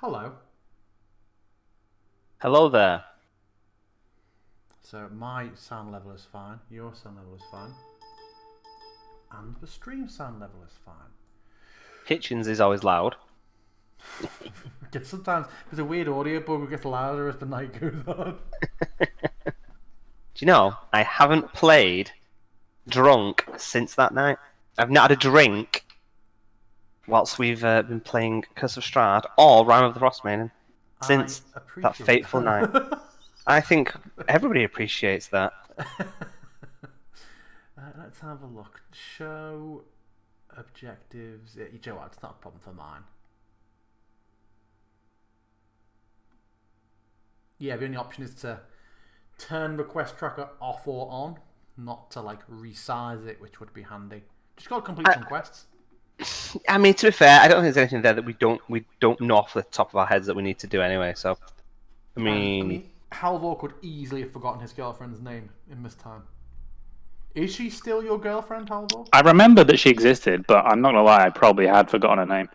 Hello. Hello there. So my sound level is fine, your sound level is fine, and the stream sound level is fine. Hitchens is always loud. Because sometimes there's a weird audio bug that gets louder as the night goes on. Do you know, I haven't played drunk since that night. I've not had a drink whilst we've been playing Curse of Strahd or Rime of the Frostmaiden since I that appreciate fateful night. I think everybody appreciates that. Let's have a look. Show objectives. You know what? It's not a problem for mine. Yeah, the only option is to turn request tracker off or on, not to like resize it, which would be handy. Just got to complete some quests. I mean, to be fair, I don't think there's anything there that we don't know off the top of our heads that we need to do anyway. So, I mean Halvor could easily have forgotten his girlfriend's name in this time. Is she still your girlfriend, Halvor? I remember that she existed, but I'm not gonna lie, I probably had forgotten her name.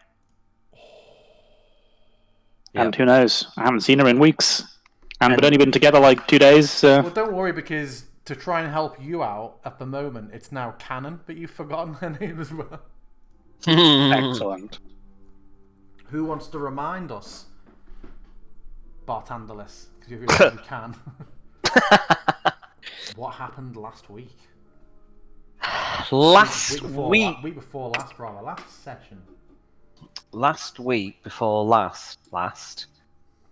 Yep. And who knows? I haven't seen her in weeks. And we've only been together like 2 days. Well, don't worry, because to try and help you out at the moment, it's now canon that you've forgotten her name as well. Excellent. Who wants to remind us? Bartandalis, because you can. What happened last week? Last week before last session. Last week before last,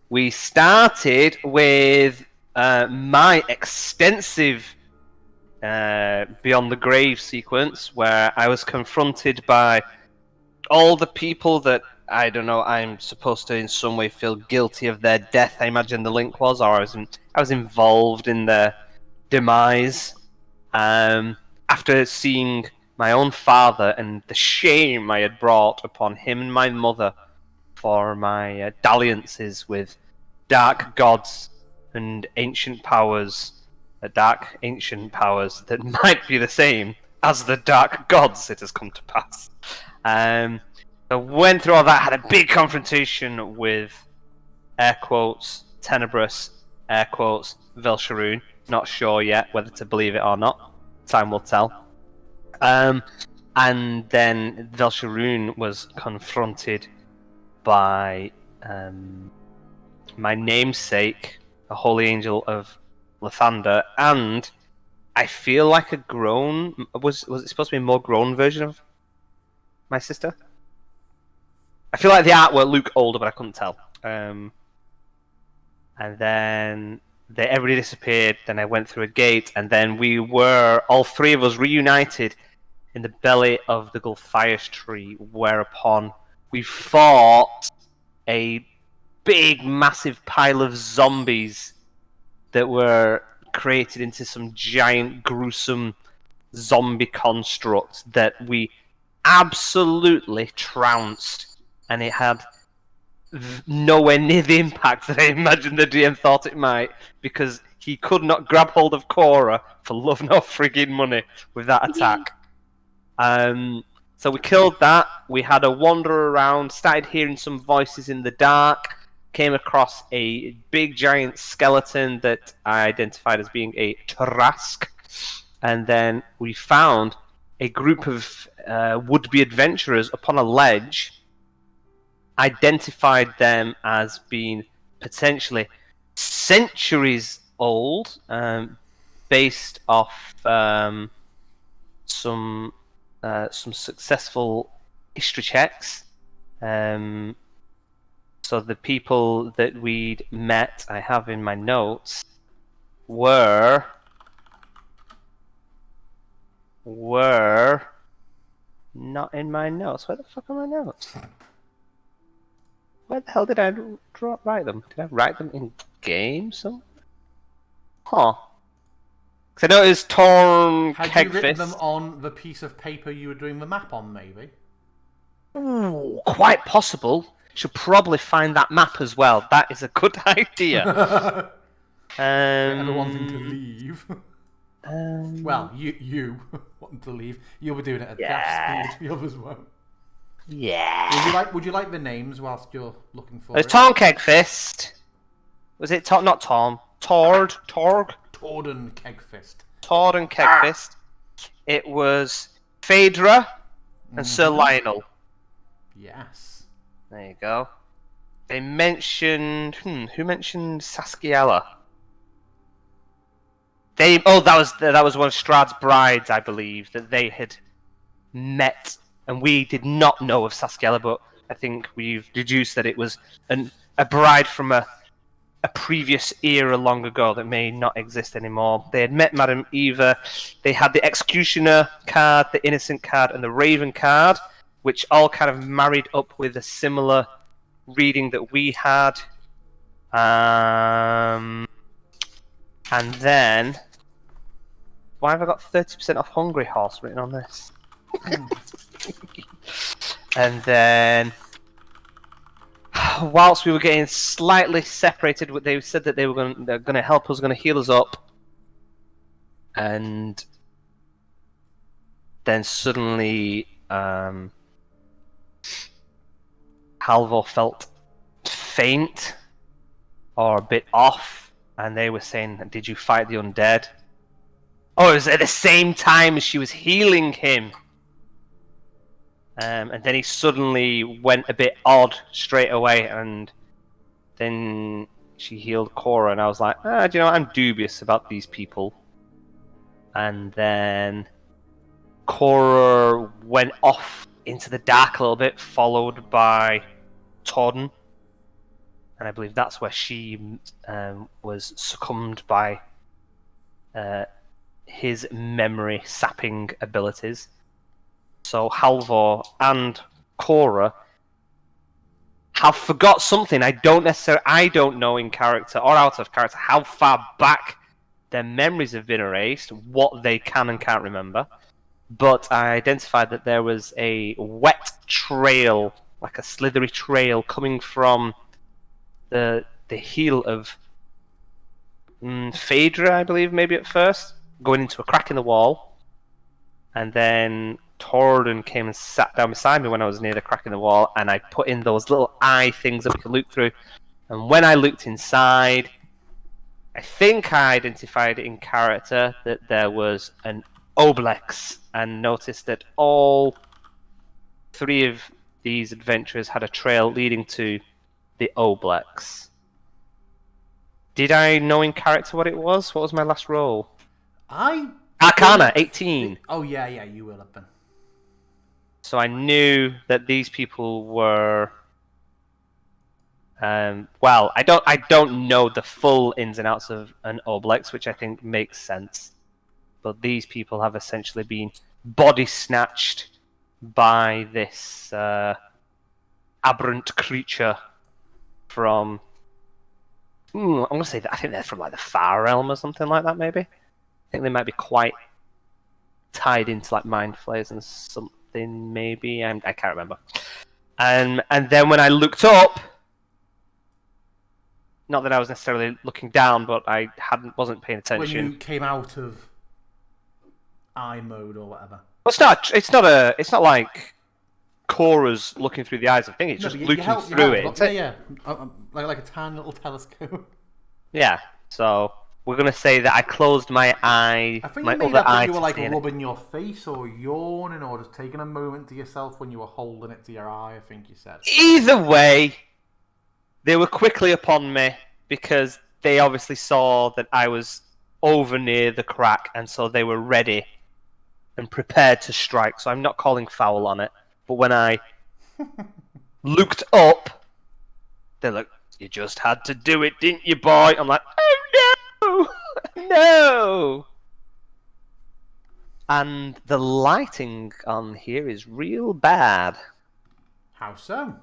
we started with my extensive Beyond the Grave sequence, where I was confronted by all the people that, I don't know, I'm supposed to in some way feel guilty of their death, I imagine the link was, or I was involved in their demise. After seeing my own father and the shame I had brought upon him and my mother for my dalliances with dark gods and ancient powers, dark ancient powers that might be the same as the dark gods, it has come to pass. So went through all that, had a big confrontation with, air quotes, Tenebrous, air quotes, Velsharoon. Not sure yet whether to believe it or not. Time will tell. And then Velsharoon was confronted by my namesake, a holy angel of Lathander, and I feel like a grown... Was it supposed to be a more grown version of my sister? I feel like the artwork looked older, but I couldn't tell. And then everybody disappeared. Then I went through a gate, and then we were, all three of us, reunited in the belly of the Gulfias tree, whereupon we fought a big, massive pile of zombies that were created into some giant, gruesome zombie construct that we absolutely trounced. And it had nowhere near the impact that I imagined the DM thought it might, because he could not grab hold of Cora for love nor friggin' money with that attack. So we killed that. We had a wander around, started hearing some voices in the dark, came across a big giant skeleton that I identified as being a Trask, and then we found a group of would-be adventurers upon a ledge, identified them as being potentially centuries old, based off some successful history checks. So the people that we'd met, I have in my notes, were not in my notes. Where the fuck are my notes? Where the hell did I write them? Did I write them in game? So, huh? Because I know it was Torn Had Kegfist. you written them on the piece of paper you were doing the map on, maybe? Ooh, quite possible. Should probably find that map as well. That is a good idea. Ever wanting to leave? Well, you wanting to leave. You'll be doing it at death speed. The others won't. Yeah. Would you like the names whilst you're looking for There's it? Tom Kegfist. Was it Tom? Not Tom. Torg. Torden Kegfist. Tord and Kegfist. It was Phaedra and Sir Lionel. Yes. There you go. They mentioned... who mentioned Saskiella? That was one of Strahd's brides, I believe, that they had met, and we did not know of Saskiella, but I think we've deduced that it was a bride from a previous era long ago that may not exist anymore. They had met Madame Eva. They had the Executioner card, the Innocent card, and the Raven card, which all kind of married up with a similar reading that we had. And then... Why have I got 30% off Hungry Horse written on this? And then... Whilst we were getting slightly separated, they said that they're going to help us, going to heal us up. And then suddenly... Halvor felt faint or a bit off, and they were saying, "Did you fight the undead?" Oh, it was at the same time as she was healing him. And then he suddenly went a bit odd straight away, and then she healed Cora, and I was like, do you know what? I'm dubious about these people. And then Cora went off into the dark a little bit, followed by Torden. And I believe that's where she was succumbed by his memory sapping abilities. So Halvor and Cora have forgot something. I don't know in character or out of character how far back their memories have been erased, what they can and can't remember. But I identified that there was a wet trail, like a slithery trail, coming from the heel of Phaedra, I believe, maybe at first, going into a crack in the wall. And then Torden came and sat down beside me when I was near the crack in the wall, and I put in those little eye things that we could look through. And when I looked inside, I think I identified in character that there was an Oblex, and noticed that all three of these adventurers had a trail leading to the Oblex. Did I know in character what it was? What was my last roll? Arcana, 18. Oh yeah, you will have been. So I knew that these people were... well, I don't know the full ins and outs of an Oblex, which I think makes sense. But these people have essentially been body snatched by this aberrant creature from... I'm going to say that I think they're from like the Far Realm or something like that, maybe. I think they might be quite tied into like Mind Flayers and something, maybe. I can't remember. And then when I looked up, not that I was necessarily looking down, but I wasn't paying attention. When you came out of eye mode or whatever. Well, it's not like Cora's looking through the eyes of thing. It's just looking through it. Yeah. Like a tiny little telescope. Yeah. So we're gonna say that I closed my eye. I think my you made other up eye. that you were like rubbing your face or yawning or just taking a moment to yourself when you were holding it to your eye. I think you said. Either way, they were quickly upon me because they obviously saw that I was over near the crack, and so they were ready and prepared to strike. So I'm not calling foul on it. But when I looked up, they're like, "You just had to do it, didn't you, boy?" I'm like, "Oh no, no!" And the lighting on here is real bad. How so?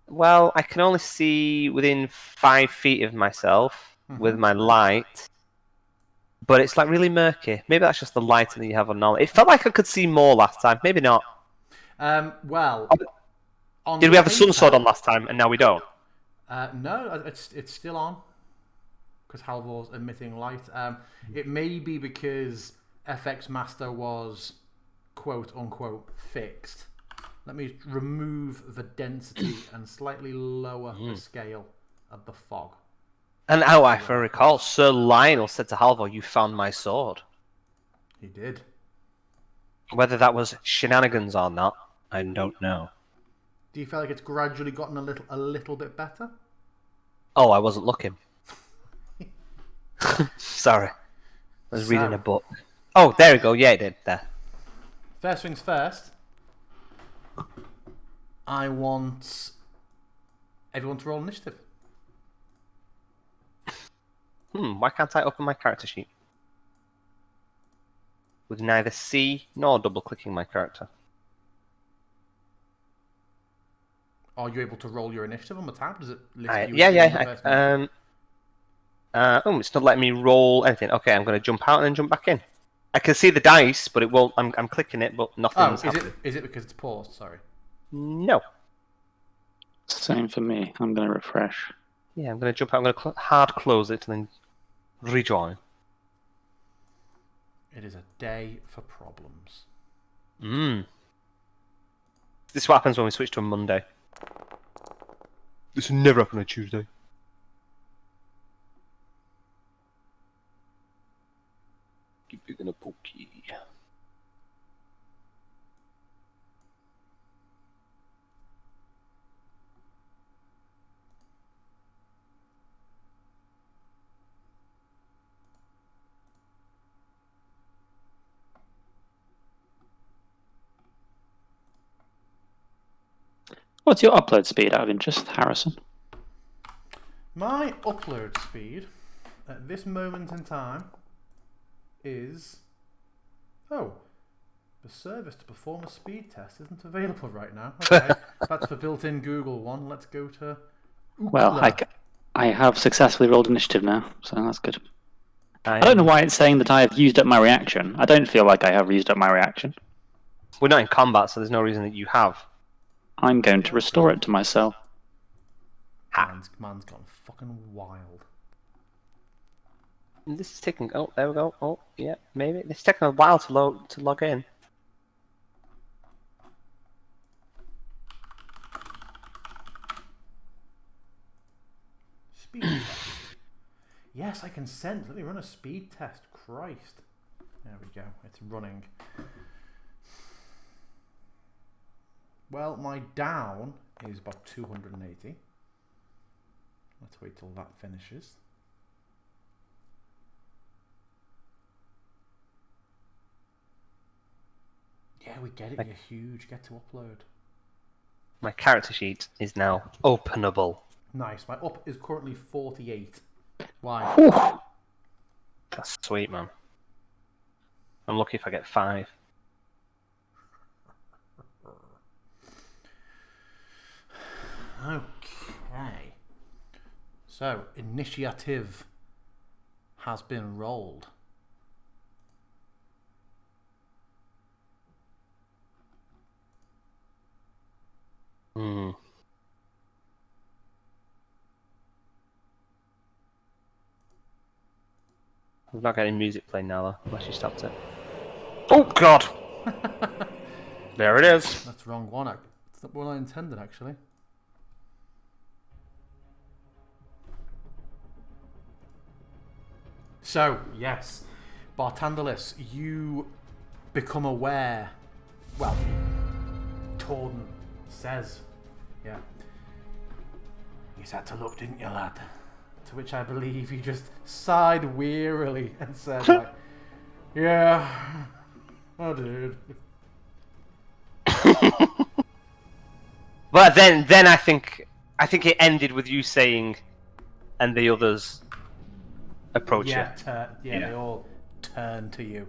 Well, I can only see within 5 feet of myself with my light. But it's like really murky. Maybe that's just the lighting that you have on now. It felt like I could see more last time. Maybe not. Well, did we have a sun sword on last time and now we don't? No, it's still on because Halvor's emitting light. It may be because FX Master was quote unquote fixed. Let me remove the density and slightly lower the scale of the fog. And if I recall, Sir Lionel said to Halvor, "You found my sword." He did. Whether that was shenanigans or not, I don't know. Do you feel like it's gradually gotten a little bit better? Oh, I wasn't looking. Sorry. I was reading a book. Oh, there we go. Yeah, it did. There. First things first. I want everyone to roll initiative. Why can't I open my character sheet? With neither C nor double-clicking my character. Are you able to roll your initiative on the tab? Does it list you? It's not letting me roll anything. Okay, I'm going to jump out and then jump back in. I can see the dice, but it won't. I'm clicking it, but nothing's happening. Is it because it's paused? Sorry. No. Same for me. I'm going to refresh. Yeah, I'm going to jump out. I'm going to hard close it and then rejoin. It is a day for problems. This is what happens when we switch to a Monday. This will never happen on a Tuesday. Keep it in a pokey. What's your upload speed out of interest, Harrison? My upload speed at this moment in time is... Oh, the service to perform a speed test isn't available right now. Okay, that's the built-in Google one. Let's go to... Well, I have successfully rolled initiative now, so that's good. I don't know why it's saying that I have used up my reaction. I don't feel like I have used up my reaction. We're not in combat, so there's no reason that you have. I'm going to restore it to myself. Man's gone fucking wild. This is taking... Oh, there we go. Oh, yeah, maybe. It's taking a while to log in. Speed test. Yes, I can sense. Let me run a speed test. Christ. There we go. It's running. Well, my down is about 280. Let's wait till that finishes. Yeah, we get it. You're huge. Get to upload. My character sheet is now openable. Nice. My up is currently 48. Why? Whew. That's sweet, man. I'm lucky if I get 5. Okay. So, initiative has been rolled. Hmm. I'm not getting music playing now, though, unless you stopped it. Oh, God! There it is. That's the wrong one. It's not what I intended, actually. So, yes, Bartandalis, you become aware. Well, Torden says, yeah. You had to look, didn't you, lad? To which I believe you just sighed wearily and said, like, yeah, I did. But then I think it ended with you saying, and the others approach you. Yeah, they all turn to you.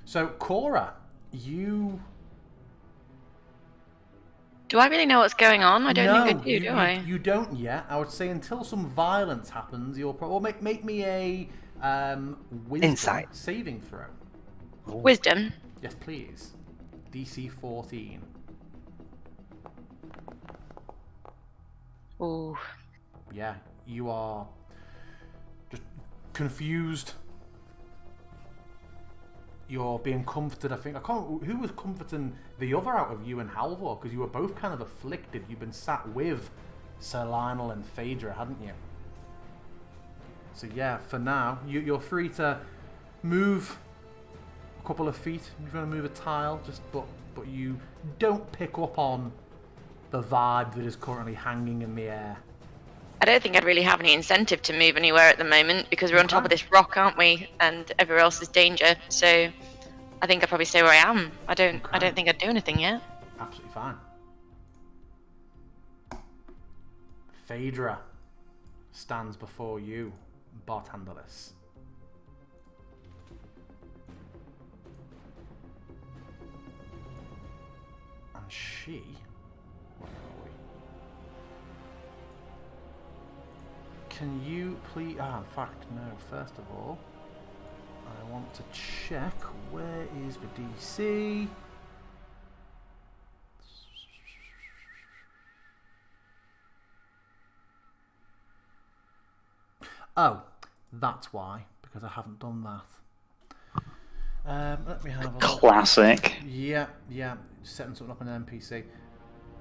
So, Cora, you... Do I really know what's going on? I don't think I do, I? You don't yet. I would say until some violence happens, you'll probably... make me a wisdom Insight saving throw. Wisdom? Yes, please. DC 14. Ooh. Yeah, you are just confused. you're being comforted. I think who was comforting the other out of you and Halvor, because you were both kind of afflicted. You've been sat with Sir Lionel and Phaedra, hadn't you? So yeah, for now you're free to move a couple of feet. You're going to move a tile, but you don't pick up on the vibe that is currently hanging in the air. I don't think I'd really have any incentive to move anywhere at the moment because we're on top of this rock, aren't we? And everywhere else is danger. So I think I'd probably stay where I am. I don't think I'd do anything yet. Absolutely fine. Phaedra stands before you, Bartandalis. And she... Where are we? Can you please... in fact, no. First of all, I want to check where is the DC. Oh, that's why, because I haven't done that. Let me have a look. Classic. Yeah, setting something up in an NPC.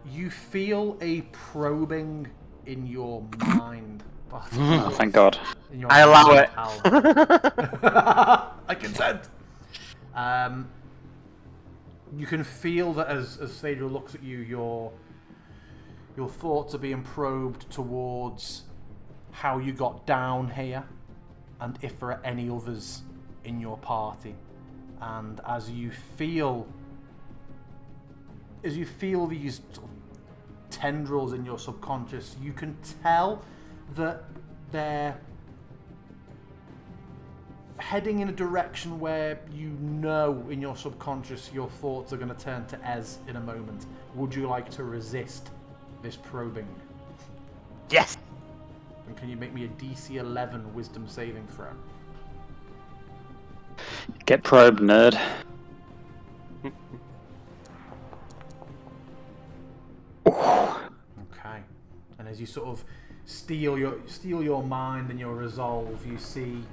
You feel a probing in your mind. Oh, thank God. I allow it. I consent. You can feel that as Phaedra looks at you, your thoughts are being probed towards how you got down here, and if there are any others in your party. And as you feel these sort of tendrils in your subconscious, you can tell that they're heading in a direction where you know in your subconscious your thoughts are going to turn to Ez in a moment. Would you like to resist this probing? Yes! And can you make me a DC 11 wisdom saving throw? Get probed, nerd. Okay. And as you sort of steel your mind and your resolve, you see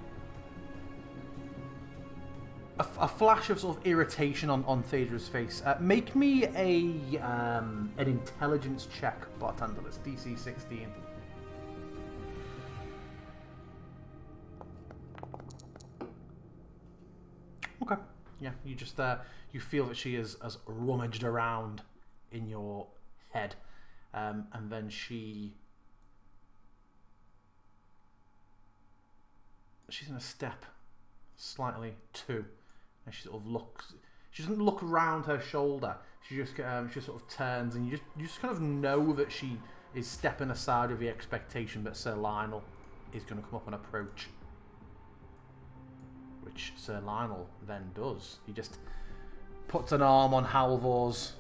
a flash of sort of irritation on Phaedra's face. Make me an intelligence check, Bartandalis, DC 16. Okay. Yeah, you just you feel that she has rummaged around in your head, and then she's gonna step slightly too, and she sort of looks. She doesn't look around her shoulder. She just sort of turns, and you just kind of know that she is stepping aside with the expectation that Sir Lionel is going to come up and approach. Which Sir Lionel then does. He just puts an arm on Halvor's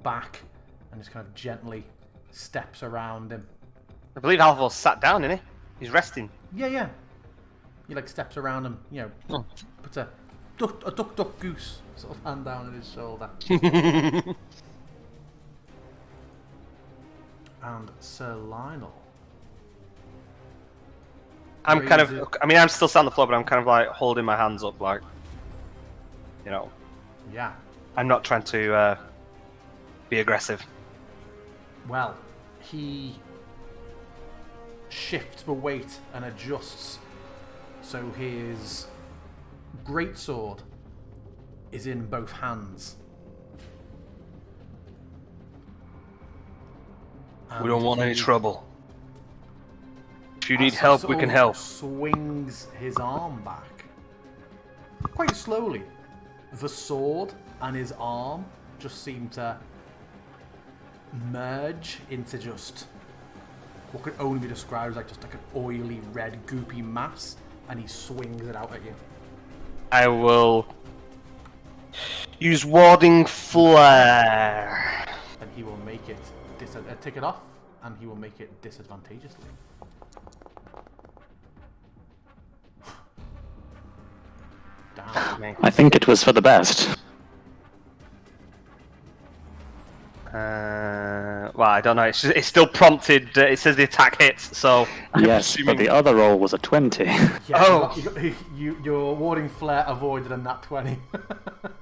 back and just kind of gently steps around him. I believe Halvor's sat down, isn't he? He's resting. Yeah. He like steps around him, puts a duck goose sort of hand down on his shoulder. And Sir Lionel. I'm still sat on the floor, but I'm kind of like holding my hands up, like, Yeah. I'm not trying to be aggressive. Well, he shifts the weight and adjusts so his greatsword is in both hands. We don't want any trouble. If you need As help, he we sort can of help. Swings his arm back quite slowly. The sword and his arm just seem to merge into just what could only be described as like an oily red goopy mass, and he swings it out at you. I will use warding flare. And he will make it take it off, and he will make it disadvantageously. Damn. I think it was for the best. Well, I don't know. It's still prompted. It says the attack hits, so I'm Yes, assuming... but the other roll was a 20. Yeah, Oh. your warding flare avoided a nat 20.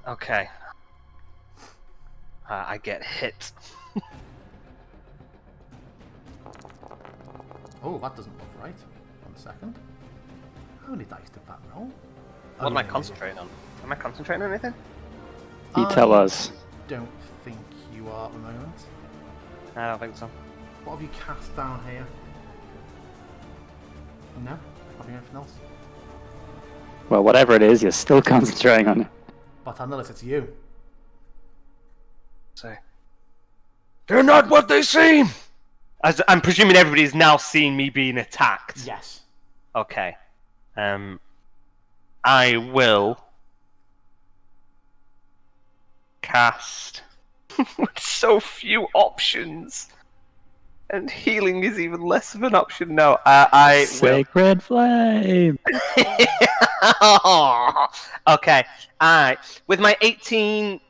Okay. I get hit. Oh, that doesn't look right. 1 second. How many dice did that roll? What am I concentrating on? Am I concentrating on anything? You tell us. Don't think you are at the moment. I don't think so. What have you cast down here? No? Have you anything else? Well, whatever it is, you're still concentrating on it. But Anilus, it's you. Say, they're not what they seem! As I'm presuming everybody's now seen me being attacked. Yes. Okay. I will cast with so few options, and healing is even less of an option. No, I will. Sacred Flame! Okay, with my 18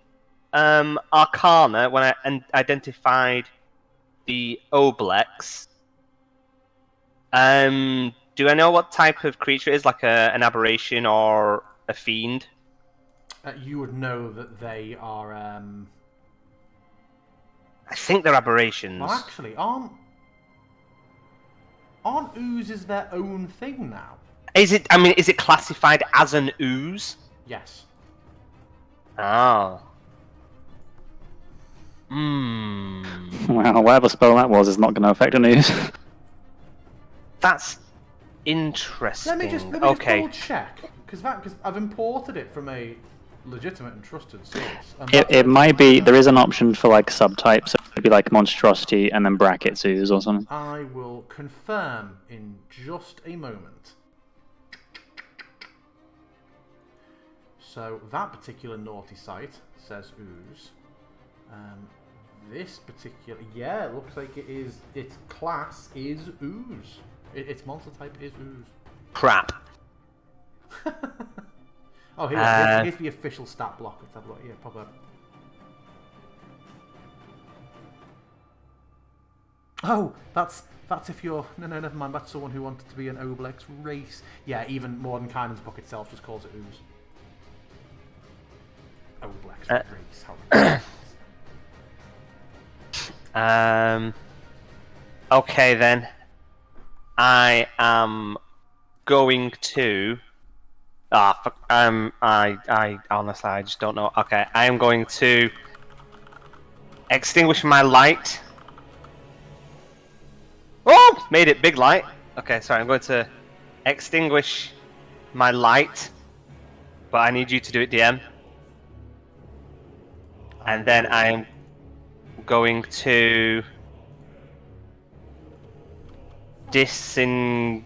Arcana, when I identified the Oblex, do I know what type of creature it is? Like an aberration or a fiend? You would know that they are. I think they're aberrations. Well, actually, aren't oozes their own thing now? Is it? I mean, is it classified as an ooze? Yes. Oh. Well, whatever spell that was is not going to affect an ooze. That's interesting. Let me just double check because I've imported it from a legitimate and trusted source. And It might be, there is an option for like subtypes, so it'd be like monstrosity and then brackets ooze or something. I will confirm in just a moment. So that particular naughty site says ooze. This particular, yeah, it looks like it is. Its class is ooze. Its monster type is ooze. Crap. Oh, here's the official stat block. Let's have a look. Yeah, pop up. Oh, that's if you're no, never mind. That's someone who wanted to be an Oblex race. Yeah, even Modern Kindness book itself just calls it ooze. Oblex race. Okay then. I am going to. I honestly, I just don't know. Okay, I am going to extinguish my light. Oh, made it big light. Okay, sorry, I'm going to extinguish my light, but I need you to do it, DM. And then I am going to disengage.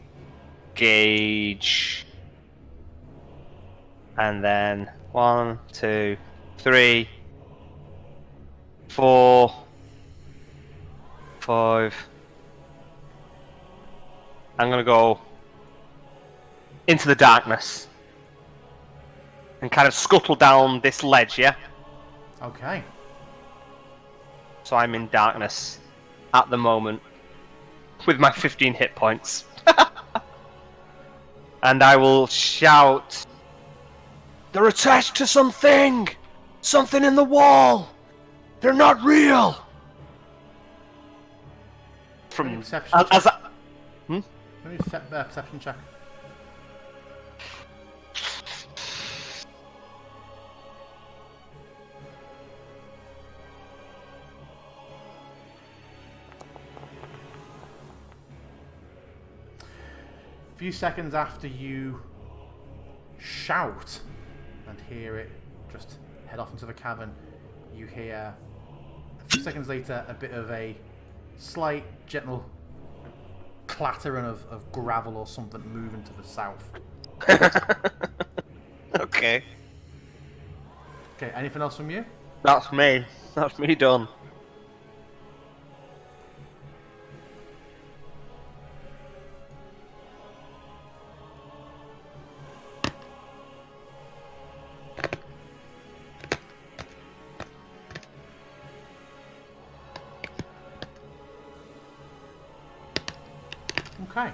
And then 1, 2, 3, 4, 5. I'm gonna go into the darkness and kind of scuttle down this ledge, yeah? Okay. So I'm in darkness at the moment with my 15 hit points. And I will shout, "They're attached to something! Something in the wall! They're not real!" From Perception check. Let me set perception check. A few seconds after you shout and hear it just head off into the cavern, you hear a few seconds later a bit of a slight gentle clattering of gravel or something moving to the south. Okay. Okay, anything else from you? That's me. That's me done. Okay.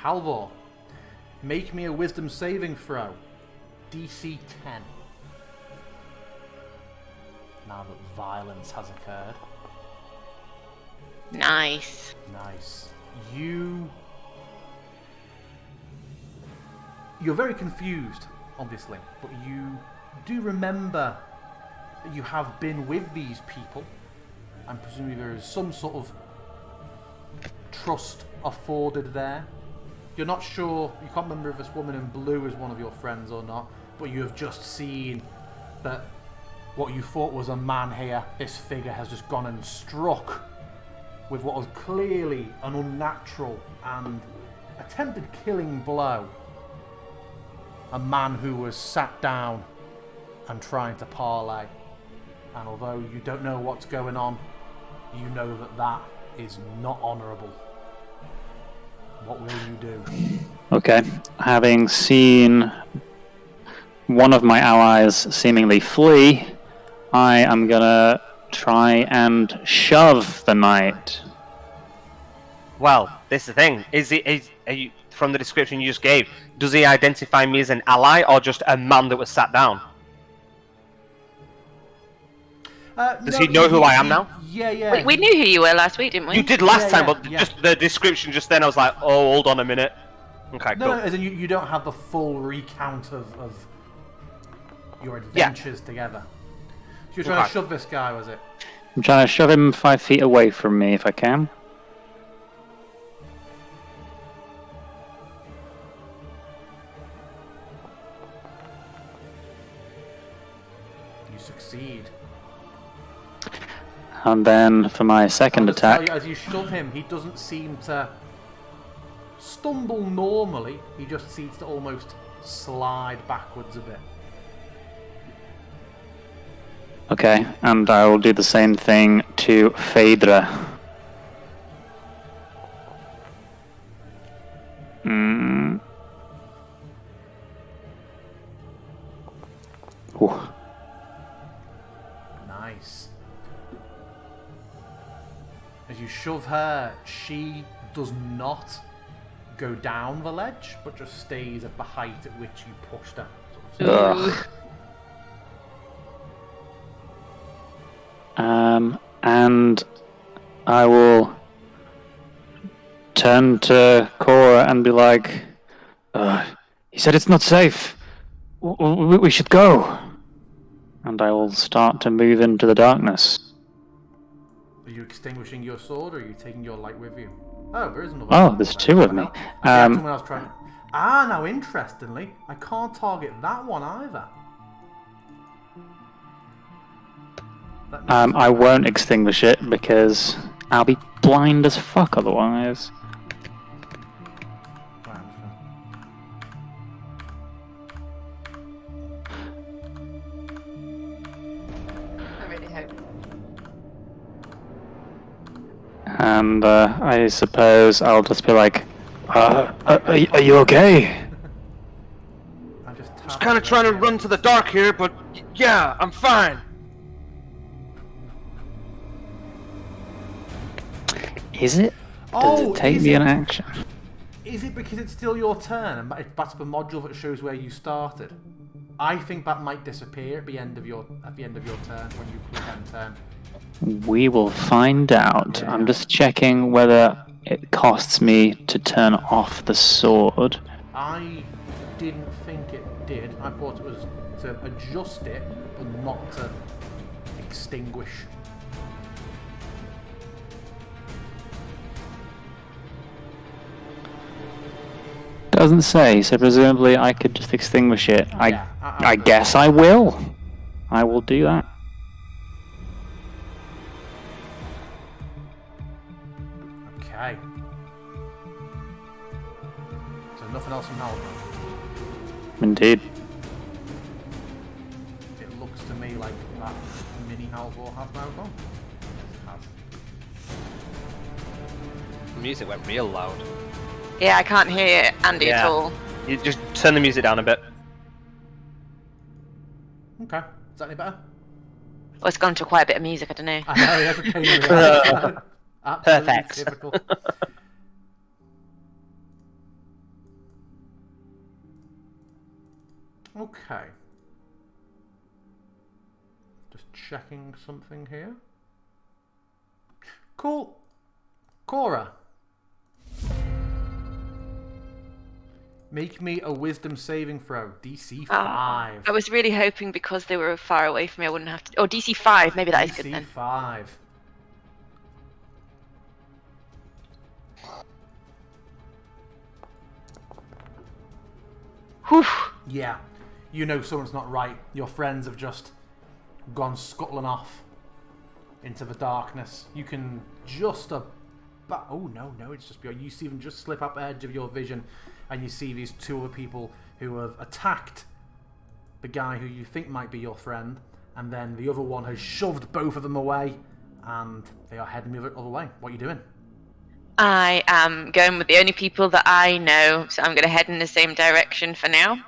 Halvor, make me a wisdom saving throw. DC 10. Now that violence has occurred. Nice. Nice. You're very confused, obviously, but you do remember that you have been with these people, and presumably there is some sort of trust afforded there. You're not sure, you can't remember if this woman in blue is one of your friends or not, but you have just seen that what you thought was a man here, this figure has just gone and struck with what was clearly an unnatural and attempted killing blow. A man who was sat down and trying to parlay. And although you don't know what's going on, you know that that is not honourable. What will you do? Okay. Having seen one of my allies seemingly flee, I am gonna try and shove the knight. Well, this is the thing. Are you, from the description you just gave, does he identify me as an ally or just a man that was sat down? Does he know who I am now? Yeah. We knew who you were last week, didn't we? You did last time, but yeah. just the description just then, I was like, oh, hold on a minute. Okay, No, cool. as in you don't have the full recount of your adventures together. So you're trying to shove this guy, was it? I'm trying to shove him 5 feet away from me if I can. You succeed. And then for my second I'll just tell attack, you, as you shove him, he doesn't seem to stumble normally. He just seems to almost slide backwards a bit. okay, and I will do the same thing to Phaedra. Ooh. Nice. As you shove her, she does not go down the ledge, but just stays at the height at which you pushed her. Ugh. And I will turn to Cora and be like, he said it's not safe. We should go. And I will start to move into the darkness. Are you extinguishing your sword, or are you taking your light with you? Oh, there is another Oh, one. there's two of me. Someone else trying. Now interestingly, I can't target that one either. I won't extinguish it because I'll be blind as fuck otherwise. Right, I really hope. And I suppose I'll just be like, are you okay? I just I was kind of trying to run to the dark here, but yeah, I'm fine. Is it? Does it take me an action? Is it because it's still your turn and that's the module that shows where you started? I think that might disappear at the end of your turn when you click end turn. We will find out. Yeah. I'm just checking whether it costs me to turn off the sword. I didn't think it did. I thought it was to adjust it, but not to extinguish. Doesn't say, so presumably I could just extinguish it. Yeah, I guess I will. I will do that. Okay. So nothing else from Halvor. Indeed. It looks to me like that mini Halvor has now gone. Has. The music went real loud. Yeah, I can't hear Andy at all. You just turn the music down a bit. Okay. Is that any better? Oh, it's gone to quite a bit of music. I don't know. I know, that's a pain in the ass. Absolutely Perfect. typical. Okay. Just checking something here. Cool. Cora. Make me a wisdom saving throw. DC 5. I was really hoping because they were far away from me, I wouldn't have to. Oh, DC 5. Maybe that is good DC then. 5. Whew. Yeah. You know someone's not right. Your friends have just gone scuttling off into the darkness. You can just about... Oh, no, it's just beyond. You see them just slip up the edge of your vision, and you see these two other people who have attacked the guy who you think might be your friend, and then the other one has shoved both of them away, and they are heading the other way. What are you doing? I am going with the only people that I know, so I'm going to head in the same direction for now.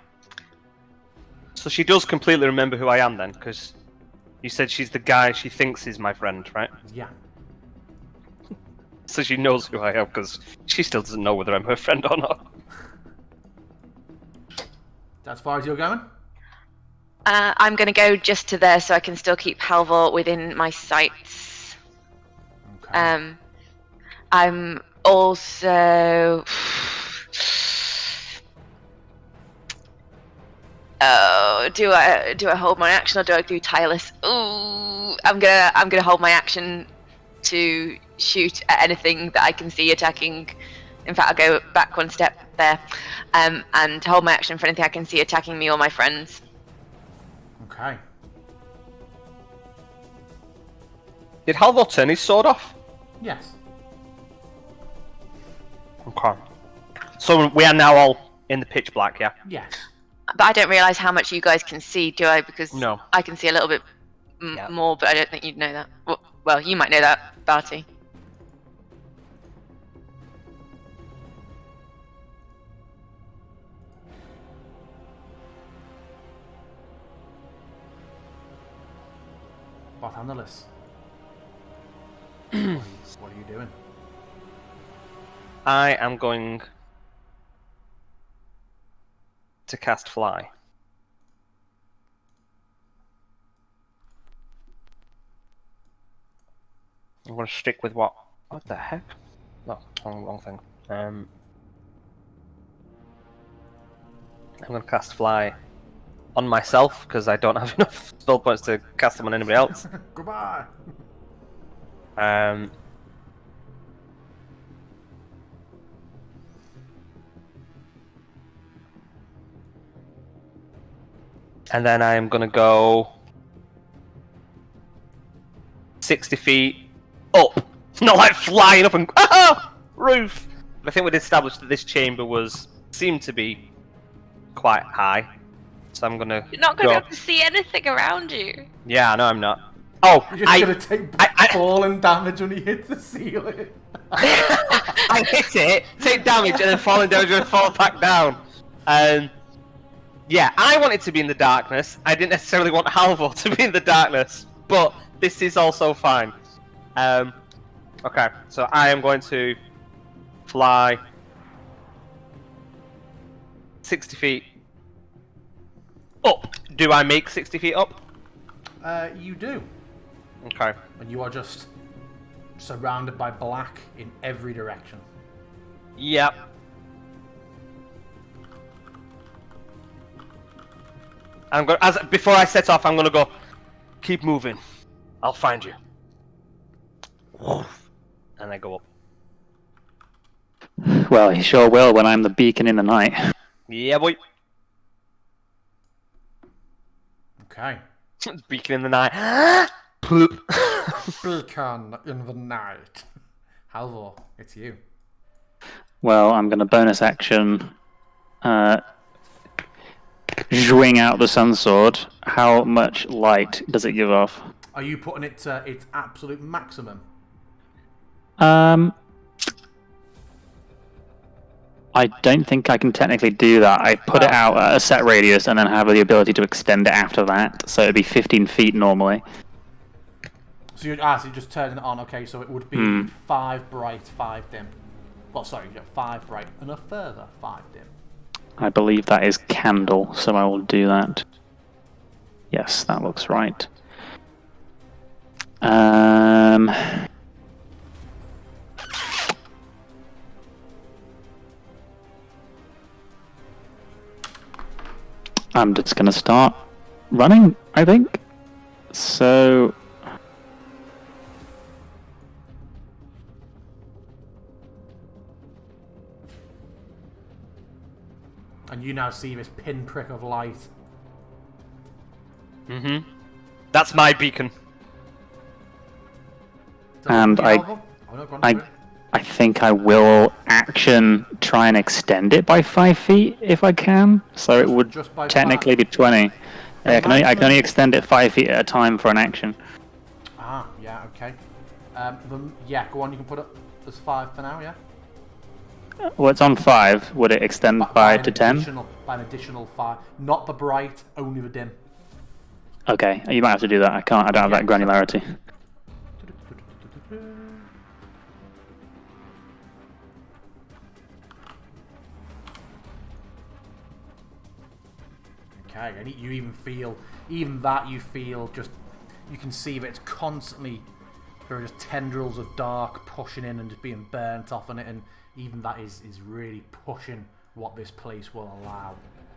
So she does completely remember who I am then, because you said she's the guy she thinks is my friend, right? Yeah. So she knows who I am, because she still doesn't know whether I'm her friend or not. As far as you're going? I'm going to go just to there so I can still keep Halvor within my sights. Okay. I'm also... Oh, do I hold my action or do I do tireless? Ooh, I'm gonna hold my action to shoot at anything that I can see attacking. In fact, I'll go back one step there, and hold my action for anything I can see attacking me or my friends. Okay. Did Halvor turn his sword off? Yes. Okay. So we are now all in the pitch black, yeah? Yes. But I don't realise how much you guys can see, do I? Because No. I can see a little bit Yeah. more, but I don't think you'd know that. Well, you might know that, Barty. Barthandalis. What are you doing? I am going to cast Fly. I'm going to stick with what? What the heck? No, wrong thing. I'm going to cast Fly on myself because I don't have enough spell points to cast them on anybody else. Goodbye. And then I am going to go 60 feet up. Not like flying up and roof. But I think we'd established that this chamber seemed to be quite high. So I'm going to You're not going to be able to see anything around you. Yeah, no, I'm not. Oh, You're just going to take falling damage when he hits the ceiling. I hit it, take damage, and then falling damage and fall back down. Yeah, I wanted to be in the darkness. I didn't necessarily want Halvor to be in the darkness, but this is also fine. Okay, so I am going to fly 60 feet up. Do I make 60 feet up? You do. Okay. And you are just surrounded by black in every direction. Yep. I'm going before I set off, I'm gonna go. Keep moving. I'll find you. And I go up. Well, he sure will when I'm the beacon in the night. Yeah, boy. Okay. Beacon in the night. Poop. Beacon in the night. Halvor, it's you. Well, I'm going to bonus action zwing out the sun sword. How much light does it give off? Are you putting it to its absolute maximum? I don't think I can technically do that. I put it out at a set radius and then have the ability to extend it after that. So it'd be 15 feet normally. So you're just turning it on. Okay, so it would be 5 bright, 5 dim. Well, sorry, you got 5 bright and a further 5 dim. I believe that is candle, so I will do that. Yes, that looks right. I'm just gonna start running, I think. So And you now see this pinprick of light. That's my beacon. And I think I will action try and extend it by 5 feet if I can. So it would just by technically be 20. Yeah, I can only extend it 5 feet at a time for an action. Ah, yeah, okay. Yeah, go on. You can put it as 5 for now. Yeah. Well, it's on 5. Would it extend by to 10? By an additional 5. Not the bright, only the dim. Okay, you might have to do that. I don't have that granularity. Okay, and you even feel, you can see that it's constantly, there are just tendrils of dark pushing in and just being burnt off on it, and even that is really pushing what this place will allow.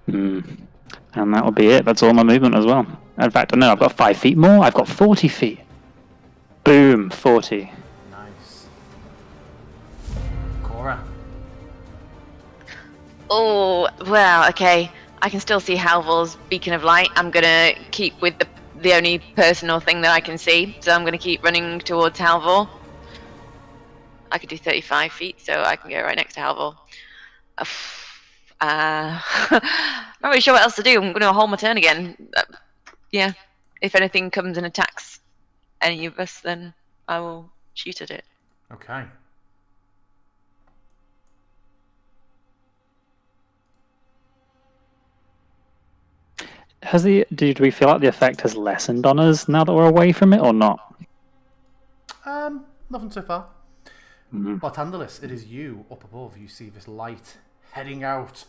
And that will be it. That's all my movement as well. In fact, no, I've got 5 feet more. I've got 40 feet. Boom, 40. Nice. Cora. Oh, well, okay. I can still see Halvor's beacon of light. I'm gonna keep with the only personal thing that I can see, so I'm gonna keep running towards Halvor. I could do 35 feet, so I can go right next to Halvor. Not really sure what else to do. I'm gonna hold my turn again. Yeah, if anything comes and attacks any of us, then I will shoot at it. Okay. Do we feel like the effect has lessened on us now that we're away from it, or not? Nothing so far. Bartandalis, it is you up above. You see this light heading out,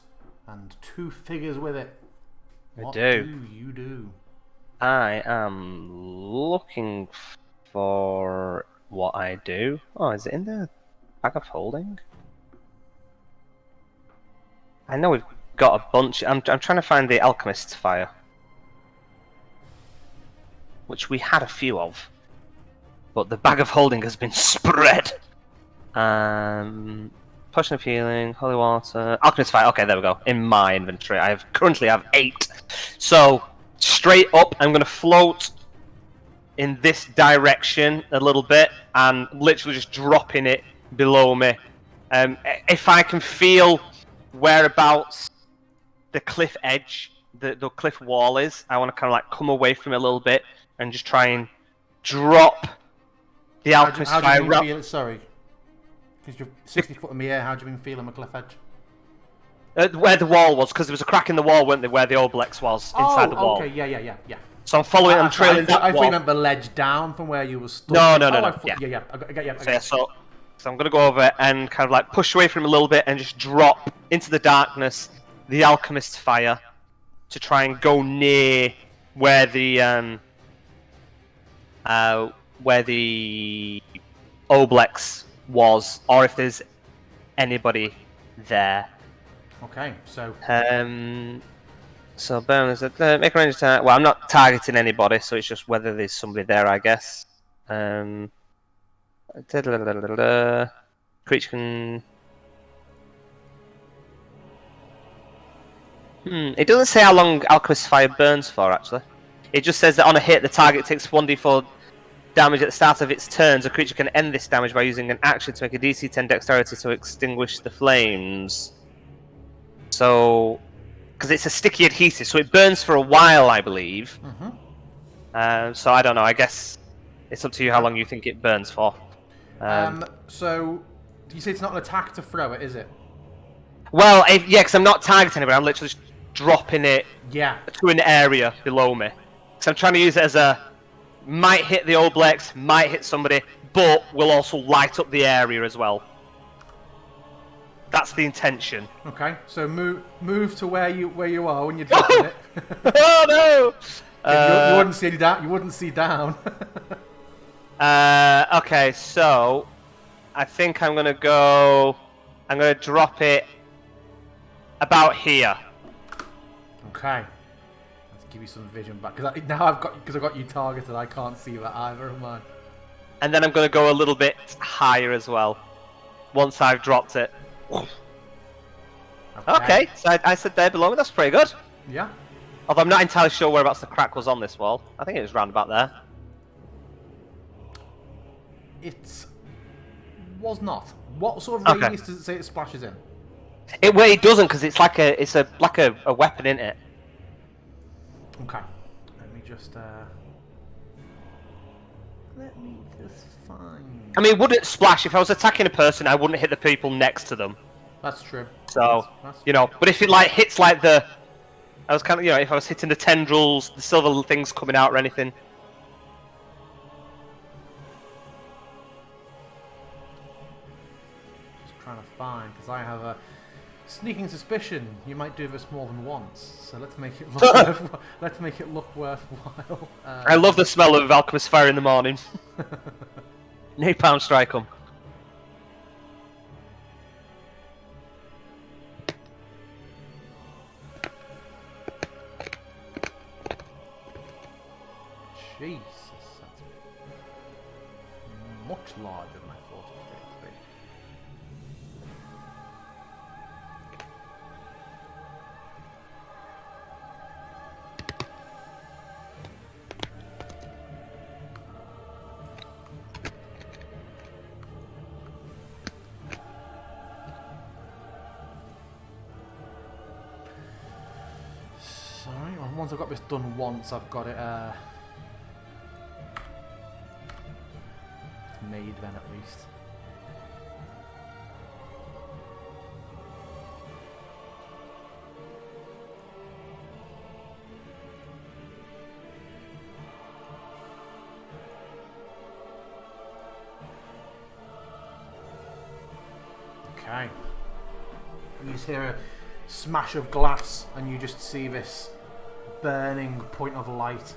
and 2 figures with it. What do you do? I am looking for what I do. Oh, is it in the bag of holding? I know we've got a bunch. I'm trying to find the alchemist's fire, which we had a few of, but the bag of holding has been spread. Potion of healing, holy water, alchemist's fire. Okay, there we go. In my inventory, I currently have 8. So straight up, I'm gonna float in this direction a little bit and literally just dropping it below me. If I can feel whereabouts the cliff edge, the cliff wall is, I want to kind of like come away from it a little bit and just try and drop the alchemist fire. How do you feel it? Sorry. Because you're 60 foot in the air, how do you even feel on the cliff edge? Where the wall was, because there was a crack in the wall, weren't there, where the Oblex was, inside the wall. Okay, yeah. So I'm following, I'm trailing that wall. I thought you meant the ledge down from where you were stood. No. Yeah. So I'm going to go over and kind of like push away from him a little bit and just drop into the darkness the alchemist's fire to try and go near where the Oblex was, or if there's anybody there. Okay, so so burn is make a range attack. Well, I'm not targeting anybody, so it's just whether there's somebody there, I guess. Creature can. It doesn't say how long Alchemist Fire burns for, actually. It just says that on a hit, the target takes 1d4 damage at the start of its turn. A creature can end this damage by using an action to make a DC 10 dexterity to extinguish the flames. So, because it's a sticky adhesive, so it burns for a while, I believe. So I don't know. I guess it's up to you how long you think it burns for. So, do you say it's not an attack to throw it, is it? Well, yeah, because I'm not targeting anybody. I'm literally just dropping it to an area below me. So I'm trying to use it as a Might hit the Oblex, might hit somebody, but will also light up the area as well. That's the intention. Okay, so move to where you are when you're dropping it. Oh no! You wouldn't see down. You wouldn't see down. Okay, so I think I'm gonna go. I'm gonna drop it about here. Okay. Let's give you some vision back because now I've got you targeted. I can't see that either of mine. And then I'm gonna go a little bit higher as well. Once I've dropped it. Okay, so I said there below me. That's pretty good. Yeah. Although I'm not entirely sure whereabouts the crack was on this wall. I think it was round about there. It was not. What sort of radius does it say it splashes in? It doesn't because it's like a weapon, isn't it? Okay. Let me just find. I mean, it wouldn't splash if I was attacking a person. I wouldn't hit the people next to them. That's true. So That's you know, but if it like hits like the, I was kind of if I was hitting the tendrils, the silver things coming out or anything. Just trying to find because I have a sneaking suspicion you might do this more than once. So let's make it look let's make it look worthwhile. I love the smell of alchemist fire in the morning. Napalm strike 'em. Jesus, that's much larger than I thought it was going to be. Sorry, well, once I've got this done once, I've got it made then at least. Okay. You just hear a smash of glass and you just see this burning point of light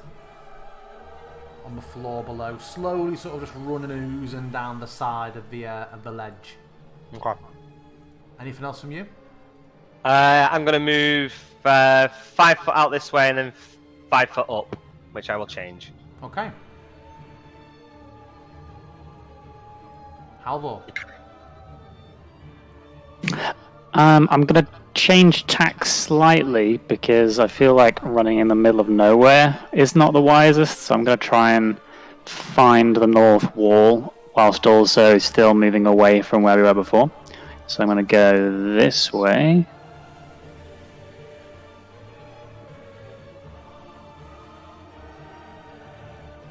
on the floor below, slowly sort of just running and oozing down the side of the ledge. Okay. Anything else from you? I'm gonna move 5 foot out this way and then 5 foot up, which I will change. Okay. Halvor. I'm gonna change tack slightly because I feel like running in the middle of nowhere is not the wisest, so I'm gonna try and find the north wall whilst also still moving away from where we were before. So I'm gonna go this way.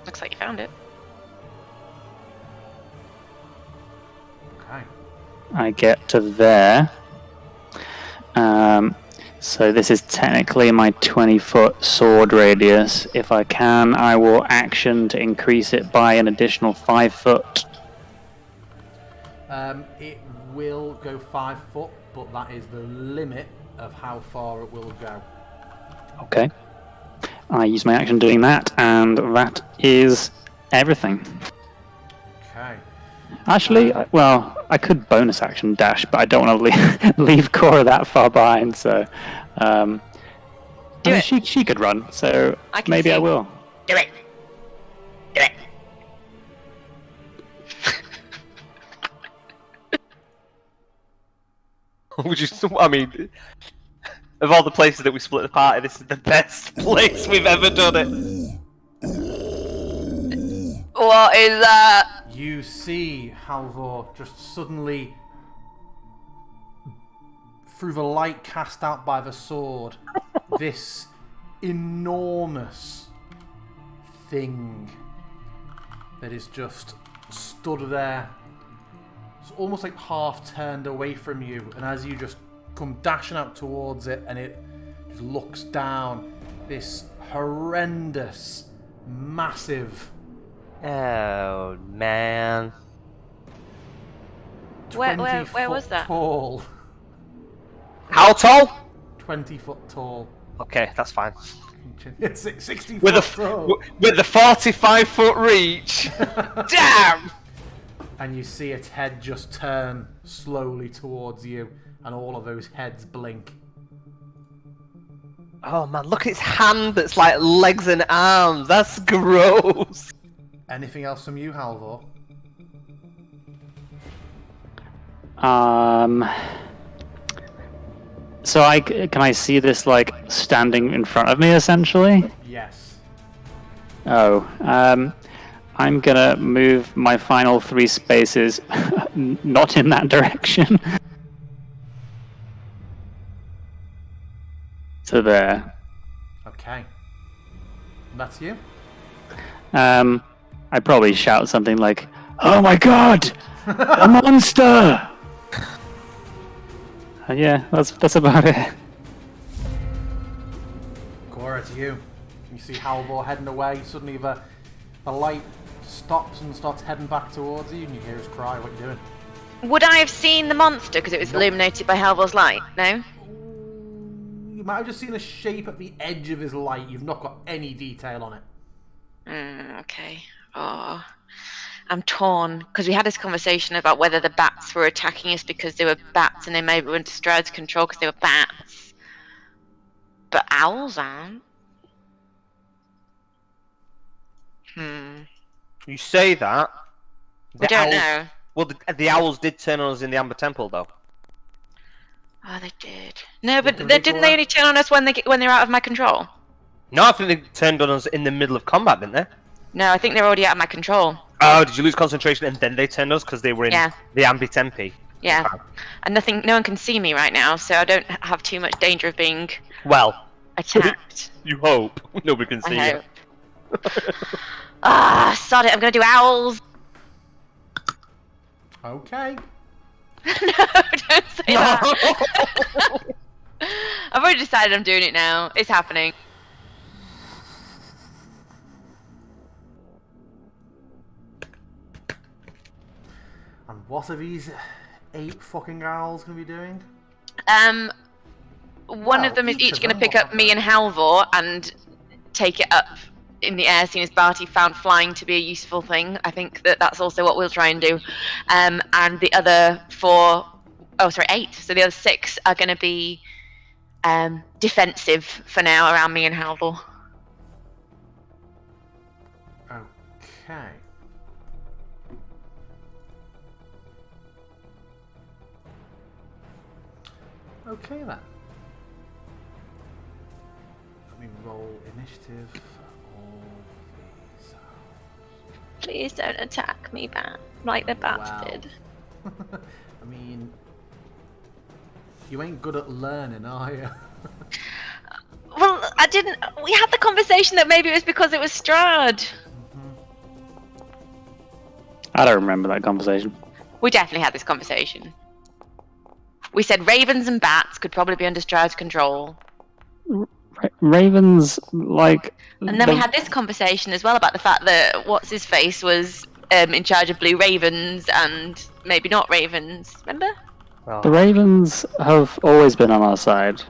Looks like you found it. Okay. I get to there. So this is technically my 20-foot sword radius. If I can, I will action to increase it by an additional 5 foot. It will go 5 foot, but that is the limit of how far it will go. Okay. I use my action doing that, and that is everything. Okay. Actually, I could bonus action dash, but I don't want to leave Cora that far behind, so... Do it. She could run, so I can maybe see. I will. Do it. Do it. Would you? I mean, of all the places that we split the party, this is the best place we've ever done it. What is that? You see Halvor just suddenly, through the light cast out by the sword, this enormous thing that is just stood there. It's almost like half turned away from you, and as you just come dashing out towards it, and it just looks down, this horrendous, massive Oh man. 20 Where foot was that? Tall. How tall? 20 foot tall. Okay, that's fine. It's 60 With foot tall. with the 45-foot reach. Damn! And you see its head just turn slowly towards you, and all of those heads blink. Oh man, look at its hand that's like legs and arms. That's gross. Anything else from you, Halvor? So can I see this like standing in front of me essentially? Yes. Oh, I'm gonna move my final 3 spaces, not in that direction. To there. Okay. That's you? I probably shout something like, "Oh my god! A monster!" Yeah, that's about it. Cora, it's you. You see Halvor heading away. Suddenly the light stops and starts heading back towards you, and you hear his cry. What are you doing? Would I have seen the monster because it was illuminated by Halvor's light? No? You might have just seen a shape at the edge of his light. You've not got any detail on it. Okay. Oh, I'm torn because we had this conversation about whether the bats were attacking us because they were bats and they maybe were under Strahd's control because they were bats. But owls aren't. You say that. We don't know. Well, the owls did turn on us in the Amber Temple, though. Oh, they did. No, but Did they didn't call they that? only turn on us when they're out of my control? No, I think they turned on us in the middle of combat, didn't they? No, I think they're already out of my control. Oh, did you lose concentration and then they turned us because they were in Yeah. the Ambi Tempe? Yeah. Okay. And no one can see me right now, so I don't have too much danger of being Well, attacked. you hope nobody can see I you. hope. Sod it, I'm gonna do owls. Okay. No, don't say that. I've already decided I'm doing it now. It's happening. And what are these 8 fucking owls going to be doing? One Well, of them is each each of going to them, pick what up me and Halvor and take it up in the air, seeing as Barty found flying to be a useful thing. I think that's also what we'll try and do. And the other 8. So the other 6 are going to be defensive for now around me and Halvor. Okay. Okay then. Let me roll initiative for all these owls. Please don't attack me, bat, like the bats Wow. did. I mean, you ain't good at learning, are you? Well, I didn't. We had the conversation that maybe it was because it was Strahd. I don't remember that conversation. We definitely had this conversation. We said ravens and bats could probably be under Strahd's control. Ravens, like... And then we had this conversation as well about the fact that What's-His-Face was in charge of blue ravens and maybe not ravens. Remember? The Ravens have always been on our side.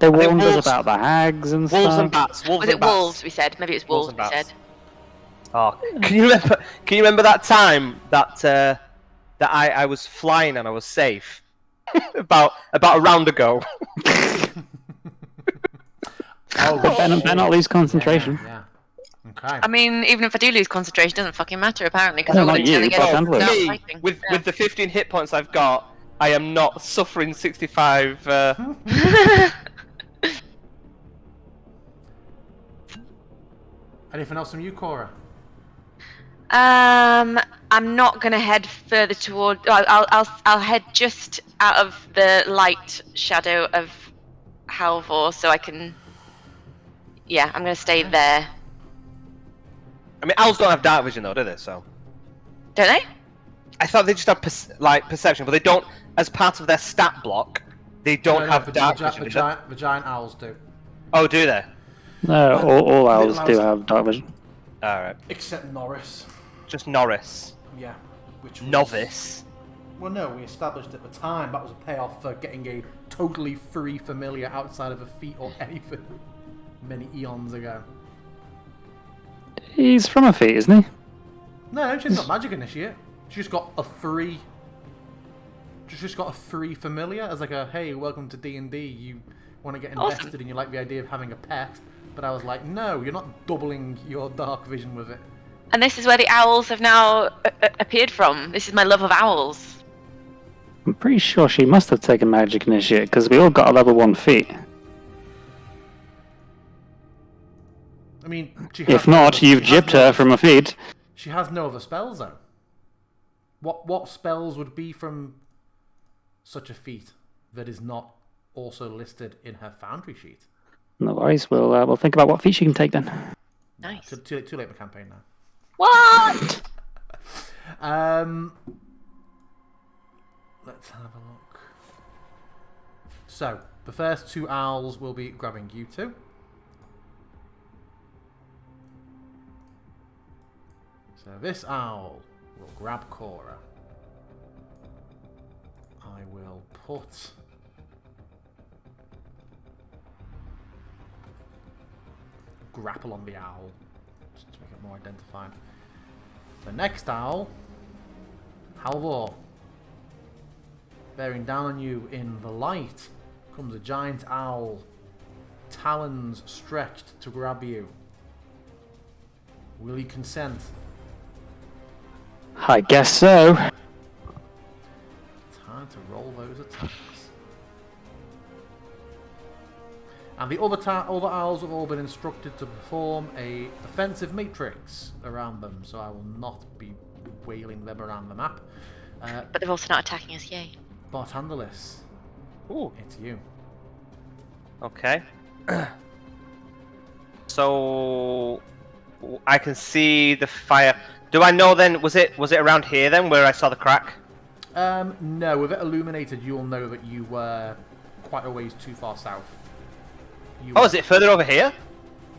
They think warned us wolves- about the hags and Wolves stuff. and bats. Wolves Was and it bats. wolves? We said maybe it was wolves. and We bats. said. Oh, can you remember? Can you remember that time that I was flying and I was safe about a round ago? Oh, Better not lose concentration. Yeah. Okay. I mean, even if I do lose concentration, it doesn't fucking matter apparently because No, I'm not going you, to but get handlers. without Me, fighting. with Yeah. the 15 hit points I've got, I am not suffering 65. Anything else from you, Cora? I'm not gonna head further toward. I'll head just out of the light shadow of Halvor, so I can. Yeah, I'm gonna stay there. I mean, owls don't have dark vision though, do they? So Don't they? I thought they just have perception, but they don't. As part of their stat block, they don't No, have the, dark the, vision. the, do they? the giant owls do. Oh, do they? No, all owls Little do owls- have dark vision. All right. Except Norris. Just Norris. Yeah. Which was, Novice. Well, no, we established at the time that was a payoff for getting a totally free familiar outside of a feat or anything many eons ago. He's from a feat, isn't he? No, she's not magic initiate. She just got a free. She's just got a free familiar as like a hey, welcome to D&D. You want to get invested and you like the idea of having a pet, but I was like, no, you're not doubling your dark vision with it. And this is where the owls have now appeared from. This is my love of owls. I'm pretty sure she must have taken magic initiate because we all got a level 1 feat. I mean, If not, you've gypped her from a feat. She has no other spells though. What spells would be from such a feat that is not also listed in her foundry sheet? No worries. We'll think about what feat she can take then. Nice. Too late in the campaign now. What? Let's have a look. So, the first 2 owls will be grabbing you two. So this owl will grab Cora. I will put grapple on the owl just to make it more identified. The next owl, Halvor. Bearing down on you in the light comes a giant owl, talons stretched to grab you. Will you consent? I guess so. Time to roll those attacks. And the other owls have all been instructed to perform a defensive matrix around them, so I will not be wailing them around the map. But they're also not attacking us, yay. Bartandalis, Ooh. it's you. Okay. So I can see the fire. Do I know then? Was it around here then where I saw the crack? No, with it illuminated, you'll know that you were quite a ways too far south. Is it further over here?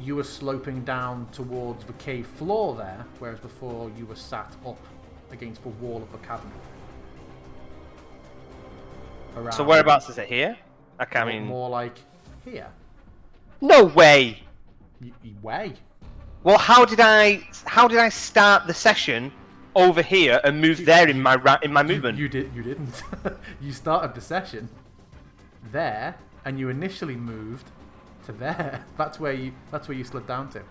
You were sloping down towards the cave floor there, whereas before you were sat up against the wall of the cavern. Around, So whereabouts is it here? I mean, more like here. no way. Way. Well, how did I start the session over here and move there in my movement? You didn't. You started the session there, and you initially moved to there. That's where you slid down to.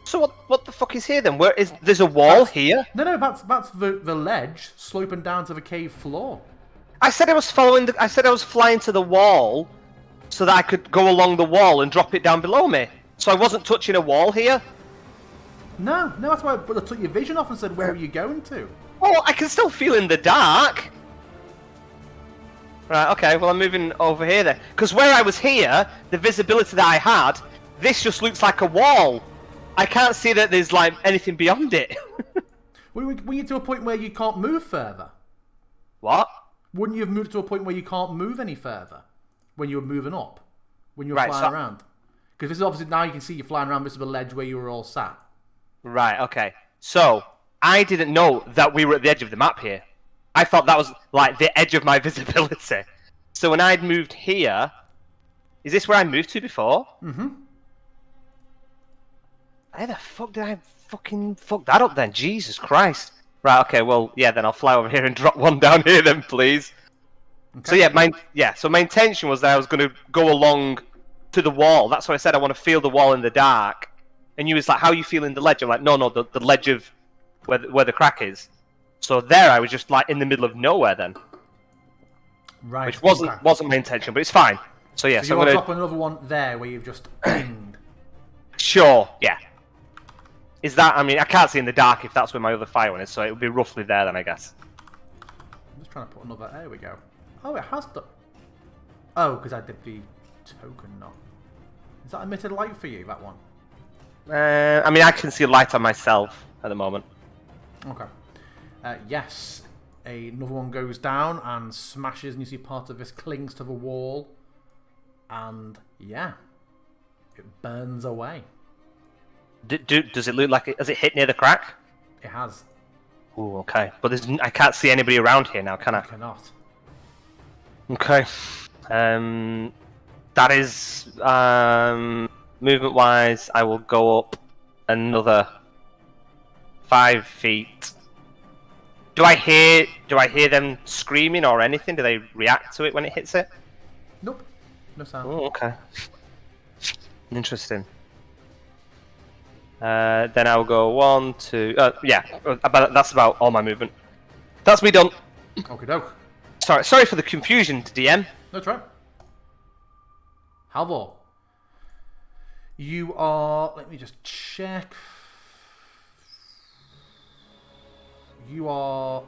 So what the fuck is here then? There's a wall here? No, that's the ledge sloping down to the cave floor. I said I was flying to the wall so that I could go along the wall and drop it down below me. So I wasn't touching a wall here? No, that's why I took your vision off and said, where are you going to? Oh, I can still feel in the dark. Right, okay, well I'm moving over here then. Because where I was here, the visibility that I had, this just looks like a wall. I can't see that there's like anything beyond it. Were you to a point where you can't move further? What? Wouldn't you have moved to a point where you can't move any further? When you were moving up? When you were flying around? Because this is obviously, now you can see you flying around this is the ledge where you were all sat. Right, okay. So, I didn't know that we were at the edge of the map here. I thought that was like the edge of my visibility. So when I'd moved here, is this where I moved to before? Mm-hmm. How the fuck did I fucking fuck that up then? Jesus Christ. Right, okay, well, yeah, then I'll fly over here and drop one down here then, please. Okay. So my intention was that I was going to go along to the wall. That's why I said I want to feel the wall in the dark. And you was like, how are you feeling the ledge? I'm like, no, the ledge of where the crack is. So there I was just like in the middle of nowhere then. Right. Which wasn't my intention, but it's fine. So yeah, so I'm gonna drop another one there where you've just pinged. Sure, yeah. Is that, I mean, I can't see in the dark if that's where my other fire one is, so it would be roughly there then, I guess. I'm just trying to put another, there we go. Oh, it has the... Oh, because I did the token knot. Is that emitted light for you, that one? I mean, I can see light on myself at the moment. Okay. Yes, another one goes down and smashes, and you see part of this clings to the wall. And, yeah, it burns away. Does it look like it? Has it hit near the crack? It has. Ooh, okay. But I can't see anybody around here now, can I? You cannot. Okay. That is movement-wise. I will go up another 5 feet. Do I hear them screaming or anything? Do they react to it when it hits it? Nope. No sound. Oh, okay. Interesting. Then I'll go 1, 2. Yeah, that's about all my movement. That's me done. Okie doke. Sorry for the confusion, DM. That's right. Halvor. You are. Let me just check. You are.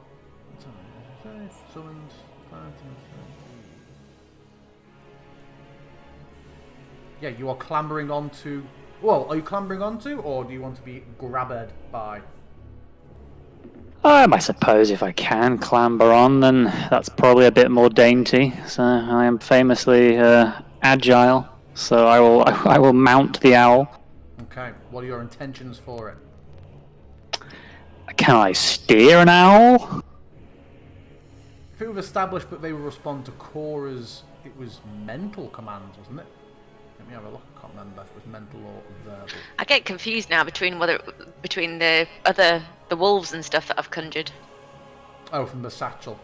Yeah, you are clambering onto. Well, are you clambering onto, or do you want to be grabbed by? I suppose if I can clamber on, then that's probably a bit more dainty. So I am famously agile, so I will mount the owl. Okay, what are your intentions for it? Can I steer an owl? If it was established that they would respond to Cora's, it was mental commands, wasn't it? Let me have a look. I can't remember if it was mental or verbal. I get confused now between the wolves and stuff that I've conjured. Oh, from the satchel.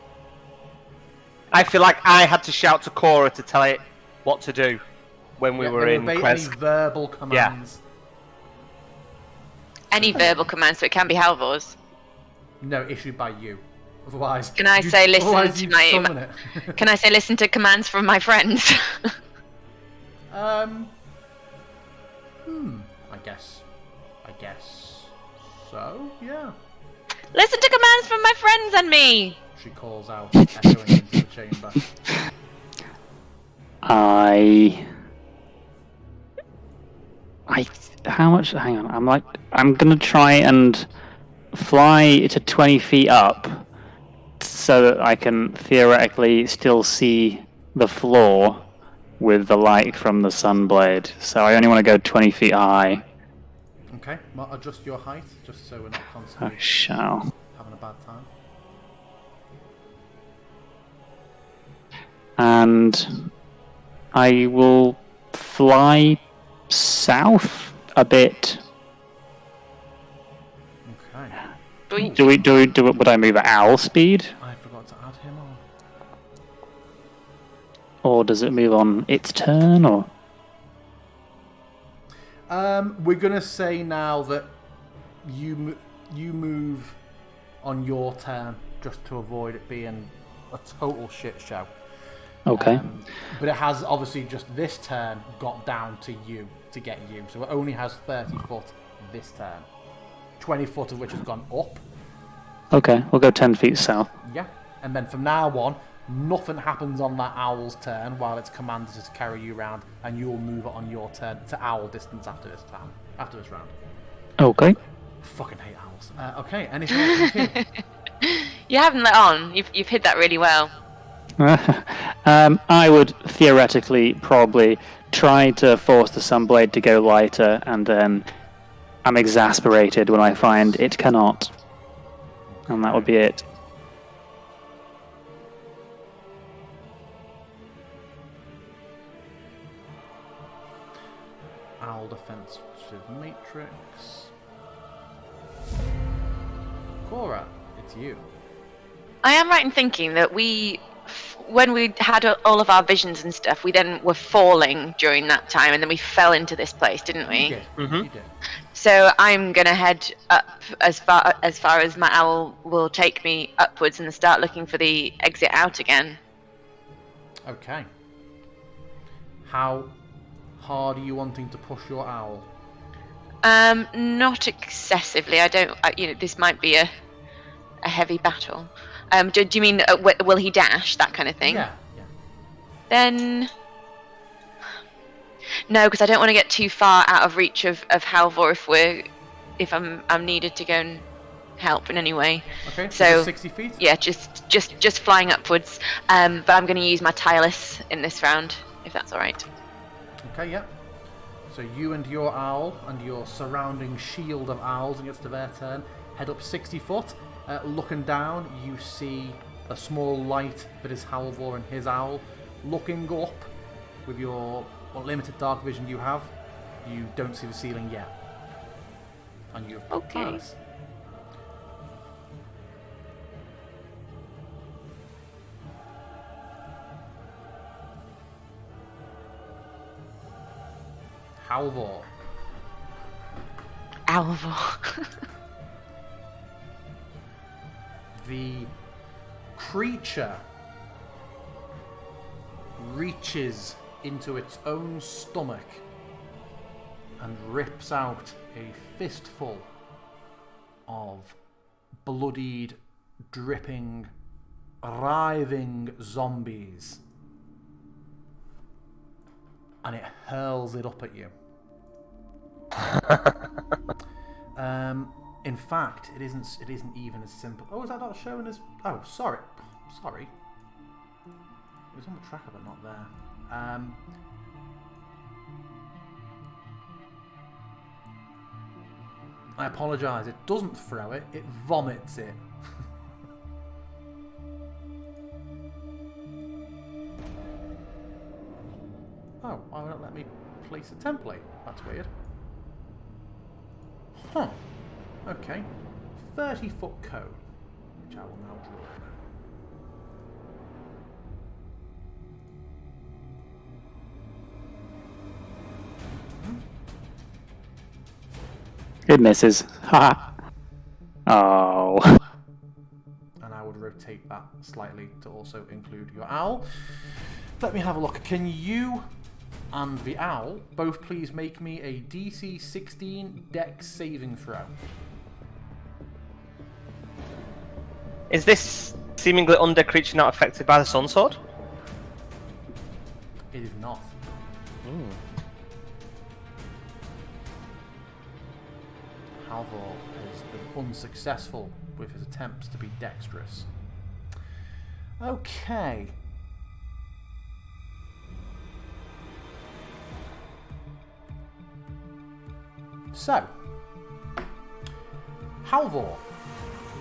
I feel like I had to shout to Cora to tell it what to do when we were in any Quest. verbal commands. Any verbal commands, so it can be Halvor's. No, issued by you. Otherwise, Can I say listen otherwise to you'd my? summon it. Can I say listen to commands from my friends? I guess so. Yeah. Listen to commands from my friends and me. She calls out, echoing into the chamber. How much? Hang on. I'm gonna try and fly to 20 feet up, so that I can theoretically still see the floor with the light from the sunblade. So I only want to go 20 feet high. Okay, well, adjust your height, just so we're not constantly I shall. having a bad time. And I will fly south a bit. Okay. Would I move at owl speed? I forgot to add him on. Or does it move on its turn, or? We're gonna say now that you move on your turn, just to avoid it being a total shit show. Okay. But it has obviously just this turn got down to you to get you, so it only has 30 foot this turn. 20 foot of which has gone up. Okay, we'll go 10 feet south. Yeah, and then from now on, nothing happens on that owl's turn while it's commanded to carry you around, and you'll move it on your turn to owl distance after this round. Okay. Fucking hate owls. Okay, anything else you can? You haven't let on. You've hid that really well. I would theoretically probably try to force the sunblade to go lighter, and then I'm exasperated when I find it cannot. And that would be it. Owl defensive matrix. Cora, it's you. I am right in thinking that when we had all of our visions and stuff, we then were falling during that time, and then we fell into this place, didn't we? You did. Mm-hmm. You did. So I'm gonna head up as far as my owl will take me upwards, and start looking for the exit out again. Okay. How hard are you wanting to push your owl? Not excessively. This might be a heavy battle. Do you mean will he dash, that kind of thing? Yeah. Then no, because I don't want to get too far out of reach of Halvor if I'm needed to go and help in any way. Okay. So 60 feet. yeah, just flying upwards. But I'm going to use my tireless in this round, if that's all right. Okay. Yeah. So you and your owl and your surrounding shield of owls, and it's to their turn, head up 60 foot. Looking down, you see a small light that is Halvor and his owl. Looking up with your limited dark vision you have, you don't see the ceiling yet. And you have Okay. Titus. Halvor. Alvor. The creature reaches into its own stomach and rips out a fistful of bloodied, dripping, writhing zombies, and it hurls it up at you. In fact, it isn't even as simple. Oh, is that not showing as? Oh, sorry. It was on the tracker, but not there. I apologise. It doesn't throw it. It vomits it. Oh, why won't it let me place a template? That's weird. Huh. Okay. 30-foot cone, which I will now draw. It misses. Ha! Oh. And I would rotate that slightly to also include your owl. Let me have a look. Can you and the owl both please make me a DC 16 Dex saving throw? Is this seemingly undead creature not affected by the Sun Sword? It is not. Halvor has been unsuccessful with his attempts to be dexterous. Okay. So, Halvor,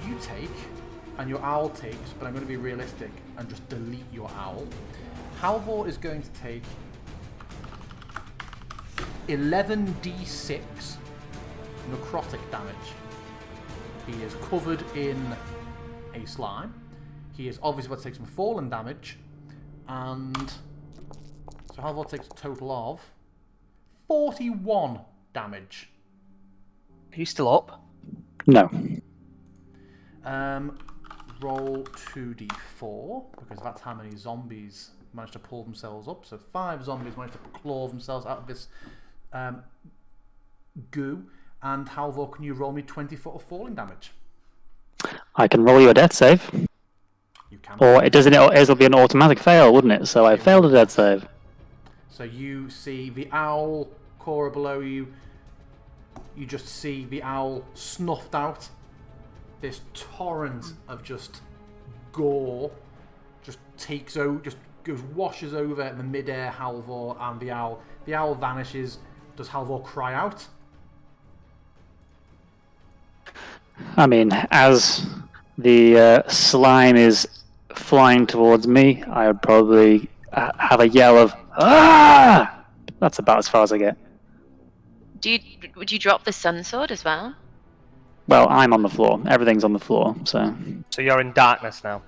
you take, and your owl takes, but I'm going to be realistic and just delete your owl. Halvor is going to take 11d6 necrotic damage. He is covered in a slime. He is obviously about to take some fallen damage, and so Halvor takes a total of 41 damage. Are you still up? No. Roll 2d4, because that's how many zombies managed to pull themselves up. So 5 zombies managed to claw themselves out of this goo. And Halvor, can you roll me 20 foot of falling damage? I can roll you a death save. You can. Or it'll be an automatic fail, wouldn't it? So I failed a death save. So you see the owl, Cora, below you. You just see the owl snuffed out. This torrent of just gore just takes over, just washes over in the midair Halvor and the owl. The owl vanishes. Does Halvor cry out? I mean, as the slime is flying towards me, I would probably have a yell of "Ah!" That's about as far as I get. Would you drop the sun sword as well? Well, I'm on the floor. Everything's on the floor, so... So you're in darkness now?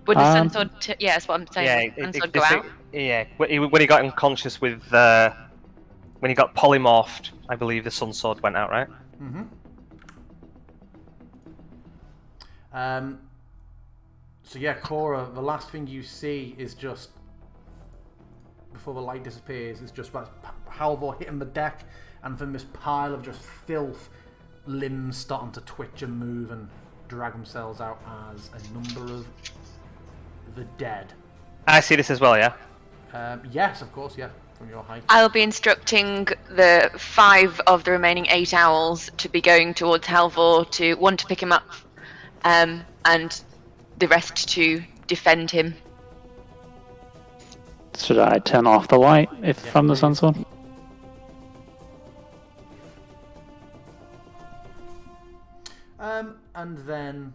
Would the sun sword... yeah, that's what I'm saying. Yeah, Would the sun sword go out? Yeah, when he got unconscious with... when he got polymorphed, I believe the Sun Sword went out, right? Mm-hmm. So yeah, Cora, the last thing you see is just... before the light disappears, is just Halvor hitting the deck, and from this pile of just filth, limbs starting to twitch and move and drag themselves out as a number of the dead. I see this as well, yeah? Yes, of course, yeah, from your height. I'll be instructing the 5 of the remaining 8 owls to be going towards Halvor to pick him up, and the rest to defend him. Should I turn off the light Yeah, from the please. sun sword? And then,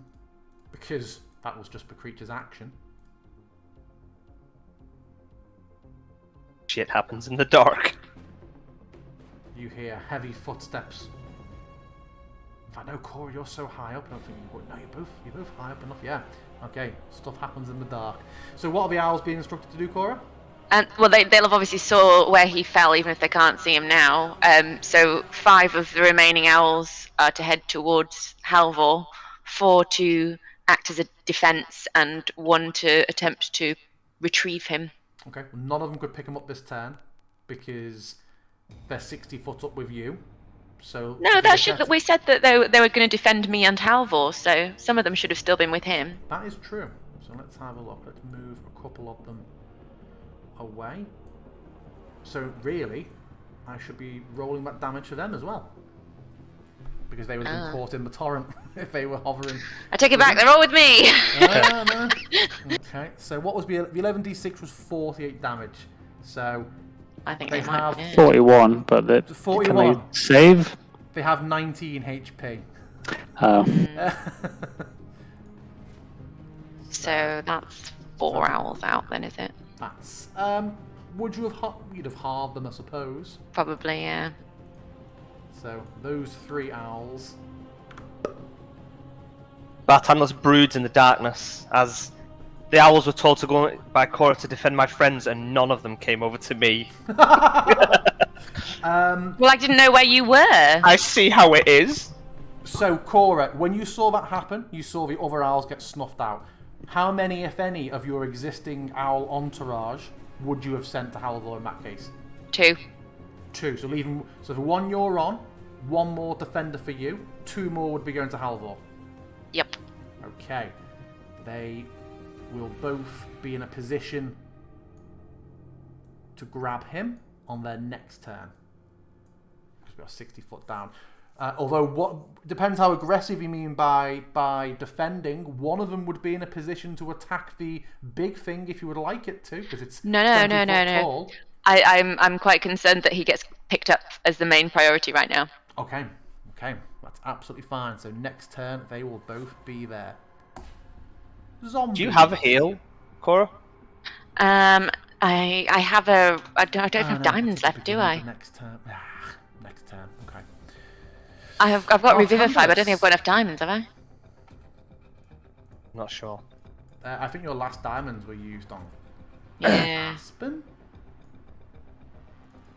because that was just the creature's action, Shit happens in the dark. you hear heavy footsteps. In fact, no, Cora, you're so high up. I don't think you would. No, you're both high up enough. Yeah. Okay. Stuff happens in the dark. So, what are the owls being instructed to do, Cora? And well, they'll have obviously saw where he fell, even if they can't see him now. So 5 of the remaining owls are to head towards Halvor, 4 to act as a defense, and 1 to attempt to retrieve him. Okay. None of them could pick him up this turn because they're 60 foot up with you. So No, we said that they were going to defend me and Halvor, so some of them should have still been with him. That is true. So let's have a look. Let's move a couple of them away. So really, I should be rolling that damage for them as well. Because they would have been caught in the torrent if they were hovering. I take it back, they're all with me! No. Okay, so what was the 11d6 was 48 damage. So I think they they might have have 41, but can 41. they save? They have 19 HP. Oh. So that's 4 owls out then, is it? That's would you have you'd have halved them, I suppose. Probably, yeah. So those 3 owls. Bartandus broods in the darkness as the owls were told to go by Cora to defend my friends, and none of them came over to me. Well, I didn't know where you were. I see how it is. So Cora, when you saw that happen, you saw the other owls get snuffed out. How many, if any, of your existing owl entourage would you have sent to Halvor in that case? 2. 2. So the 1 you're on, 1 more defender for you, 2 more would be going to Halvor. Yep. Okay. They will both be in a position to grab him on their next turn. Because we are 60 foot down. Although, what depends how aggressive you mean by defending. One of them would be in a position to attack the big thing if you would like it to, because it's 20 foot tall. I'm quite concerned that he gets picked up as the main priority right now. Okay, that's absolutely fine. So next turn, they will both be there. Zombie. Do you have a heal, Cora? I have a. I don't have diamonds left, do I? Next turn. Next turn. Okay. I've got Revivify, but I don't think I've got enough diamonds, have I? Not sure. I think your last diamonds were used on Aspen.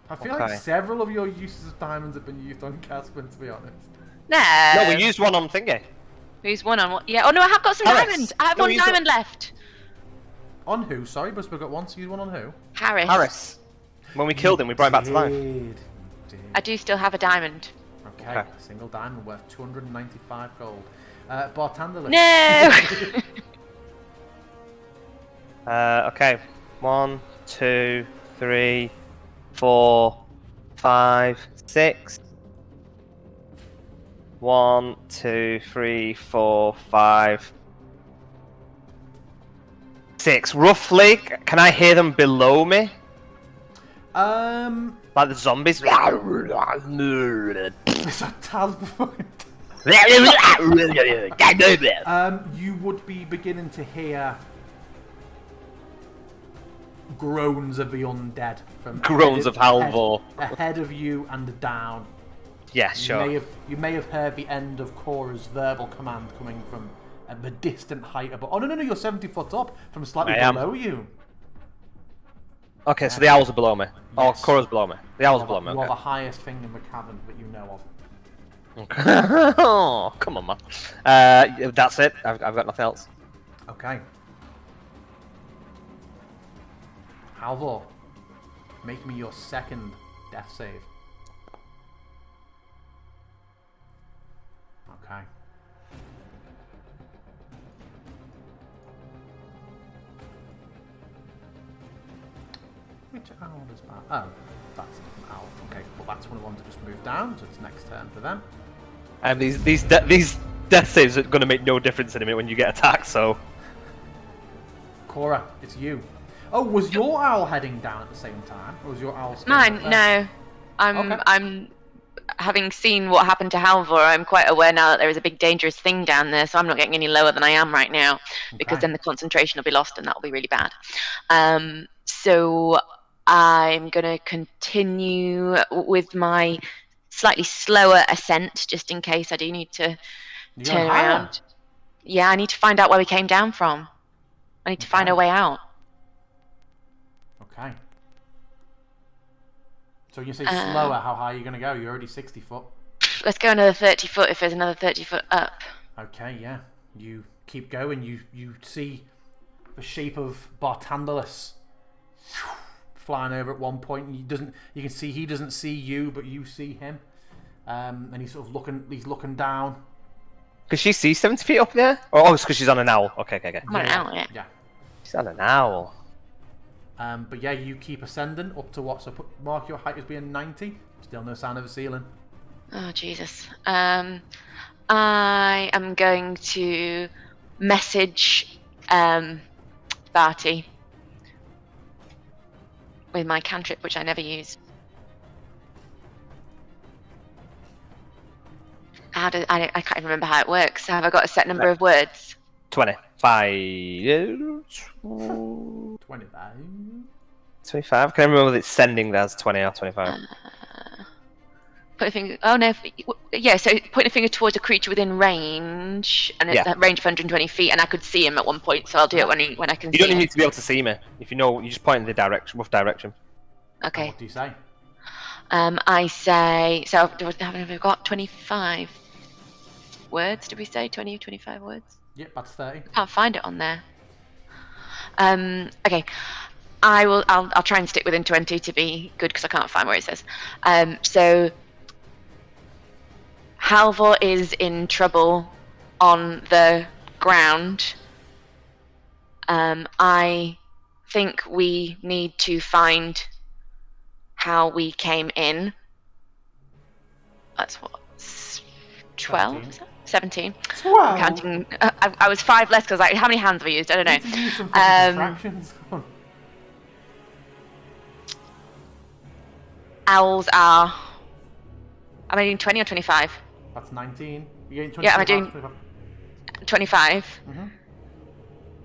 I feel like several of your uses of diamonds have been used on Caspin, to be honest. No, we used one on Thingy. We used one on what? Yeah. Oh no, I have got some diamonds. I have 1 diamond left. On who? Sorry, but we got one to use one on who? Harris. When we killed him, we brought him back to life. Did. I do still have a diamond. Okay. A single diamond worth 295 gold. Bartandler. No. Okay. 1, 2, 3, 4, 5, 6. 1, 2, 3, 4, 5, 6. Roughly, can I hear them below me? Like the zombies? It's a Tasman. You would be beginning to hear groans of the undead from Groans of Halvor. ahead of you and down. Yeah, sure. You may have heard the end of Cora's verbal command coming from the distant height above. Oh no, you're 70 foot up from slightly below you. Okay, so the owls are below me. Yes. Oh, Cora's below me. The owls are below me. You are Okay. the highest thing in the cavern that you know of. Okay. Oh, come on, man. That's it. I've got nothing else. Okay. Halvor, make me your second death save. Okay. Which owl is that? Oh, that's a different owl. Okay, well that's one of the ones that just moved down, so it's next turn for them. And these death saves are going to make no difference in a minute when you get attacked. So. Cora, it's you. Oh, was your owl heading down at the same time, or was your owl? Mine, no. Okay. I'm having seen what happened to Halvor, I'm quite aware now that there is a big dangerous thing down there, so I'm not getting any lower than I am right now, because then the concentration will be lost and that will be really bad. So I'm going to continue with my slightly slower ascent, just in case I do need to turn around. Yeah, I need to find out where we came down from. I need to find a way out. Okay. So you say slower, how high are you going to go? You're already 60 foot. Let's go another 30 foot if there's another 30 foot up. Okay, yeah. You keep going. You see the shape of Bartandalus flying over at one point. And you can see he doesn't see you, but you see him. And he's sort of he's looking down. Could she see 70 feet up there? Oh, it's because she's on an owl. Okay. I'm on an owl, yeah. Yeah. She's on an owl. But yeah, you keep ascending up to what? So mark your height as being 90. Still no sign of a ceiling. Oh, Jesus. I am going to message Barty with my cantrip, which I never use. I can't even remember how it works. Have I got a set number of words? 25. 25. 25? Can I remember whether it's sending as 20 or 25? Put a finger. Oh no! Yeah, so point a finger towards a creature within range, and it's a range of 120 feet, and I could see him at one point, so I'll do it when I can. You see don't even him. need to be able to see me. If you know, you just point in the direction, rough direction. Okay. What do you say? I say. So have we got 25 words? Did we say 20 or 25 words? Yep, that's 30. I can't find it on there. Okay. I'll try and stick within 20 to be good because I can't find where it says. So Halvor is in trouble on the ground. I think we need to find how we came in. That's what? 12? 17. 12? I'm counting. I was 5 less because how many hands have I used? I don't know. You need to use some distractions. Owls are. Am I doing 20 or 25? That's 19. You're getting 20. Yeah, am I doing 25? Mm-hmm.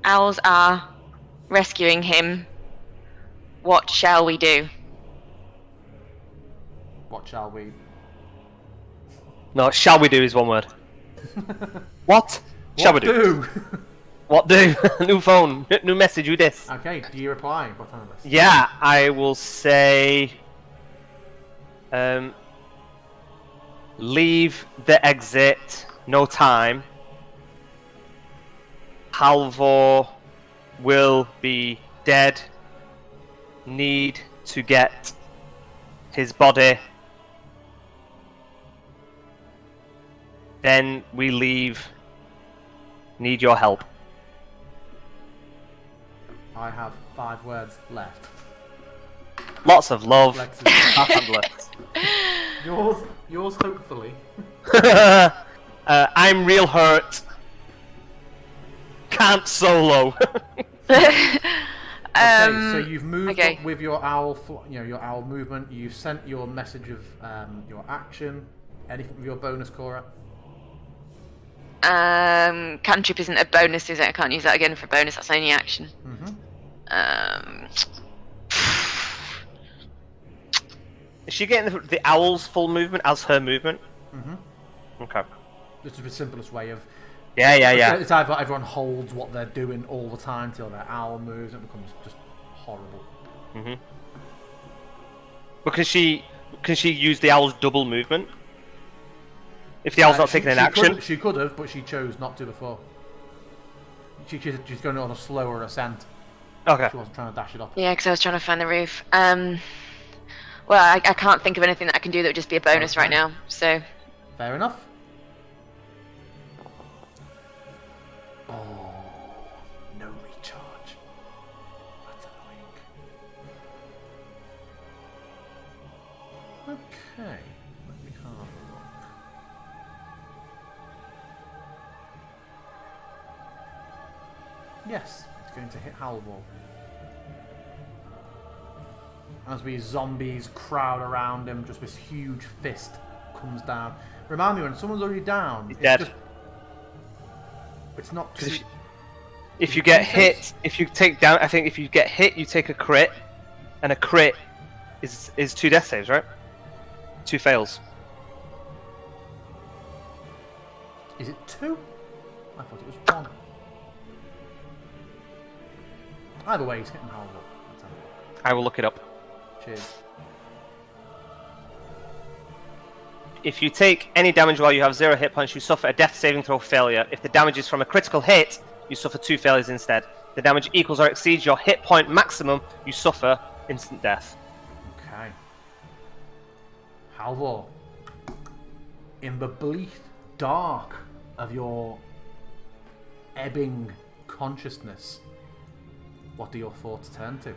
Owls are rescuing him. What shall we do? What shall we? No, shall we do is one word. What? Shall we do? What do? New phone, new message, who this? Okay, do you reply? Yeah, I will say... leave the exit, no time. Halvor will be dead. Need to get his body. Then we leave. Need your help. I have 5 words left. Lots of love. Yours hopefully. I'm real hurt. Can't solo. Okay, so you've moved up with your owl, your owl movement. You've sent your message of your action. Anything with your bonus, Cora? Cantrip isn't a bonus, is it? I can't use that again for a bonus. That's only action. Mm-hmm. Is she getting the owl's full movement as her movement? Mm-hmm. Okay. This is the simplest way of. Yeah. It's either everyone holds what they're doing all the time till their owl moves and it becomes just horrible. Mm-hmm. But can she use the owl's double movement? If the owl's not taking an action? She could have, but she chose not to before. She's going on a slower ascent. Okay. She wasn't trying to dash it off. Yeah, because I was trying to find the roof. Well, I can't think of anything that I can do that would just be a bonus right now, so... Fair enough. Oh, no recharge. That's annoying. Okay, let me have a look. Yes, it's going to hit Halvor. As these zombies crowd around him, just this huge fist comes down. Remind me, when someone's already down, He's it's dead. just... It's not... Because too- if you get hit, if you take down, I think if you get hit, you take a crit, and a crit is 2 death saves, right? 2 fails. Is it 2? I thought it was 1. Either way, he's hitting Halvor. Let's have a look. I will look it up. Cheers. If you take any damage while you have 0 hit points, you suffer a death saving throw failure. If the damage is from a critical hit, you suffer 2 failures instead. If the damage equals or exceeds your hit point maximum, you suffer instant death. Okay. Halvor, in the bleak dark of your ebbing consciousness, what do your thoughts turn to?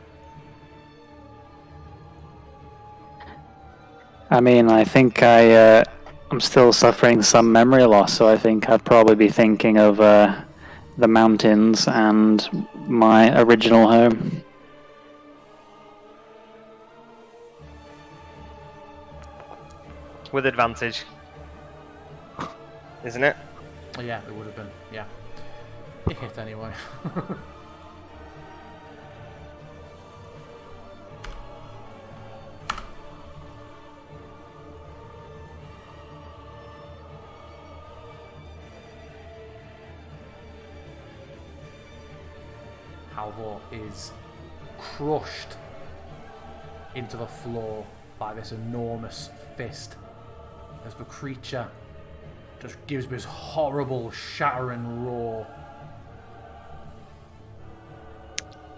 I mean, I think I'm still suffering some memory loss, so I think I'd probably be thinking of the mountains and my original home. With advantage. Isn't it? Oh, yeah, it would have been. Yeah. It hit anyway. Halvor is crushed into the floor by this enormous fist as the creature just gives this horrible shattering roar.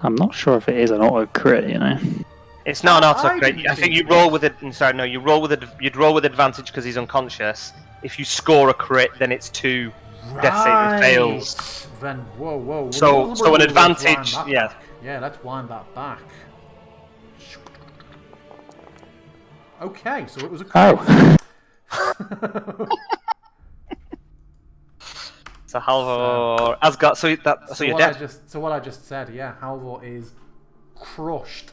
I'm not sure if it is an auto crit, you know. It's not an auto I crit. didn't I think think you roll with it. Sorry, no, you roll with it. You'd roll with advantage because he's unconscious. If you score a crit, then it's 2 death saving fails. Then whoa. So an Let's advantage, wind that yeah. back. Yeah, let's wind that back. Okay, so it was a crit. Oh. So Halvor, Asgard. So you're what dead. what I just said, yeah, Halvor is crushed.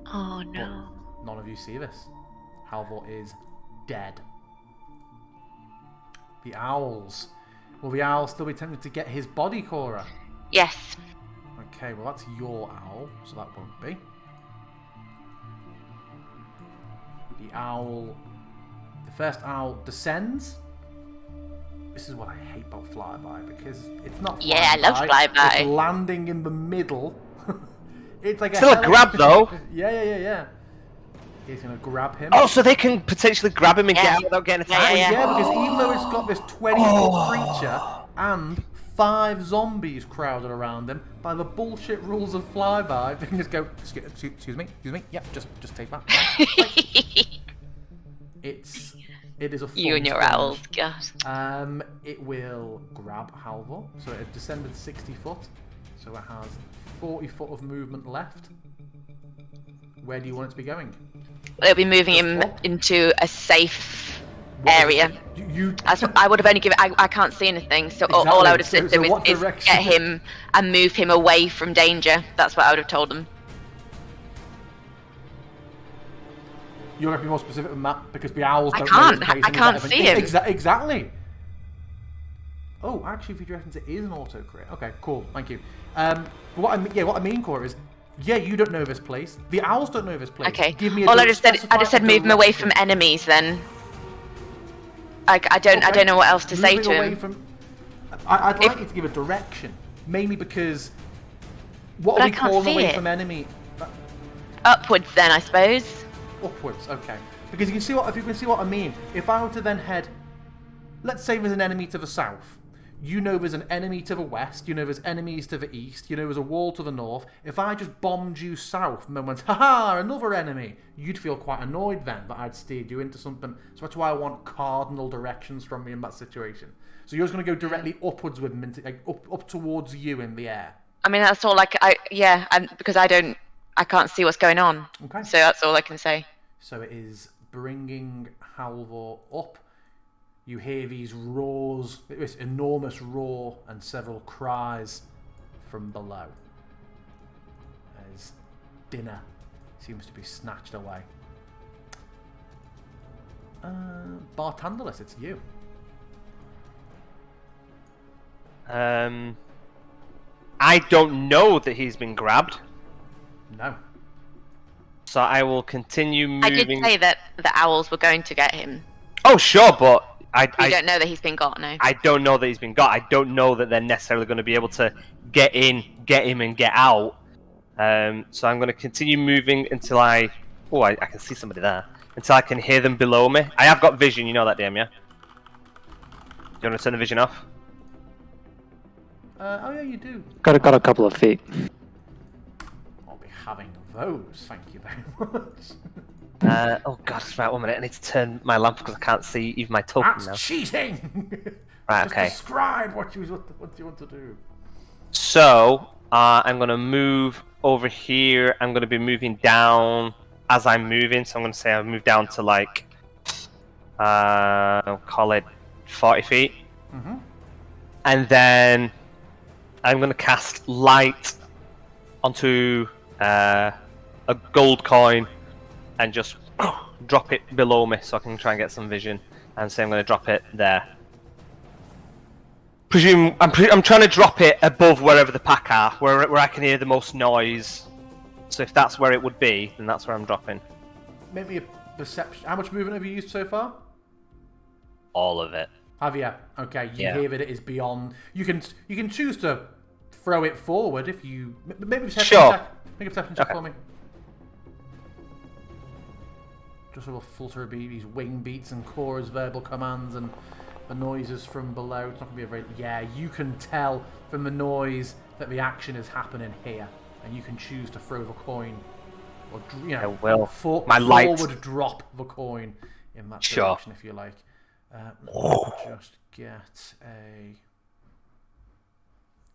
Oh no. None of you see this. Halvor is dead. The owls. Will the owl still be tempted to get his body, Cora? Yes. Okay, well that's your owl, so that won't be. The owl... The first owl descends. This is what I hate about flyby, because it's not flying Yeah, I love by, flyby. It's landing in the middle. It's like Still a grab, though. Yeah. He's gonna grab him. Oh, so they can potentially grab him and get Yeah. out without getting Yeah, attacked. Yeah, because even though it's got this 20-foot creature and 5 zombies crowded around him, by the bullshit rules of flyby, they can just go, excuse me, yep, just take that. It is a full You and your sponge. owls, God. It will grab Halvor, so it descended 60 foot, so it has 40 foot of movement left. Where do you want it to be going? It'll be moving him Just up? into a safe What is area. it? You I would have only given. I can't see anything, so all I would have Exactly. said So to what him is direction? get him and move him away from danger. That's what I would have told him. You're going to be more specific than that because the owls I don't can't. know his place I any can't better see than- him. Exactly. Oh, actually, if you reckon it is an auto crit. Okay, cool. Thank you. What I mean, Cora, is you don't know this place. The owls don't know this place. Okay. Give me All I just said specify a move him away direction. from enemies. Then. I don't know what else to say Moving to away him. From, I'd If- like you to give a direction, mainly because what But are I we can't calling see away it. from enemy? Upwards, then I suppose. Upwards, okay. Because you can see if you can see what I mean. If I were to then head, let's say there's an enemy to the south. You know there's an enemy to the west. You know there's enemies to the east. You know there's a wall to the north. If I just bombed you south and then went, haha, another enemy, you'd feel quite annoyed then that I'd steered you into something. So that's why I want cardinal directions from me in that situation. So you're just going to go directly upwards with them, up towards you in the air. I mean, that's all. Because I can't see what's going on. Okay. So that's all I can say. So it is bringing Halvor up. You hear these roars, this enormous roar, and several cries from below as dinner seems to be snatched away. Bartandalis, it's you. I don't know that he's been grabbed, No. so I will continue moving. I did say that the owls were going to get him. Oh, sure, but I don't know that he's been got, no. I don't know that he's been got. I don't know that they're necessarily going to be able to get in, get him, and get out. So I'm going to continue moving until I can see somebody there. Until I can hear them below me. I have got vision, you know that, DM, yeah? Do you want to turn the vision off? Oh yeah, you do. Got a couple of feet. I'll be having those, thank you very much. Oh god, right, 1 minute. I need to turn my lamp because I can't see even my token That's now. cheating! Right, Just okay. describe what you want to do. So, I'm going to move over here. I'm going to be moving down as I'm moving. So I'm going to say I'll move down to like, I'll call it 40 feet. Mm-hmm. And then I'm going to cast light onto a gold coin and just drop it below me so I can try and get some vision. And say I'm going to drop it there. I'm trying to drop it above wherever the pack are, where I can hear the most noise. So if that's where it would be, then that's where I'm dropping. Maybe a perception. How much movement have you used so far? All of it. Have you? Okay, you Yeah. hear that it is beyond. You can choose to throw it forward if you maybe perception Sure. check. Make a perception check Okay. for me. Just a little flutter of these wing beats and Cora's verbal commands and the noises from below. It's not gonna be a very you can tell from the noise that the action is happening here, and you can choose to throw the coin or I will. My forward light. drop the coin in that Sure. direction if you like. Let me just get a.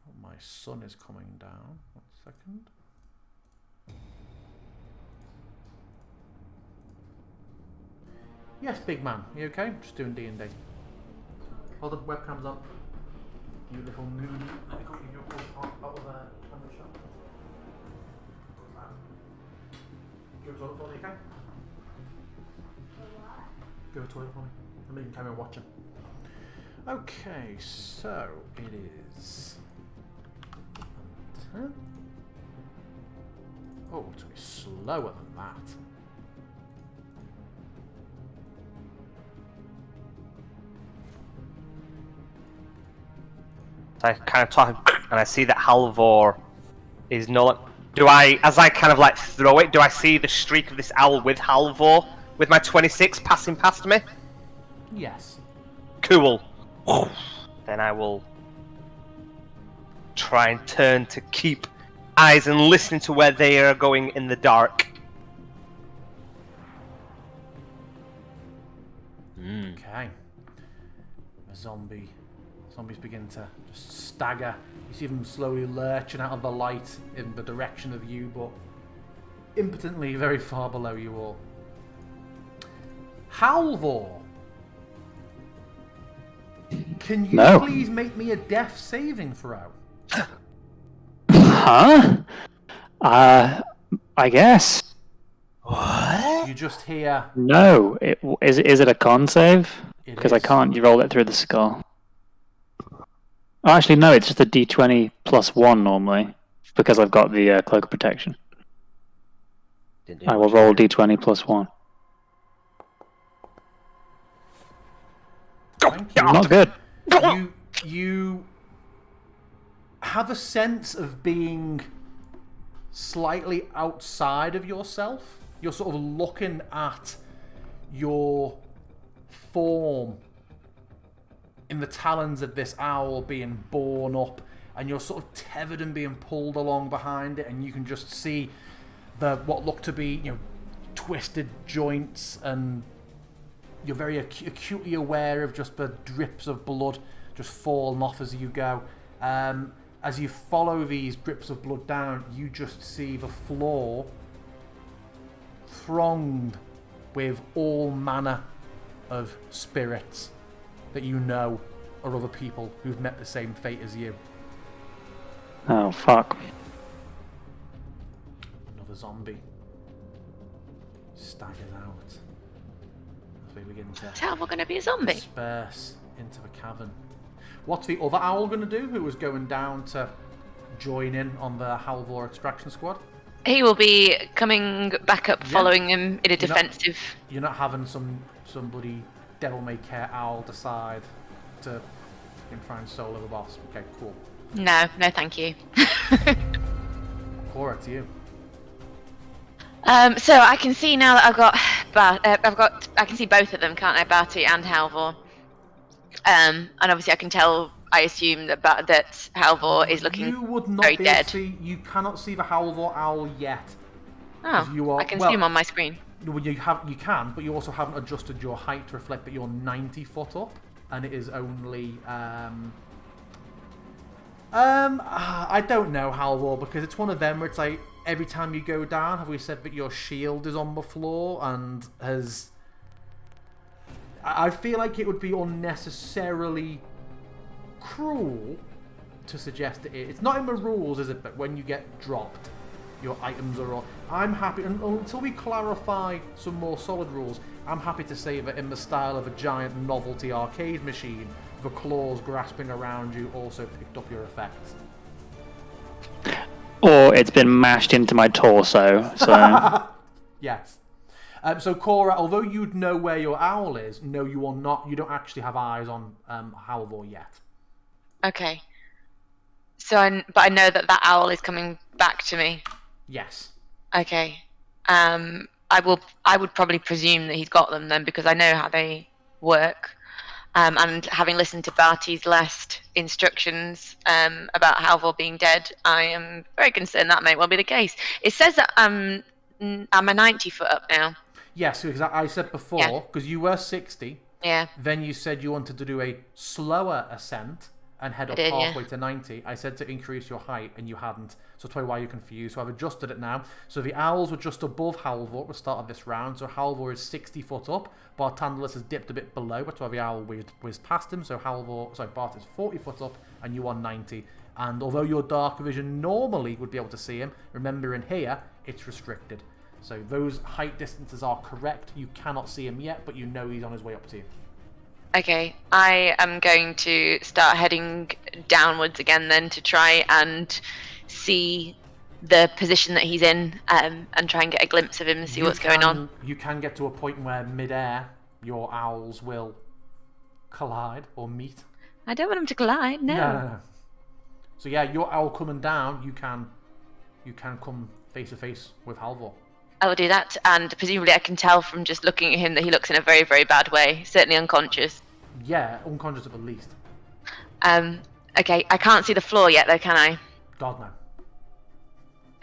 Oh, my sun is coming down. 1 second. Yes, big man. You okay? Just doing D&D. Hold the webcam's on. You little moody. Let me go give you a call out of the shop. Go to the toilet for me, you can? Go to the toilet for me. I'm leaving camera watching. Okay, so it is. Oh, it's going to be slower than that. So I kind of talk, and I see that Halvor is no. Do I, as I kind of like throw it, do I see the streak of this owl with Halvor with my 26 passing past me? Yes. Cool. Then I will try and turn to keep eyes and listening to where they are going in the dark. Okay. The zombies begin to just stagger. You see them slowly lurching out of the light in the direction of you, but impotently very far below you all. Halvor, can you No. please make me a death saving throw? Huh? I guess. You just hear. No. Is it a con save? It Because I is. can't roll it through the skull. Oh, actually, no. It's just a d20 plus 1 normally. Because I've got the cloak of protection. I will roll d20 plus 1. Thank you. Not good. You have a sense of being slightly outside of yourself. You're sort of looking at your form in the talons of this owl being borne up, and you're sort of tethered and being pulled along behind it, and you can just see what look to be, twisted joints, and you're very acutely aware of just the drips of blood just falling off as you go. As you follow these drips of blood down, you just see the floor thronged with all manner of spirits that you know are other people who've met the same fate as you. Oh, fuck. Another zombie staggers out as they begin to Is Halvor going to be a zombie? disperse into the cavern. What's the other owl going to do who was going down to join in on the Halvor extraction squad? He will be coming back up, Yeah. following him in a You're not- defensive. You're not having some bloody devil-may-care owl decide to try and solo the boss. Okay, cool. No, thank you. Cora, to you. So I can see now that I can see both of them, can't I? Barty and Halvor. And obviously I can tell. I assume that Halvor is looking You would not very be able dead. to see. You cannot see the Halvor owl yet. Oh, you are- I can well- see him on my screen. Well, you can, but you also haven't adjusted your height to reflect that you're 90 foot up, and it is only I don't know, Halvor, because it's one of them where it's like every time you go down, have we said that your shield is on the floor and has? I feel like it would be unnecessarily cruel to suggest that it's not in the rules, is it? But when you get dropped, your items are all. I'm happy until we clarify some more solid rules. I'm happy to say that in the style of a giant novelty arcade machine, the claws grasping around you also picked up your effects. Or it's been mashed into my torso, so... Yes. So Cora, although you'd know where your owl is, no, you are not. You don't actually have eyes on Halvor yet. Okay. But I know that owl is coming back to me. Yes. Okay. I would probably presume that he's got them then, because I know how they work. And having listened to Barty's last instructions about Halvor being dead, I am very concerned that may well be the case. It says that I'm a 90 foot up now. Yes, because I said before, because you were 60, Yeah. then you said you wanted to do a slower ascent and head up did, yeah. halfway to 90. I said to increase your height, and you hadn't. So that's probably why you're confused. So I've adjusted it now. So the owls were just above Halvor at the start of this round. So Halvor is 60 foot up. Bartandalus has dipped a bit below. That's why the owl whizzed past him. So Bart is 40 foot up, and you are 90. And although your dark vision normally would be able to see him, remember in here, it's restricted. So those height distances are correct. You cannot see him yet, but you know he's on his way up to you. Okay, I am going to start heading downwards again then to try and see the position that he's in and try and get a glimpse of him and see what's going on. You can get to a point where mid-air, your owls will collide or meet. I don't want him to collide, no. No. So yeah, your owl coming down, you can come face to face with Halvor. I will do that, and presumably I can tell from just looking at him that he looks in a very, very bad way, certainly unconscious. Yeah, unconscious at the least. Okay, I can't see the floor yet though, can I? God no.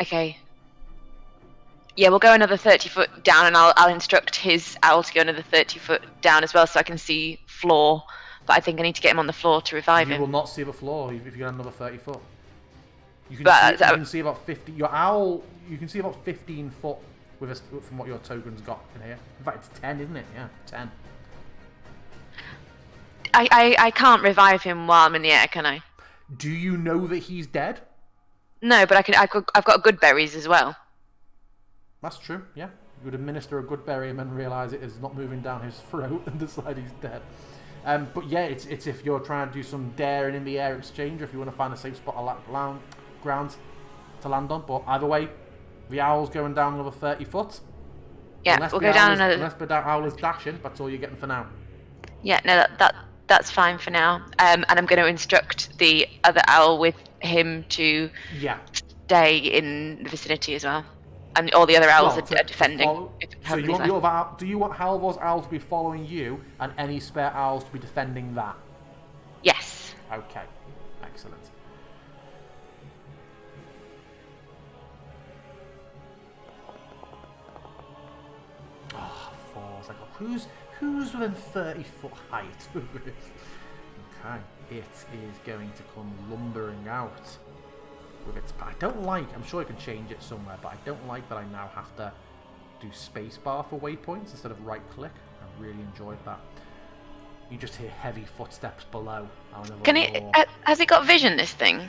Okay. Yeah, we'll go another 30 foot down, and I'll instruct his owl to go another 30 foot down as well, so I can see floor. But I think I need to get him on the floor to revive You him. will not see the floor if you get another 30 foot. You can, But- you can see about 50. Your owl, you can see about 15 foot from what your token's got in here. In fact, it's 10, isn't it? Yeah, 10. I can't revive him while I'm in the air, can I? Do you know that he's dead? No, but I've got good berries as well. That's true, yeah. You would administer a good berry and then realise it is not moving down his throat and decide he's dead. But yeah, it's if you're trying to do some daring in the air exchange, or if you want to find a safe spot of ground to land on. But either way, the owl's going down another 30 foot. Yeah, we'll go down another. Unless the owl is dashing, that's all you're getting for now. Yeah, no, that's fine for now. And I'm going to instruct the other owl with him to Yeah. stay in the vicinity as well. And all the other owls Well, are defending. So you want the other owl, do you want Halvor's owl to be following you and any spare owls to be defending that? Yes. Okay, excellent. Oh, 4. It's like, who's within 30 foot height? Okay, it is going to come lumbering out with its. I don't like. I'm sure I can change it somewhere, but I don't like that I now have to do spacebar for waypoints instead of right click. I really enjoyed that. You just hear heavy footsteps below. Can it? Has it got vision? This thing?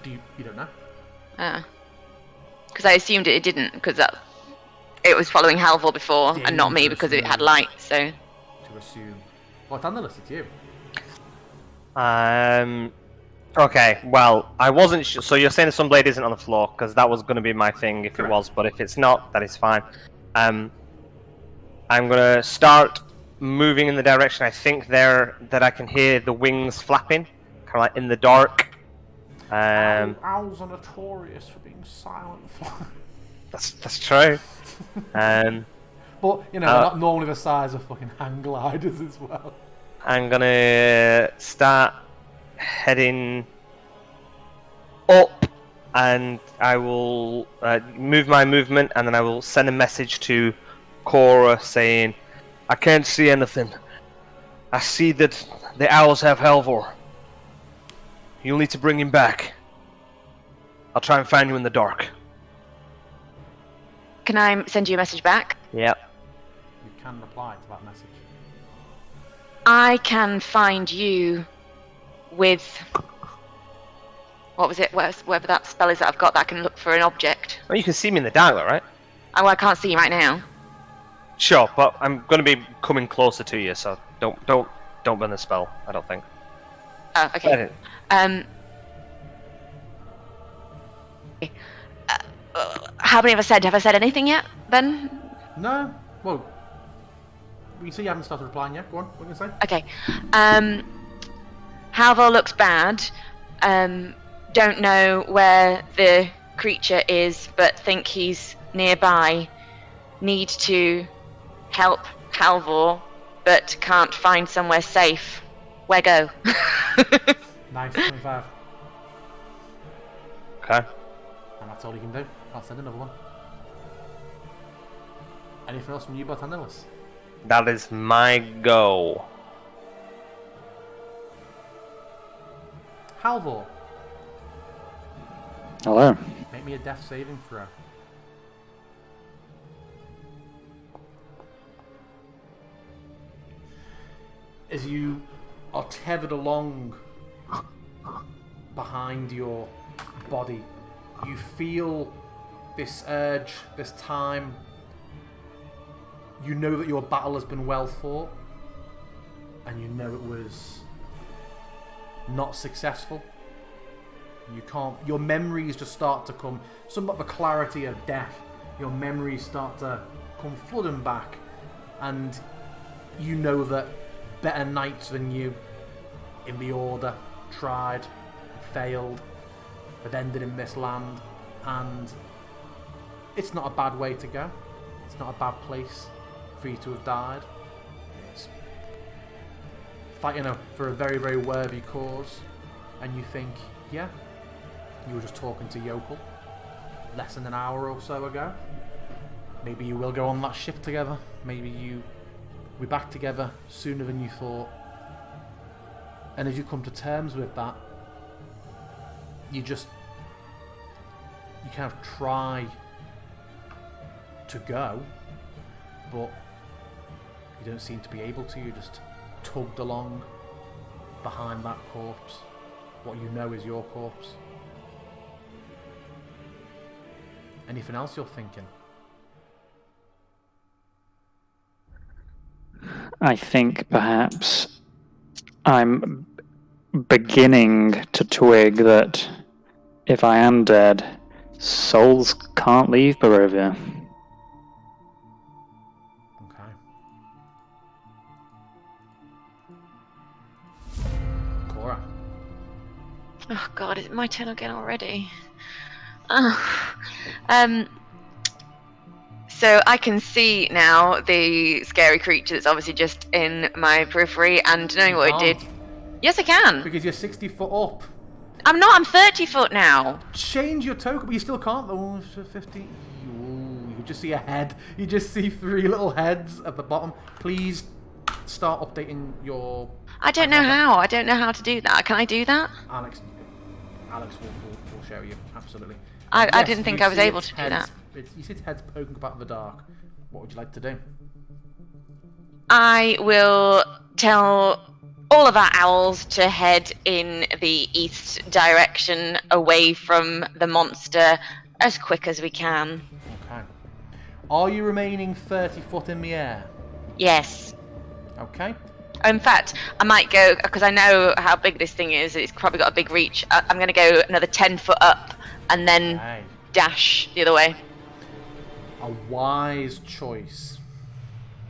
You don't know? Because I assumed it didn't, because it was following Halvor before and not me because it had light. So. To would assume. Barthandelus, it's you. Okay, well, I wasn't sure. So you're saying the Sunblade isn't on the floor, because that was going to be my thing if Correct. it was, but if it's not, that is fine. I'm going to start moving in the direction I think there that I can hear the wings flapping, kind of like in the dark. Owls are notorious for being silent. That's true. But, you know, they're not normally the size of fucking hang gliders as well. I'm going to start heading up, and I will move my movement, and then I will send a message to Cora saying, I can't see anything. I see that the owls have Halvor. You'll need to bring him back. I'll try and find you in the dark. Can I send you a message back? Yep. You can reply to that message. I can find you with... What was it? Whatever that spell is that I've got that I can look for an object. Well, you can see me in the dark, though, right? Oh, I can't see you right now. Sure, but I'm going to be coming closer to you, so don't burn the spell. I don't think. Oh, okay. How many have I said? Have I said anything yet, Ben? No. Well, you see you haven't started replying yet. Go on, what are you going to say? Okay. Halvor looks bad. Don't know where the creature is, but think he's nearby. Need to help Halvor, but can't find somewhere safe. Where go? Nice, 25. Okay. And that's all you can do. I'll send another one. Anything else from you, Barthandelus? That is my go. Halvor, Hello. make me a death saving throw. As you are tethered along behind your body, you feel this urge, this time. You know that your battle has been well fought, and you know it was not successful. You can't. Your memories just start to come. Somewhat the clarity of death. Your memories start to come flooding back, and you know that better knights than you in the Order tried, failed, have ended in this land, and it's not a bad way to go. It's not a bad place for you to have died. It's fighting for a very, very worthy cause, and you think, yeah, you were just talking to Yokel less than an hour or so ago. Maybe you will go on that ship together. Maybe you will be back together sooner than you thought. And as you come to terms with that, you kind of try to go, but you don't seem to be able to. You're just tugged along behind that corpse. What you know is your corpse. Anything else you're thinking? I think perhaps I'm beginning to twig that if I am dead, souls can't leave Barovia. Okay. Cora. Oh God, is it my turn again already? So I can see now the scary creature that's obviously just in my periphery, and knowing what it did. Yes, I can. Because you're 60 foot up. I'm not. I'm 30 foot now. Change your token, but you still can't. Though 50. Ooh, you just see a head. You just see 3 little heads at the bottom. Please start updating your. I don't know how. I don't know how to do that. Can I do that? Alex will show you. Absolutely. I didn't think I was able to do that. You see its heads poking about in the dark. What would you like to do? I will tell all of our owls to head in the east direction, away from the monster, as quick as we can. Okay. Are you remaining 30 foot in the air? Yes. Okay. In fact, I might go, because I know how big this thing is, it's probably got a big reach. I'm going to go another 10 foot up and then Okay. dash the other way. A wise choice.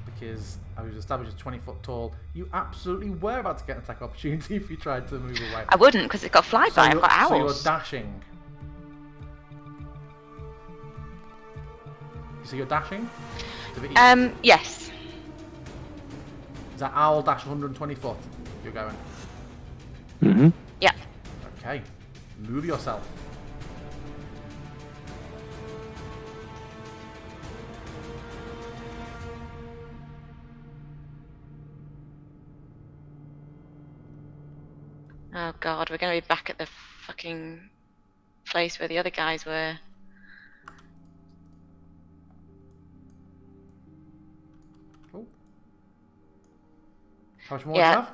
Because I was established as 20 foot tall. You absolutely were about to get an attack opportunity if you tried to move away. I wouldn't, because it's got flyby, I've got owls. So you're dashing. So you're dashing? To the east. Yes. Is that owl dash 120 foot? You're going. Mm-hmm. Yeah. Okay. Move yourself. Oh god, we're going to be back at the fucking place where the other guys were. Oh. How much more do you have?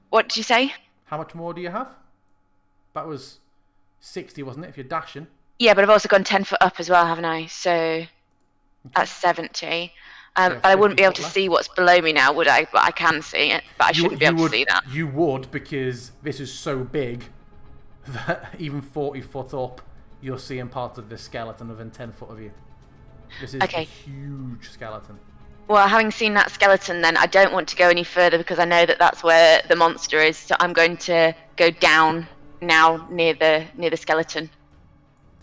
What did you say? How much more do you have? That was 60, wasn't it, if you're dashing? Yeah, but I've also gone 10 foot up as well, haven't I? So that's 70. But I wouldn't be able to see what's below me now, would I? But I can see it, but I shouldn't be able to see that. You would, because this is so big that even 40 foot up, you're seeing part of the skeleton within 10 foot of you. This is a huge skeleton. Well, having seen that skeleton, then I don't want to go any further because I know that that's where the monster is. So I'm going to go down now near the skeleton.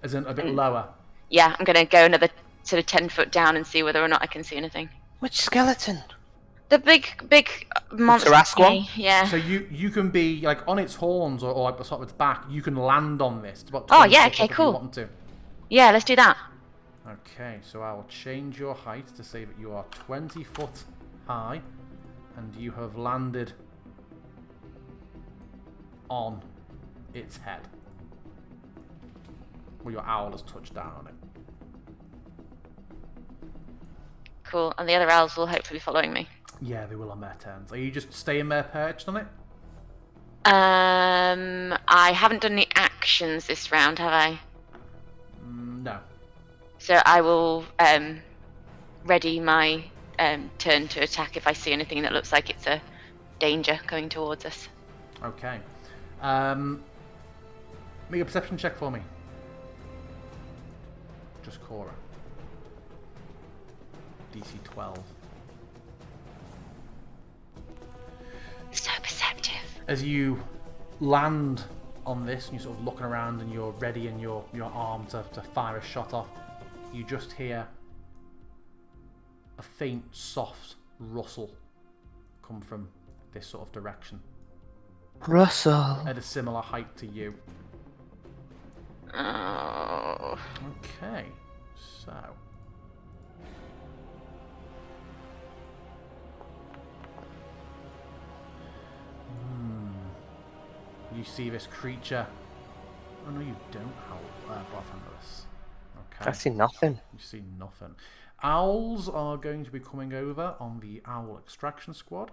As in a bit lower? Yeah, I'm going to go another sort of 10 foot down and see whether or not I can see anything. Which skeleton? The big monster. Tarrasque one? Yeah. So you can be like on its horns or like the sort of its back. You can land on this. It's about Oh yeah, 20 foot okay, up if cool. you want to. Yeah, let's do that. Okay, so I will change your height to say that you are 20 foot high and you have landed on its head. Well, your owl has touched down on it. Cool, and the other owls will hopefully be following me. Yeah, they will on their turns. Are you just staying there perched on it? I haven't done any actions this round, have I? No. So I will ready my turn to attack if I see anything that looks like it's a danger coming towards us. Okay. Make a perception check for me. Just Cora. DC 12. So perceptive. As you land on this and you're sort of looking around and you're ready in your arm to fire a shot off, you just hear a faint, soft rustle come from this sort of direction. Russell. At a similar height to you. Oh. Okay, so... You see this creature... Oh no, you don't, Barthandelus. Okay. I see nothing. You see nothing. Owls are going to be coming over on the Owl Extraction Squad.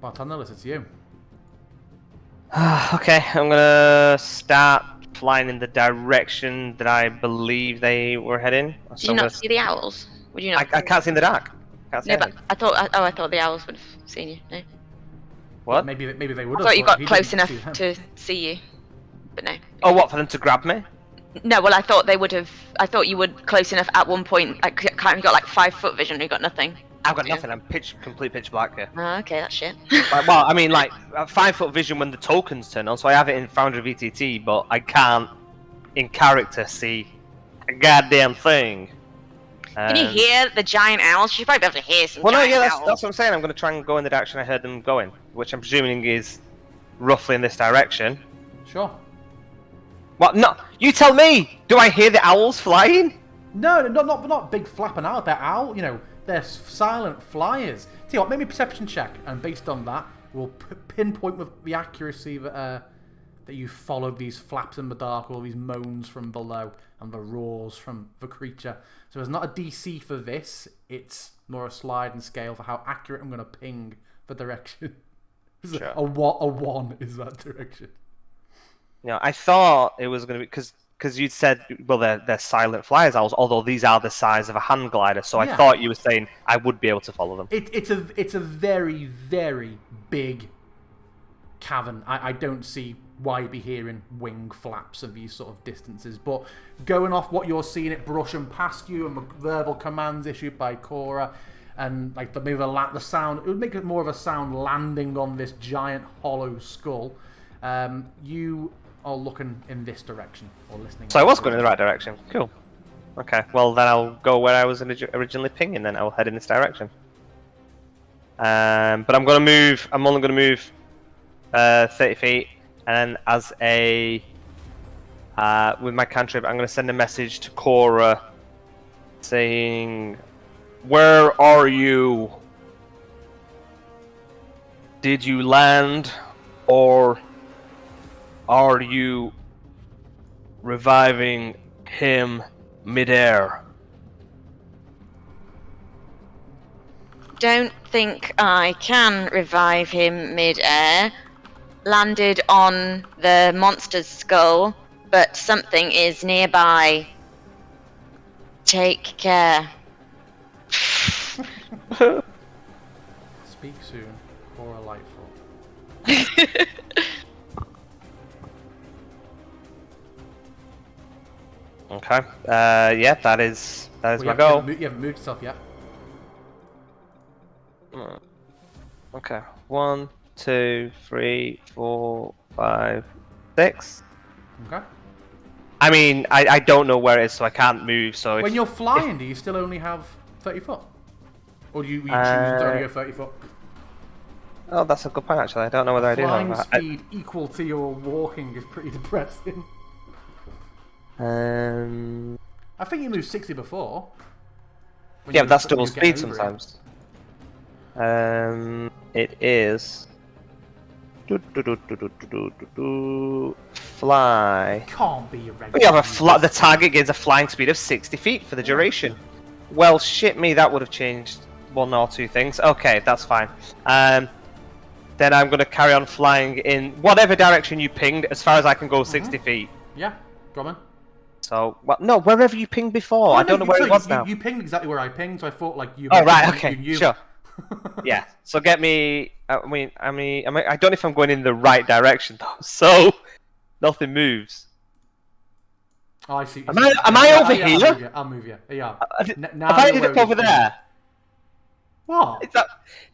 Barthandelus, it's you. Okay, I'm gonna start flying in the direction that I believe they were heading. Did you not see the owls? Would you not? I can't see in the dark. Can't see No, but anything. I thought the owls would have seen you. No. What? Maybe they would I have. thought you got he close didn't enough see them. to see you, but no. Oh, what, for them to grab me? No, well, I thought they would have. I thought you would close enough at one point. I can't. You got like 5 foot vision. You got nothing. I've got nothing. I'm complete pitch black here. Oh, okay, that's shit. Well, I mean, like 5 foot vision when the tokens turn on, so I have it in Foundry VTT, but I can't in character see a goddamn thing. Can you hear the giant owls? You should probably be able to hear some. Well, no, giant yeah, owls. that's what I'm saying. I'm going to try and go in the direction I heard them going, which I'm presuming is roughly in this direction. Sure. What? No, you tell me. Do I hear the owls flying? No, not big flapping out. They're owl. You know, They're silent flyers. Tell you what, make me a perception check, and based on that, we'll pinpoint with the accuracy that you followed these flaps in the dark, all these moans from below, and the roars from the creature. So it's not a DC for this, it's more a sliding scale for how accurate I'm going to ping the direction. Sure. A 1 is that direction. Yeah, I thought it was going to be because you'd said, well, they're silent flyers owls, although these are the size of a hand glider. So I thought you were saying I would be able to follow them. It's a very, very big cavern. I don't see why you'd be hearing wing flaps of these sort of distances. But going off what you're seeing, it brushing past you and the verbal commands issued by Cora, and like maybe the sound, it would make it more of a sound landing on this giant hollow skull. You are looking in this direction or listening. So I was going in the right direction. Cool. Okay. Well, then I'll go where I was originally pinging. Then I'll head in this direction. But I'm going to move. I'm only going to move 30 feet, and then as a with my cantrip, I'm going to send a message to Cora saying, "Where are you? Did you land, or are you reviving him midair?" Don't think I can revive him mid-air. Landed on the monster's skull, but something is nearby. Take care. Speak soon, Cora Lightfoot. Okay. Yeah, that is my You goal. haven't moved yourself yet. Okay. 1, 2, 3, 4, 5, 6. Okay. I mean, I don't know where it is, so I can't move. So When you're flying, do you still only have 30 foot? Or do you choose to only go 30 foot? Oh, that's a good point, actually. I don't know whether I do Flying have that. speed equal to your walking is pretty depressing. I think you moved 60 before. Yeah, but that's when double you get speed over it. sometimes. It is. Fly. Can't be a regular. We have the target gains a flying speed of 60 feet for the duration. Well, shit me, that would have changed one or two things. Okay, that's fine. Then I'm going to carry on flying in whatever direction you pinged, as far as I can go 60 feet. Yeah, go on. So, well, no, wherever you pinged before. I don't know where it was now. You pinged exactly where I pinged, so I thought like you. Oh right, okay, you knew. sure. Yeah. So get me. I don't know if I'm going in the right direction though. So nothing moves. Oh, I see. Am I over here? I'll move you. Yeah. Have I ended up over there? What?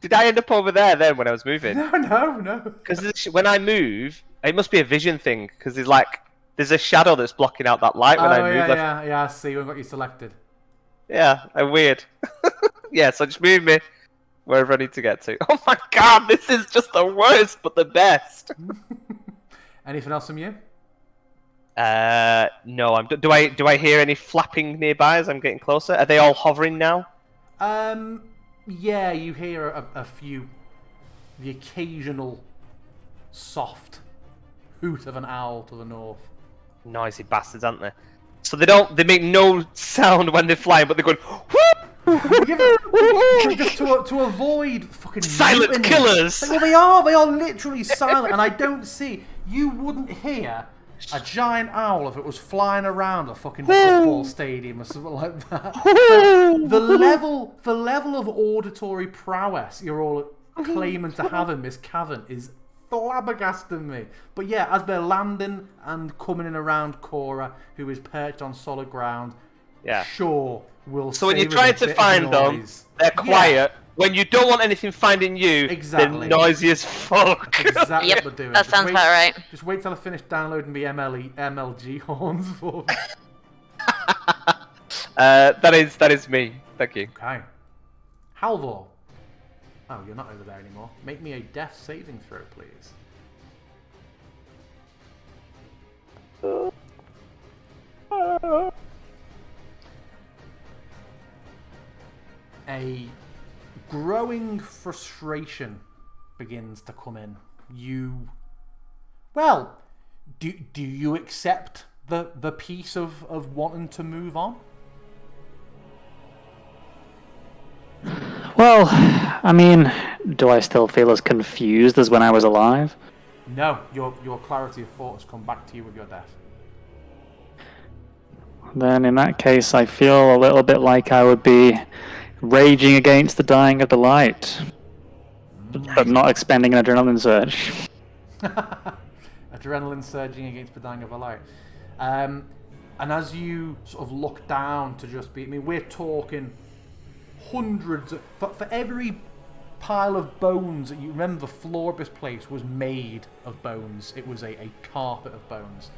Did I end up over there then when I was moving? No. Because when I move, it must be a vision thing. Because there's a shadow that's blocking out that light when I move. Yeah. I see. We've got you selected. Yeah, weird. Yeah, so just move me wherever I need to get to. Oh my god, this is just the worst, but the best. Anything else from you? No. Do I hear any flapping nearby as I'm getting closer? Are they all hovering now? Yeah, you hear a few, the occasional soft hoot of an owl to the north. Noisy bastards, aren't they? So they make no sound when they're flying, but they're going just to avoid fucking silent mutiny. killers. Well, they are literally silent, and I don't see. You wouldn't hear a giant owl if it was flying around a fucking football stadium or something like that. The level of auditory prowess you're all claiming to have in this cavern is flabbergasting me. But yeah, as they're landing and coming in around Cora, who is perched on solid ground, sure, we'll. So when you're trying to find them, they're quiet. Yeah. When you don't want anything finding you, they're noisy as fuck. Exactly yep, what they're doing. That sounds about right. Just wait till I finish downloading the MLG horns for me. That is me. Thank you. Okay. Halvor. Oh, you're not over there anymore. Make me a death saving throw, please. A A growing frustration begins to come in. Do you accept the piece of wanting to move on? Well, I mean, do I still feel as confused as when I was alive? No, your clarity of thought has come back to you with your death. Then in that case, I feel a little bit like I would be raging against the dying of the light, but not expending an adrenaline surge. Adrenaline surging against the dying of a light. And as you sort of look down to just be, I mean, we're talking hundreds for every pile of bones that you remember, the floor of this place was made of bones. It was a carpet of bones.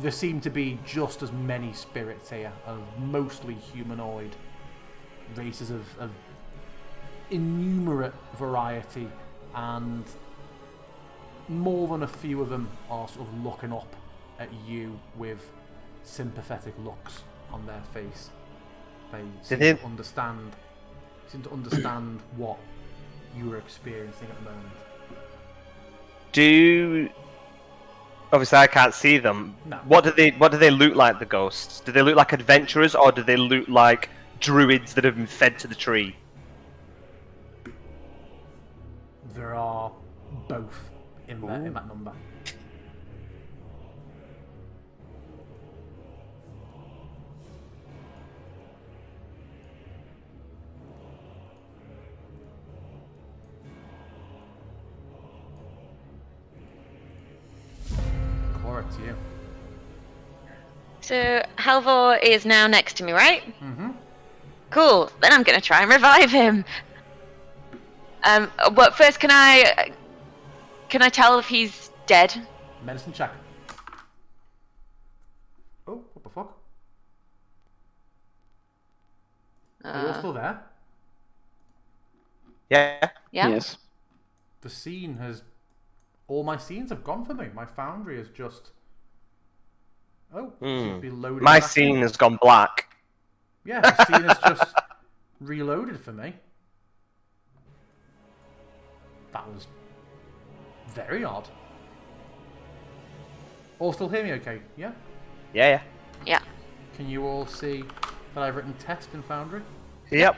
There seem to be just as many spirits here, of mostly humanoid races of innumerate variety, and more than a few of them are sort of looking up at you with sympathetic looks on their face. They seem to understand what you are experiencing at the moment. Obviously, I can't see them. No. What do they look like? The ghosts? Do they look like adventurers, or do they look like druids that have been fed to the tree? There are both in that number. Cora, to you. So Halvor is now next to me, right? Mm-hmm. Cool. Then I'm gonna try and revive him. But first, can I tell if he's dead? Medicine check. Oh, what the fuck? Are you all still there? Yeah. Yeah. Yes. The scene has... All my scenes have gone for me. My foundry is just... Oh, seems to be loading My back scene in. has gone black. Yeah, the scene is just reloaded for me. That was very odd. All still hear me okay? Yeah? Yeah. Yeah. Can you all see that I've written test in Foundry? Yep.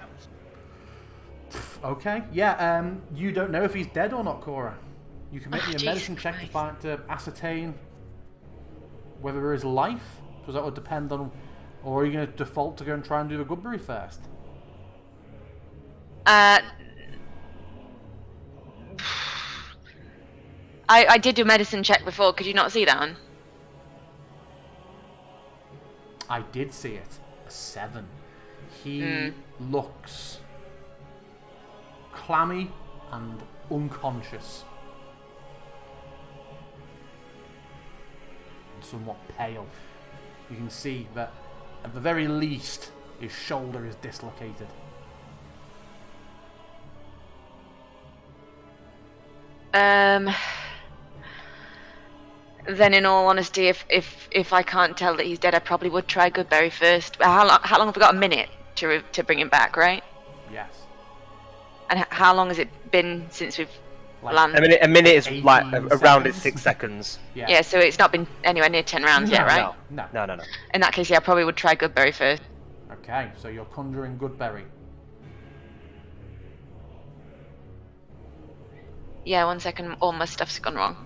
Okay. Yeah, you don't know if he's dead or not, Cora. You can make me a Jesus medicine check to ascertain whether there is life. Because that would depend on... Or are you going to default to go and try and do the Goodberry first? I did do a medicine check before. Could you not see that one? I did see it. A 7. He looks clammy and unconscious. And somewhat pale. You can see that at the very least his shoulder is dislocated. Then, in all honesty, if I can't tell that he's dead, I probably would try Goodberry first. How long have we got? A minute to bring him back, right? Yes. And how long has it been since we've Like, landed? A minute is 18 like around seconds. its 6 seconds. Yeah, so it's not been anywhere near 10 rounds yet, right? No. No. In that case, yeah, I probably would try Goodberry first. Okay, so you're conjuring Goodberry. Yeah, 1 second. All my stuff's gone wrong.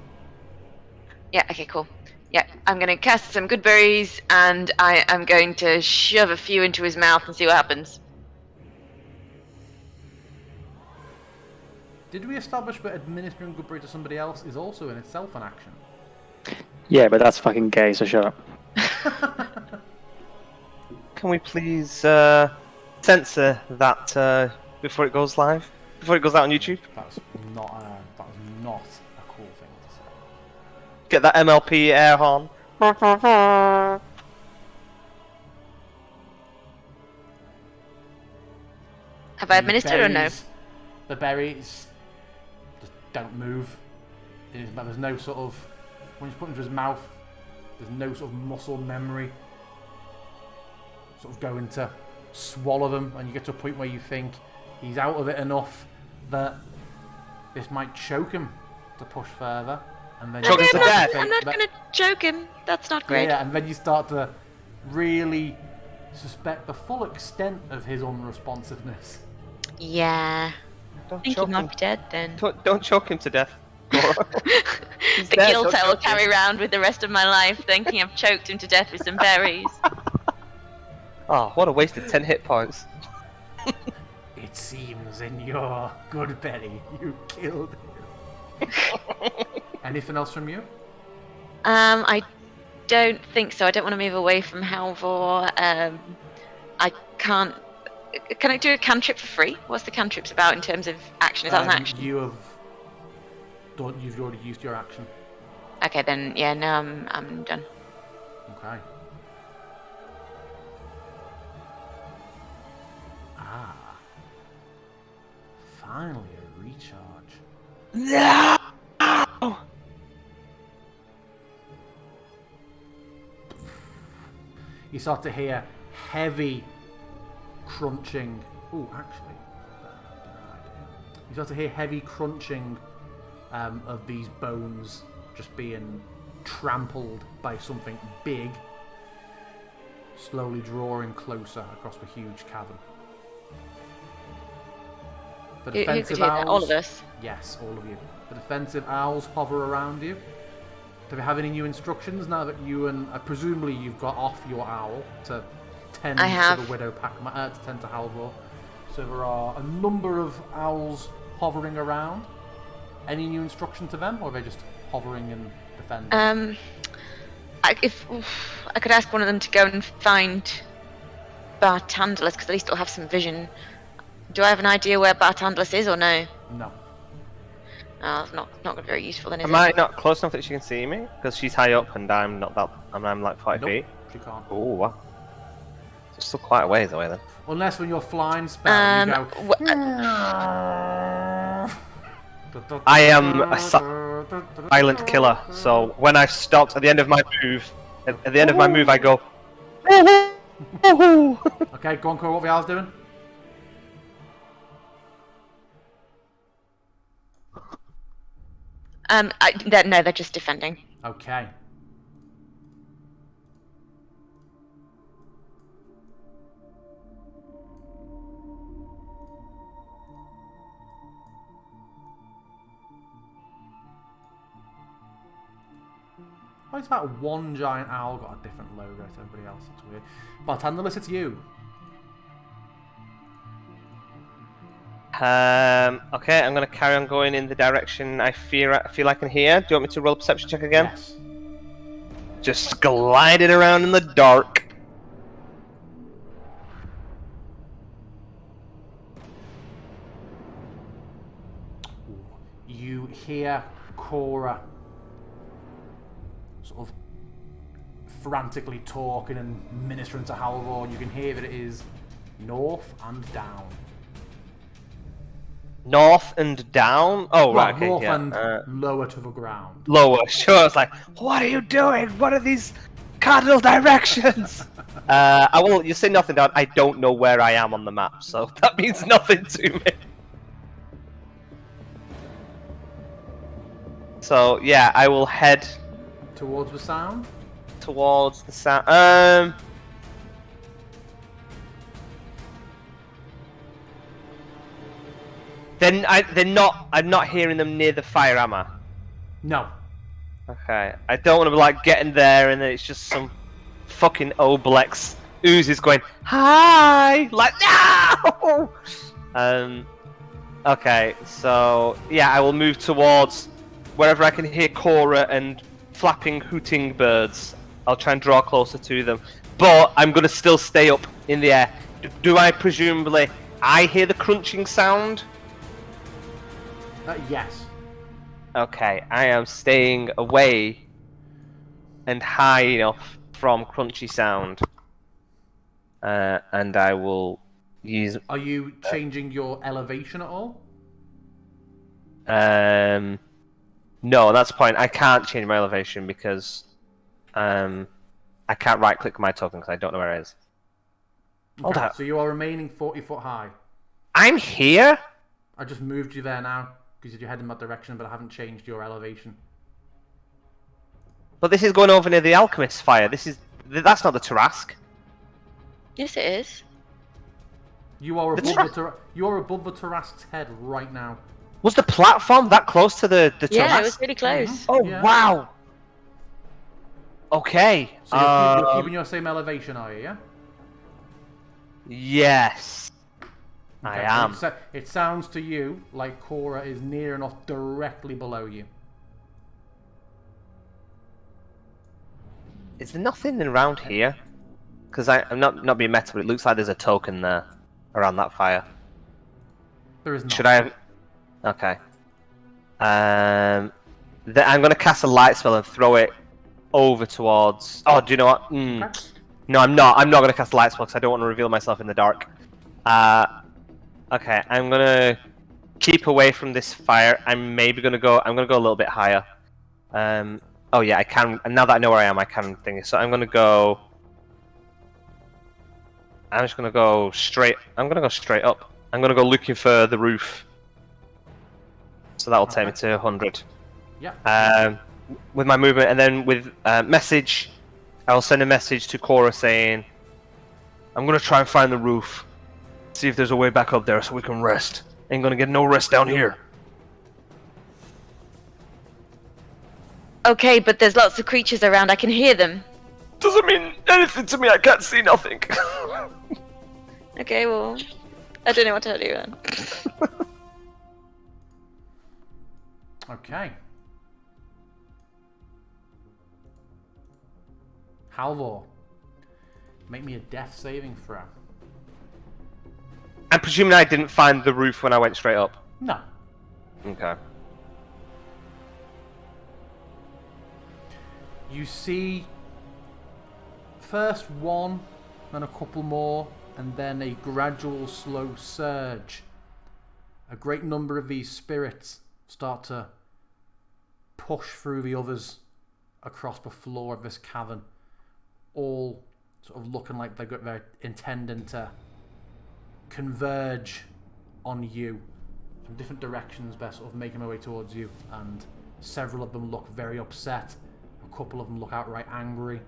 Yeah, okay, cool. Yeah, I'm going to cast some good berries, and I am going to shove a few into his mouth and see what happens. Did we establish that administering Goodberry to somebody else is also in itself an action? Yeah, but that's fucking gay, so shut up. Can we please censor that before it goes live? Before it goes out on YouTube? That's not a cool thing to say. Get that MLP air horn. Have I administered or no? The berries just don't move. There's no sort of... When you put it into his mouth, there's no sort of muscle memory sort of going to swallow them, and you get to a point where you think he's out of it enough that this might choke him to push further. And then Choke him to death. I'm not gonna choke him. That's not great. Yeah, and then you start to really suspect the full extent of his unresponsiveness. Yeah. Don't I think he choke might him. be dead then. Don't choke him to death. He's The dead, guilt don't I will choke him. carry around with the rest of my life, thinking I've choked him to death with some berries. Oh, what a wasted 10 hit points. It seems in your good Betty, you killed him. Anything else from you? I don't think so. I don't want to move away from Halvor. I can't. Can I do a cantrip for free? What's the cantrips about in terms of action? Is that an action? You've already used your action. Okay, then yeah, no, I'm done. Okay. Ah. Finally a recharge. No! You start to hear heavy crunching. Oh, actually, better idea. You start to hear heavy crunching of these bones just being trampled by something big, slowly drawing closer across the huge cavern. The Who could defensive hear that? All owls. of us. Yes, all of you. The defensive owls hover around you. Do they have any new instructions now that you and presumably you've got off your owl to tend I have. to the widow to tend to Halvor? So there are a number of owls hovering around. Any new instruction to them, or are they just hovering and defending? If I could ask one of them to go and find Bartandalus, because at least it'll have some vision. Do I have an idea where Bartandalus is, or no? No. Oh, it's not very useful then, is Am I not close enough that she can see me? Because she's high up and I'm not that. And I'm like 5 Nope, feet. you can't. Oh, wow. It's still quite a ways away then. Unless when you're flying spell, you go. I am a silent killer, so when I've stopped at the end of my move, at the end of my move, I go. Okay, go on, Cora, what the owl's doing? No, they're just defending. Okay. Why is that one giant owl got a different logo to everybody else? It's weird. Bartandalus, it's you. Okay, I'm gonna carry on going in the direction I feel I can hear. Do you want me to roll a perception check again? Yes. Just gliding around in the dark. You hear Cora sort of frantically talking and ministering to Halvor. You can hear that it is north and down. North and down? Oh, Well, right, okay, north yeah. and lower to the ground. Lower, sure. It's like, what are you doing? What are these cardinal directions? I will. You say nothing down. I don't know where I am on the map, so that means nothing to me. So yeah, I will head Towards the sound? towards the sound. They're not. I'm not hearing them near the fire, am I? No. Okay. I don't want to be like getting there and then it's just some fucking Oblex oozes going hi, like no. Okay. So yeah, I will move towards wherever I can hear Cora and flapping, hooting birds. I'll try and draw closer to them, but I'm gonna still stay up in the air. Do I presumably I hear the crunching sound? Yes. Okay, I am staying away and high enough from crunchy sound, and I will use. Are you changing your elevation at all? No, that's the point. I can't change my elevation because I can't right-click my token because I don't know where it is. Hold Okay, up. so you are remaining 40 foot high. I'm here? I just moved you there now because you're heading that direction, but I haven't changed your elevation. But this is going over near the Alchemist's fire. That's not the Tarask. Yes, it is. You are above the Tarask's head right now. Was the platform that close to the Tarask? Yeah, it was really close. Oh, Yeah. wow. Okay. So you're keeping your same elevation, are you? Yeah. Yes. I Okay, am. It sounds to you like Cora is near enough directly below you. Is there nothing around here? Because I'm not being meta, but it looks like there's a token there around that fire. There is not. Should I have... Okay. I'm going to cast a light spell and throw it over towards... Oh, do you know what? Okay. No, I'm not. I'm not going to cast a light spell because I don't want to reveal myself in the dark. Okay, I'm going to keep away from this fire. I'm going to go a little bit higher. Oh yeah, I can. And now that I know where I am, I can think. So I'm going to go... I'm just going to go straight... I'm going to go straight up. I'm going to go looking for the roof. So that'll take me to 100. Yeah. With my movement, and then with message, I'll send a message to Cora saying, I'm going to try and find the roof. See if there's a way back up there so we can rest. Ain't going to get no rest down here. Okay, but there's lots of creatures around. I can hear them. Doesn't mean anything to me, I can't see nothing. Okay, well, I don't know what to tell you then. Okay. Halvor, make me a death saving throw. I'm presuming I didn't find the roof when I went straight up. No. Okay. You see first one, then a couple more, and then a gradual slow surge. A great number of these spirits start to push through the others across the floor of this cavern, all sort of looking like they're intending to converge on you from different directions. They're sort of making their way towards you, and several of them look very upset. A couple of them look outright angry.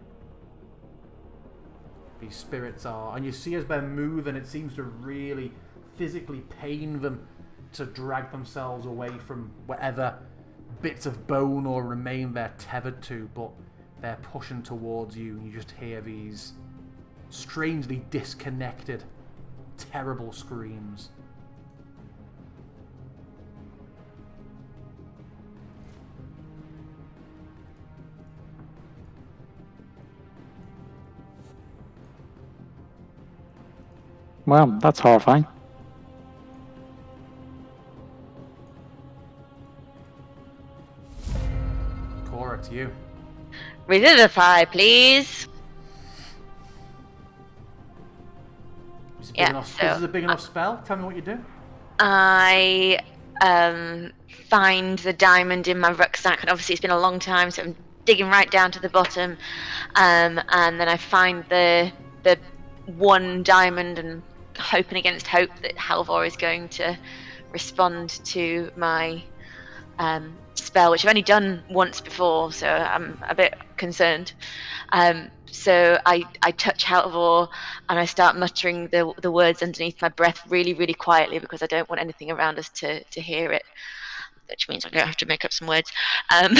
These spirits are, and you see as they're moving, it seems to really physically pain them to drag themselves away from whatever bits of bone or remain they're tethered to, but they're pushing towards you, and you just hear these strangely disconnected, terrible screams. Well, that's horrifying. Cora, it's you. Revivify, please. Is Yeah, this is a big enough spell? Tell me what you do. I find the diamond in my rucksack, and obviously it's been a long time, so I'm digging right down to the bottom, and then I find the one diamond and hoping against hope that Halvor is going to respond to my spell, which I've only done once before, so I'm a bit concerned. So I touch Halvor and I start muttering the words underneath my breath really, really quietly, because I don't want anything around us to hear it, which means I'm going to have to make up some words. And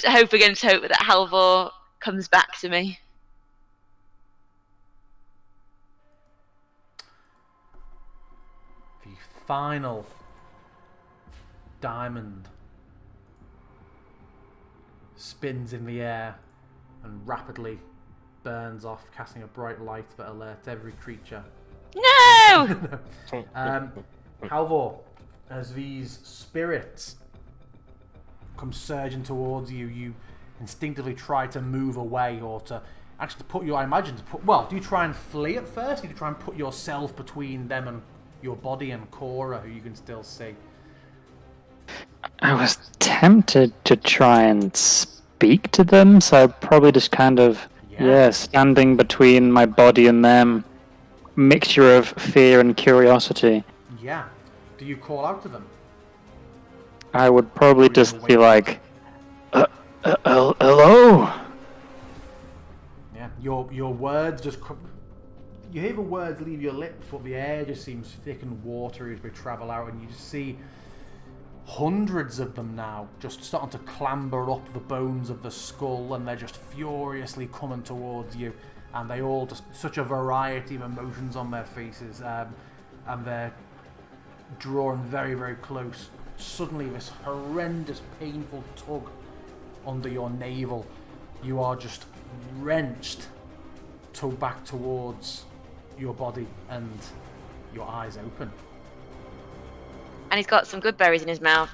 hope against hope that Halvor comes back to me. The final diamond spins in the air and rapidly burns off, casting a bright light that alerts every creature. No! Halvor, as these spirits come surging towards you, you instinctively try to move away, or to actually put your, I imagine, well, do you try and flee at first? Do you try and put yourself between them and your body and Cora, who you can still see? I was tempted to try and speak to them, so I probably just kind of Yeah, standing between my body and them. Mixture of fear and curiosity. Yeah. Do you call out to them? I would probably Or are you just gonna be wait? like, hello? Yeah. Your words just... You hear the words leave your lips, but the air just seems thick and watery as they travel out, and you just see hundreds of them now just starting to clamber up the bones of the skull, and they're just furiously coming towards you, and they all just such a variety of emotions on their faces, and they're drawing very, very close. Suddenly this horrendous painful tug under your navel, you are just wrenched back towards your body, and your eyes open. And he's got some good berries in his mouth.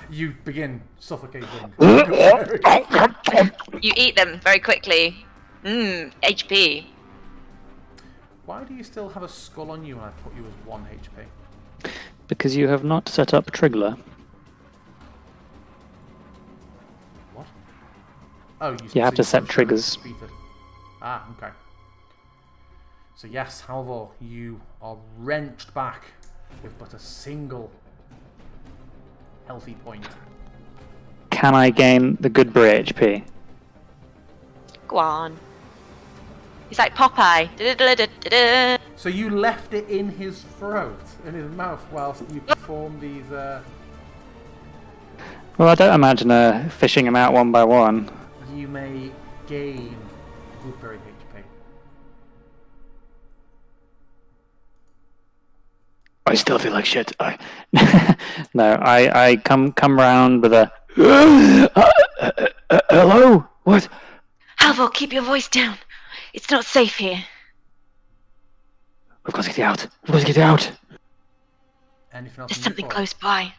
You begin suffocating. You eat them very quickly. HP. Why do you still have a skull on you when I put you as 1 HP? Because you have not set up Trigger. What? Oh, You have to set so triggers. defeated. Ah, okay. So yes, Halvor, you are wrenched back with but a single healthy point. Can I gain the good bray HP? Go on. He's like Popeye. Da-da-da-da-da-da. So you left it in his throat, in his mouth, whilst you perform these... Well, I don't imagine fishing him out one by one. You may gain Goodberry HP. I still feel like shit. No, I come round with a... hello? What? Halvor, keep your voice down. It's not safe here. We've got to get out. We've got to get out. Anything else? There's something close by.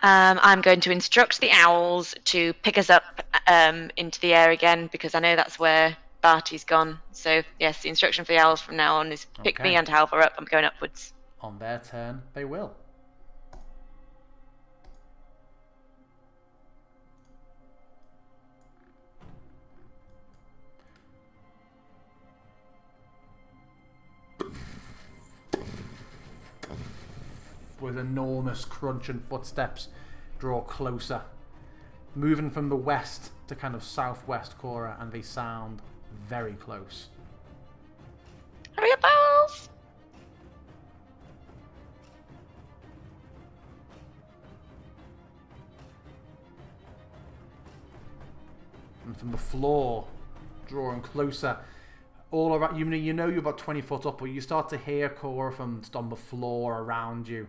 I'm going to instruct the owls to pick us up into the air again, because I know that's where Barty's gone. So, yes, the instruction for the owls from now on is pick me and Halvor up. I'm going upwards. On their turn, they will. With enormous crunching footsteps, draw closer. Moving from the west to kind of southwest, Cora, and they sound very close. Hurry up, owls! And from the floor, drawing closer, all around you know you're about 20 foot up, but you start to hear Cora from on the floor around you.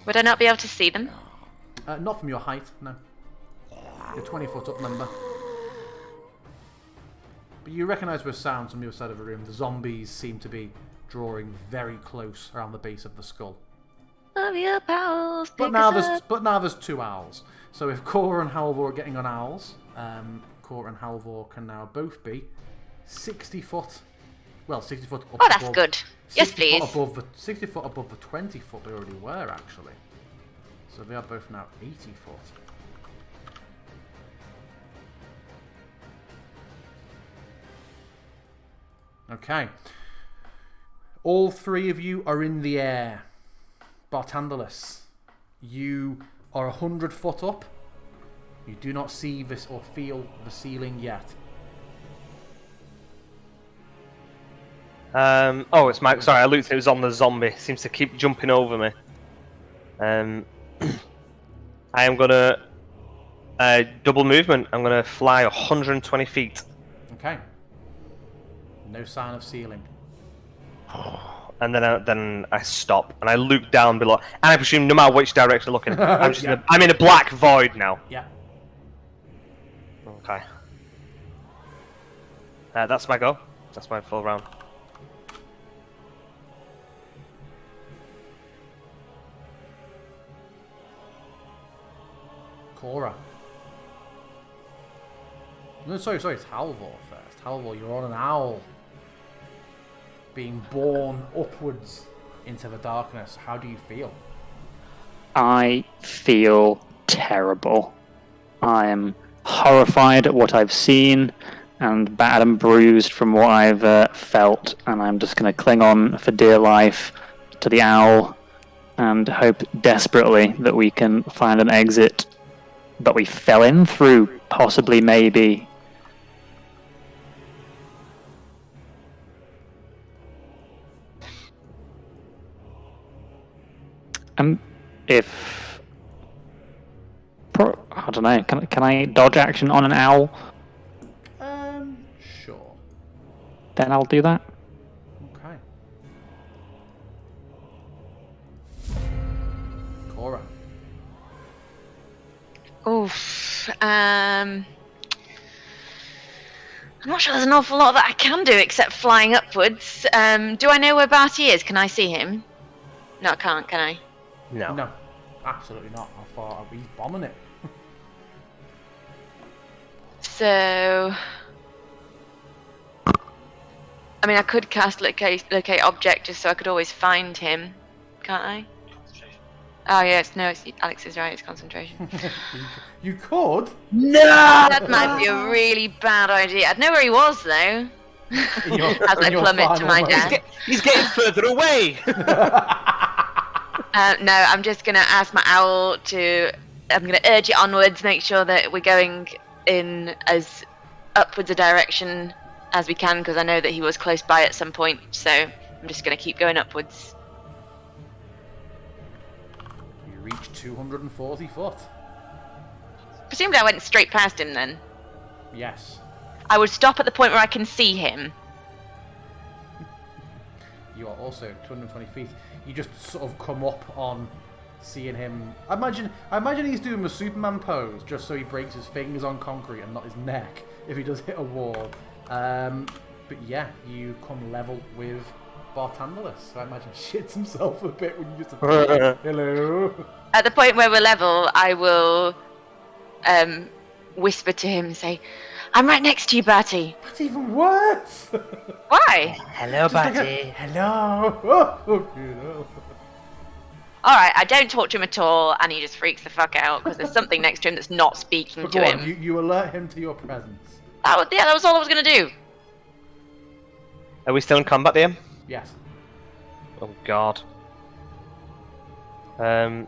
Would I not be able to see them? Not from your height, no. You're 20 foot up, remember. But you recognise with sounds from your side of the room. The zombies seem to be drawing very close around the base of the skull. Hurry up, owls! But now there's 2 owls. So if Cora and Halvor are getting on owls, Cora and Halvor can now both be 60 foot. Well, 60 foot up. Oh, that's good. Yes, please. 60 foot above the 20 foot they already were, actually. So they are both now 80 foot. Okay. All 3 of you are in the air. Bartandalus, you are 100 foot up. You do not see this or feel the ceiling yet. Oh, it's Mike. Sorry, I looked. It was on the zombie. Seems to keep jumping over me. I am gonna double movement. I'm gonna fly 120 feet. Okay. No sign of ceiling. And then I stop and I look down below. And I presume no matter which direction I'm looking, I'm just I'm in a black void now. Yeah. Okay. That's my go. That's my full round. Cora. No, sorry, it's Halvor first. Halvor, you're on an owl. Being borne upwards into the darkness. How do you feel? I feel terrible. I am horrified at what I've seen and battered and bruised from what I've felt, and I'm just going to cling on for dear life to the owl and hope desperately that we can find an exit that we fell in through, possibly, maybe. If I don't know, can I dodge action on an owl? Sure. Then I'll do that. Okay. Cora. Oof. I'm not sure there's an awful lot that I can do except flying upwards. Do I know where Barty is? Can I see him? No, I can't, can I? No, absolutely not. How far are we bombing it? So, I mean, I could cast locate object just so I could always find him, can't I? Oh yeah, it's Alex is right. It's concentration. You could. No! That might be a really bad idea. I'd know where he was though. As I plummet to my death. He's getting further away! No, I'm just gonna ask my owl to. I'm gonna urge it onwards, make sure that we're going in as upwards a direction as we can, because I know that he was close by at some point. So I'm just gonna keep going upwards. You reach 240 foot. Presumably, I went straight past him then. Yes. I would stop at the point where I can see him. You are also 220 feet. You just sort of come up on seeing him. I imagine he's doing the Superman pose just so he breaks his fingers on concrete and not his neck if he does hit a wall. But yeah, you come level with Bartandalis. So I imagine he shits himself a bit when you just appear. Hello. At the point where we're level, I will whisper to him and say, I'm right next to you, Barty. That's even worse. Why? Hello, Barty. Hello. Oh, you know. Alright, I don't talk to him at all, and he just freaks the fuck out because there's something next to him that's not speaking But to go him. on, you alert him to your presence. That was all I was going to do. Are we still in combat here? Yes. Oh god. I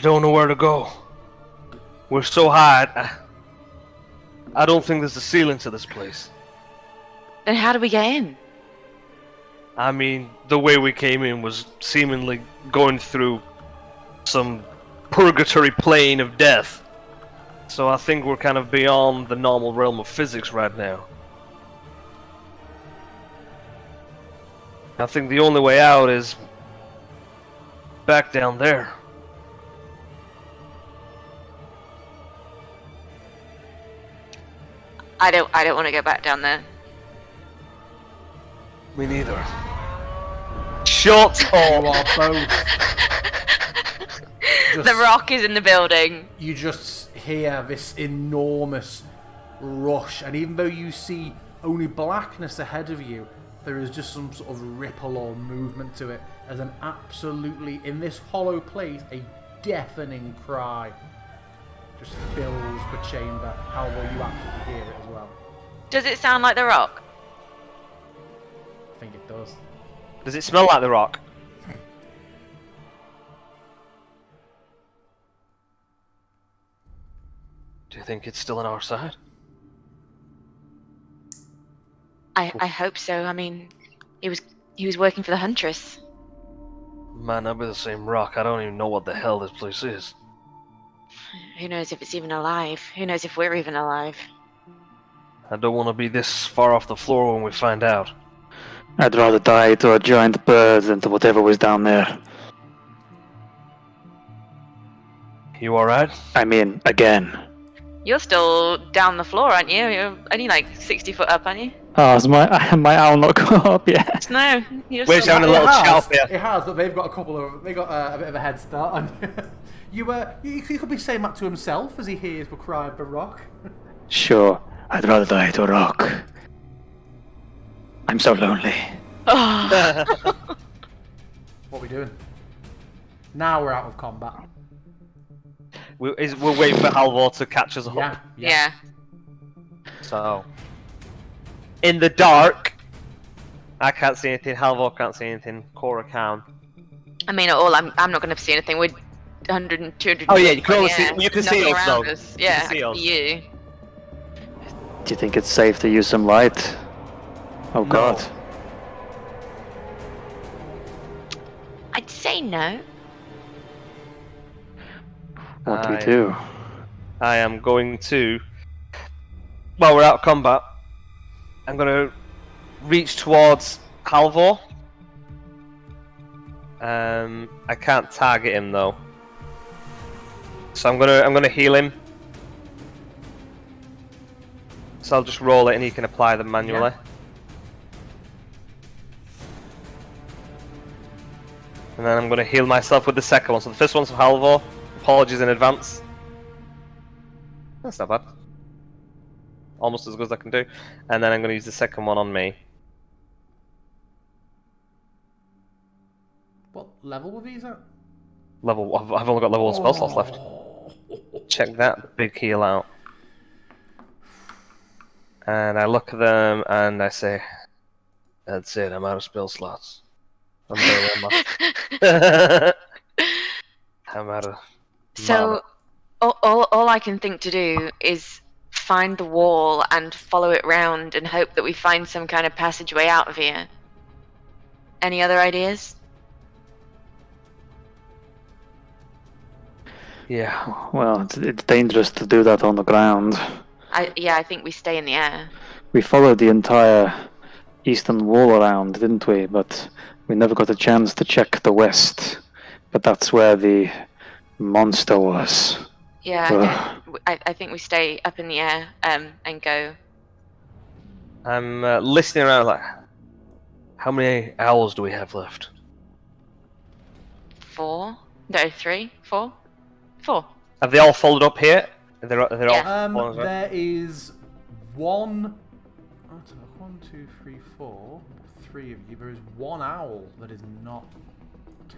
don't know where to go. We're so high. I don't think there's a ceiling to this place. Then how do we get in? I mean, the way we came in was seemingly going through some purgatory plane of death. So I think we're kind of beyond the normal realm of physics right now. I think the only way out is back down there. I don't want to go back down there. Me neither. Shut You up! are both. The rock is in the building. You just hear this enormous rush, and even though you see only blackness ahead of you, there is just some sort of ripple or movement to it as an absolutely, in this hollow place, a deafening cry just fills the chamber. However, you absolutely hear it as well. Does it sound like the rock? I think it does. Does it smell like the rock? Do you think it's still on our side? I hope so. I mean, he was working for the Huntress. Might not be the same rock. I don't even know what the hell this place is. Who knows if it's even alive? Who knows if we're even alive? I don't want to be this far off the floor when we find out. I'd rather die to a giant bird than to whatever was down there. You alright? I mean, again. You're still down the floor, aren't you? You're only like 60 foot up, aren't you? Oh, has my owl not gone up yet? No, you're We're still having a little chat here. It has, but they've got a bit of a head start on you. He could be saying that to himself as he hears the cry of the rock. Sure, I'd rather die to a rock. I'm so lonely. Oh. What are we doing? Now we're out of combat. We're waiting for Halvor to catch us up. Yeah. So, in the dark, I can't see anything. Halvor can't see anything. Cora can. I mean, I'm not going to see anything. We're 100 and 200. Oh yeah, you can only see. You can see Nothing us around though. us. You Yeah, can see I us. can see you. Do you think it's safe to use some light? Oh No. god. I'd say no. What do we do? I am going to. While we're out of combat, I'm going to reach towards Halvor. I can't target him though, so I'm gonna heal him. So I'll just roll it, and he can apply them manually. Yeah. And then I'm gonna heal myself with the second one. So the first one's for Halvor. Apologies in advance. That's not bad. Almost as good as I can do. And then I'm gonna use the second one on me. What level were these at? Level. I've only got level 1 spell slots left. Check that big heal out. And I look at them and I say, "That's it. I'm out of spell slots. I'm I'm out of." So, all I can think to do is find the wall and follow it round and hope that we find some kind of passageway out of here. Any other ideas? Yeah. Well, it's dangerous to do that on the ground. I think we stay in the air. We followed the entire eastern wall around, didn't we? But we never got a chance to check the west. But that's where the monster was. Yeah, I think we stay up in the air and go. I'm listening around like, how many hours do we have left? 4? No, 3? 4? 4. Have they all followed up here? They're Yeah. all followed up? There is one, 2, 3, 4, 3 of you. There is one owl that is not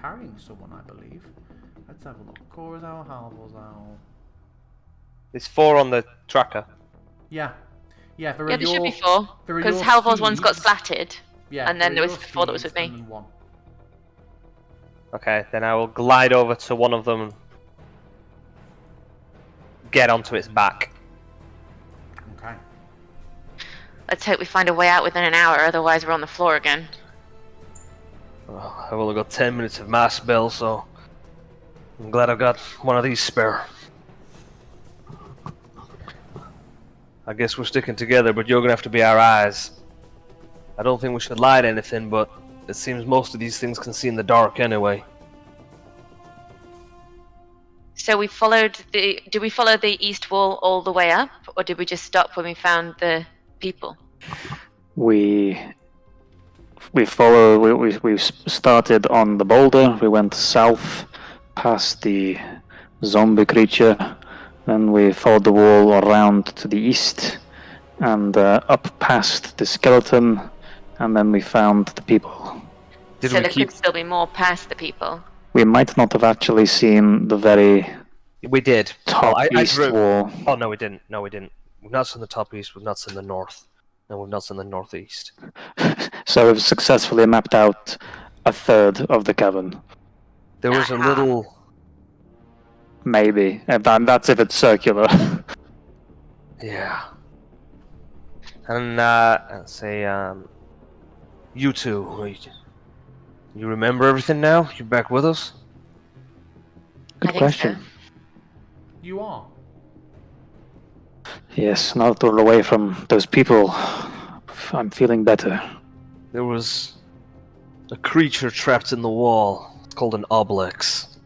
carrying someone, I believe. Let's have a look. Cora's owl, Halvor's owl. There's 4 on the tracker. Yeah. Yeah, there Yeah, are there should your, be 4. there are Because your Halvor's one's got steeds. splatted. Yeah, and then there there are was your 4 that was with steeds me. and then 1. Okay, then I will glide over to one of them and get onto its back. Okay. Let's hope we find a way out within an hour, otherwise we're on the floor again. Well, I've only got 10 minutes of my spell, so I'm glad I've got one of these spare. I guess we're sticking together, but you're gonna have to be our eyes. I don't think we should light anything, but it seems most of these things can see in the dark anyway. So we followed the. Did we follow the east wall all the way up, or did we just stop when we found the people? We started on the boulder. We went south past the zombie creature. Then we followed the wall around to the east and up past the skeleton. And then we found the people. Did So we there keep? could still be more past the people. We might not have actually seen the very We did. top I east drew. wall. Oh no, we didn't. No, we didn't. We've not seen the top east. We've not seen the north, and we've not seen the northeast. So we've successfully mapped out a third of the cavern. There was a little. Maybe. And that's if it's circular. Yeah. And let's say, you two, you remember everything now? You back with us? Good I think question. so. You are. Yes, now that we're away from those people, I'm feeling better. There was a creature trapped in the wall. It's called an oblex.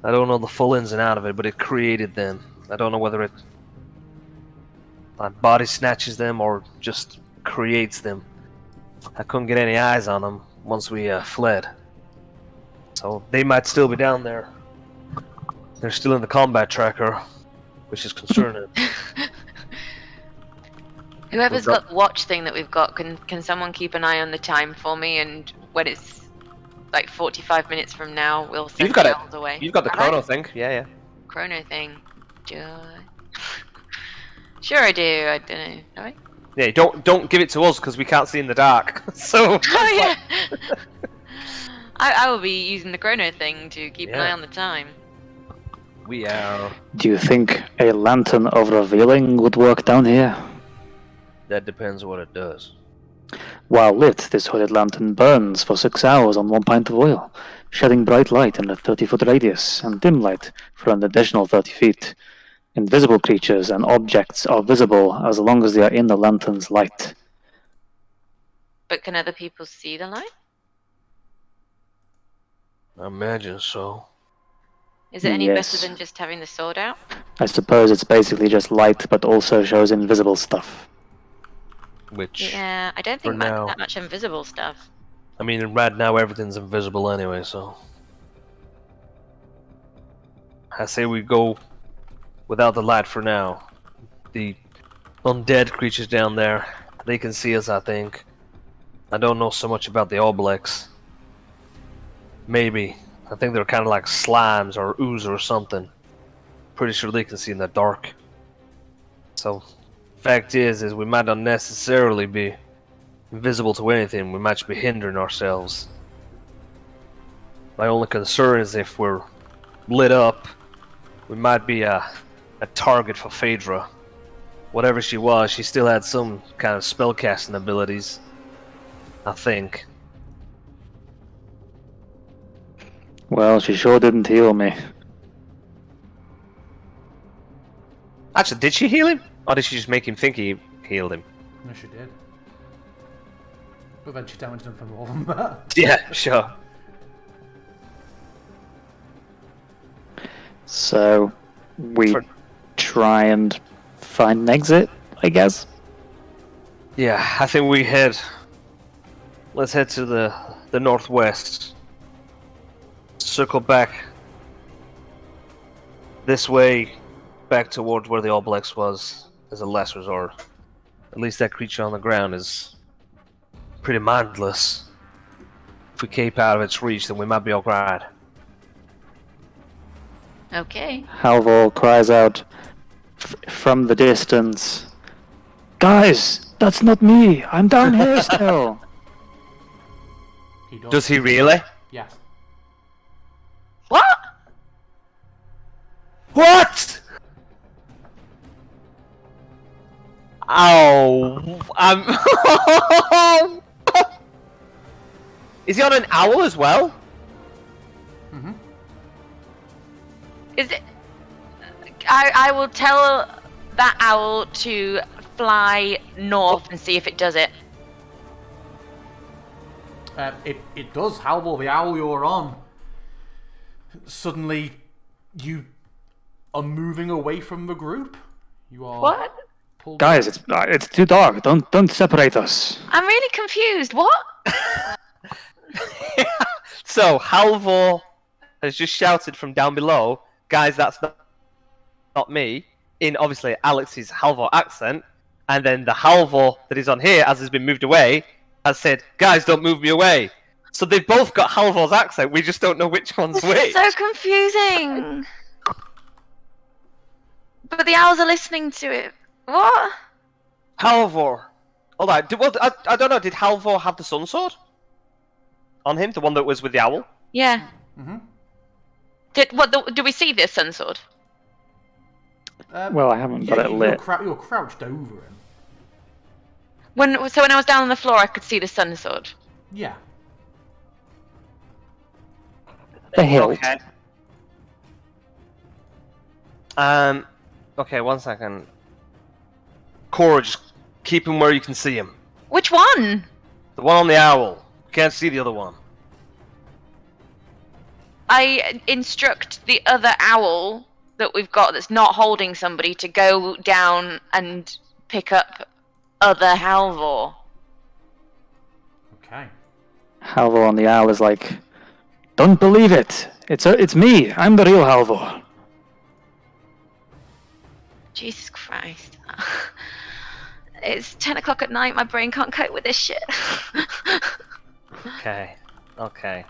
I don't know the full ins and out of it, but it created them. I don't know whether it body snatches them or just creates them. I couldn't get any eyes on them once we fled. So they might still be down there. They're still in the combat tracker, which is concerning. Whoever's got the watch thing that we've got, can someone keep an eye on the time for me? And when it's like 45 minutes from now, we'll send You've got the it. owls away. You've got the Have I? chrono thing. Yeah. Chrono thing. Do I? Sure I do. I don't know. Do I? Yeah, don't give it to us because we can't see in the dark. So. Oh yeah. I will be using the chrono thing to keep an Yeah. eye on the time. We are. Do you think a lantern of revealing would work down here? That depends what it does. While lit, this hooded lantern burns for 6 hours on 1 pint of oil, shedding bright light in a 30-foot radius and dim light for an additional 30 feet. Invisible creatures and objects are visible as long as they are in the lantern's light. But can other people see the light? I imagine so. Is it any Yes. better than just having the sword out? I suppose it's basically just light, but also shows invisible stuff. Which. Yeah, I don't For think now. that much invisible stuff. I mean, right now everything's invisible anyway, so. I say we go without the light for now. The undead creatures down there, they can see us, I think. I don't know so much about the Oblex. Maybe. I think they're kind of like slimes or ooze or something. Pretty sure they can see in the dark. So, fact is we might not necessarily be invisible to anything. We might just be hindering ourselves. My only concern is if we're lit up, we might be a target for Phaedra. Whatever she was, she still had some kind of spellcasting abilities. I think. Well, she sure didn't heal me. Actually, did she heal him? Or did she just make him think he healed him? No, she did. But then she damaged him for more than that. Yeah, sure. So, we try and find an exit, I guess? Yeah, I think we head. Let's head to the northwest. Circle back this way, back towards where the Oblex was, as a last resort. At least that creature on the ground is pretty mindless. If we keep out of its reach, then we might be alright. Okay. Halvor cries out from the distance, "Guys, that's not me! I'm down here still!" He does. Does he really? Yes. What? What? Oh, I'm. Is he on an owl as well? Mm-hmm. Is it? I will tell that owl to fly north and see if it does it. It does. Halvor, the owl you're on. Suddenly, you are moving away from the group. You are. What? Pulled Guys, away. it's too dark. Don't separate us. I'm really confused. What? So Halvor has just shouted from down below, "Guys, that's not me," in obviously Alex's Halvor accent, and then the Halvor that is on here, as has been moved away, has said, "Guys, don't move me away." So they've both got Halvor's accent. We just don't know which one's This which. is so confusing. But the owls are listening to it. What? Halvor. Hold on. I don't know. Did Halvor have the sun sword on him? The one that was with the owl? Yeah. Mm-hmm. Do we see this sun sword? Well, I haven't got it you're, lit. you're crouched over him. When I was down on the floor, I could see the sun sword. Yeah. The hilt. Okay. Okay, 1 second. Cora, just keep him where you can see him. Which one? The one on the owl. You can't see the other one. I instruct the other owl that we've got that's not holding somebody to go down and pick up other Halvor. Okay. Halvor on the owl is like, "Don't believe it. It's me. I'm the real Halvor." Jesus Christ. It's 10 o'clock at night, my brain can't cope with this shit. Okay. Okay.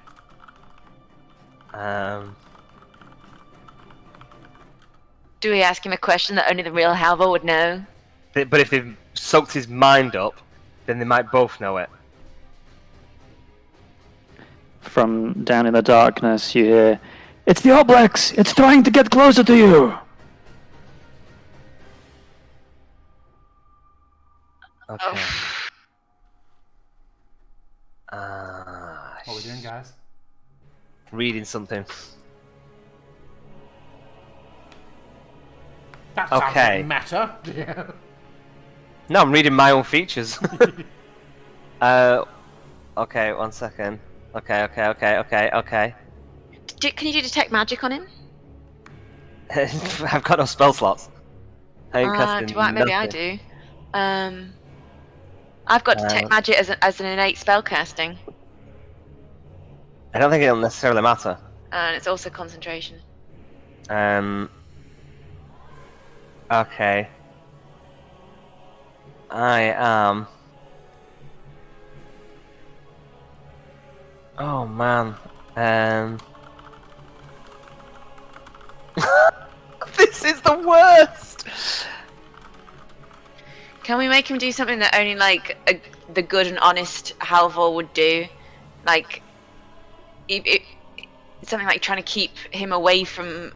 Do we ask him a question that only the real Halvor would know? But if they've soaked his mind up, then they might both know it. From down in the darkness, you hear, "It's the Oblex! It's trying to get closer to you!" Okay. What are we doing, guys? Reading something. That sounds Okay. like meta. Yeah. No, I'm reading my own features. Okay, 1 second. Okay. Can you do detect magic on him? I've got no spell slots. I ain't casting Maybe I nothing. do. I've got detect magic as an innate spell casting, I don't think it'll necessarily matter. and it's also concentration. Okay. I am... Oh, man. This is the worst! Can we make him do something that only the good and honest Halvor would do? Like, something like trying to keep him away from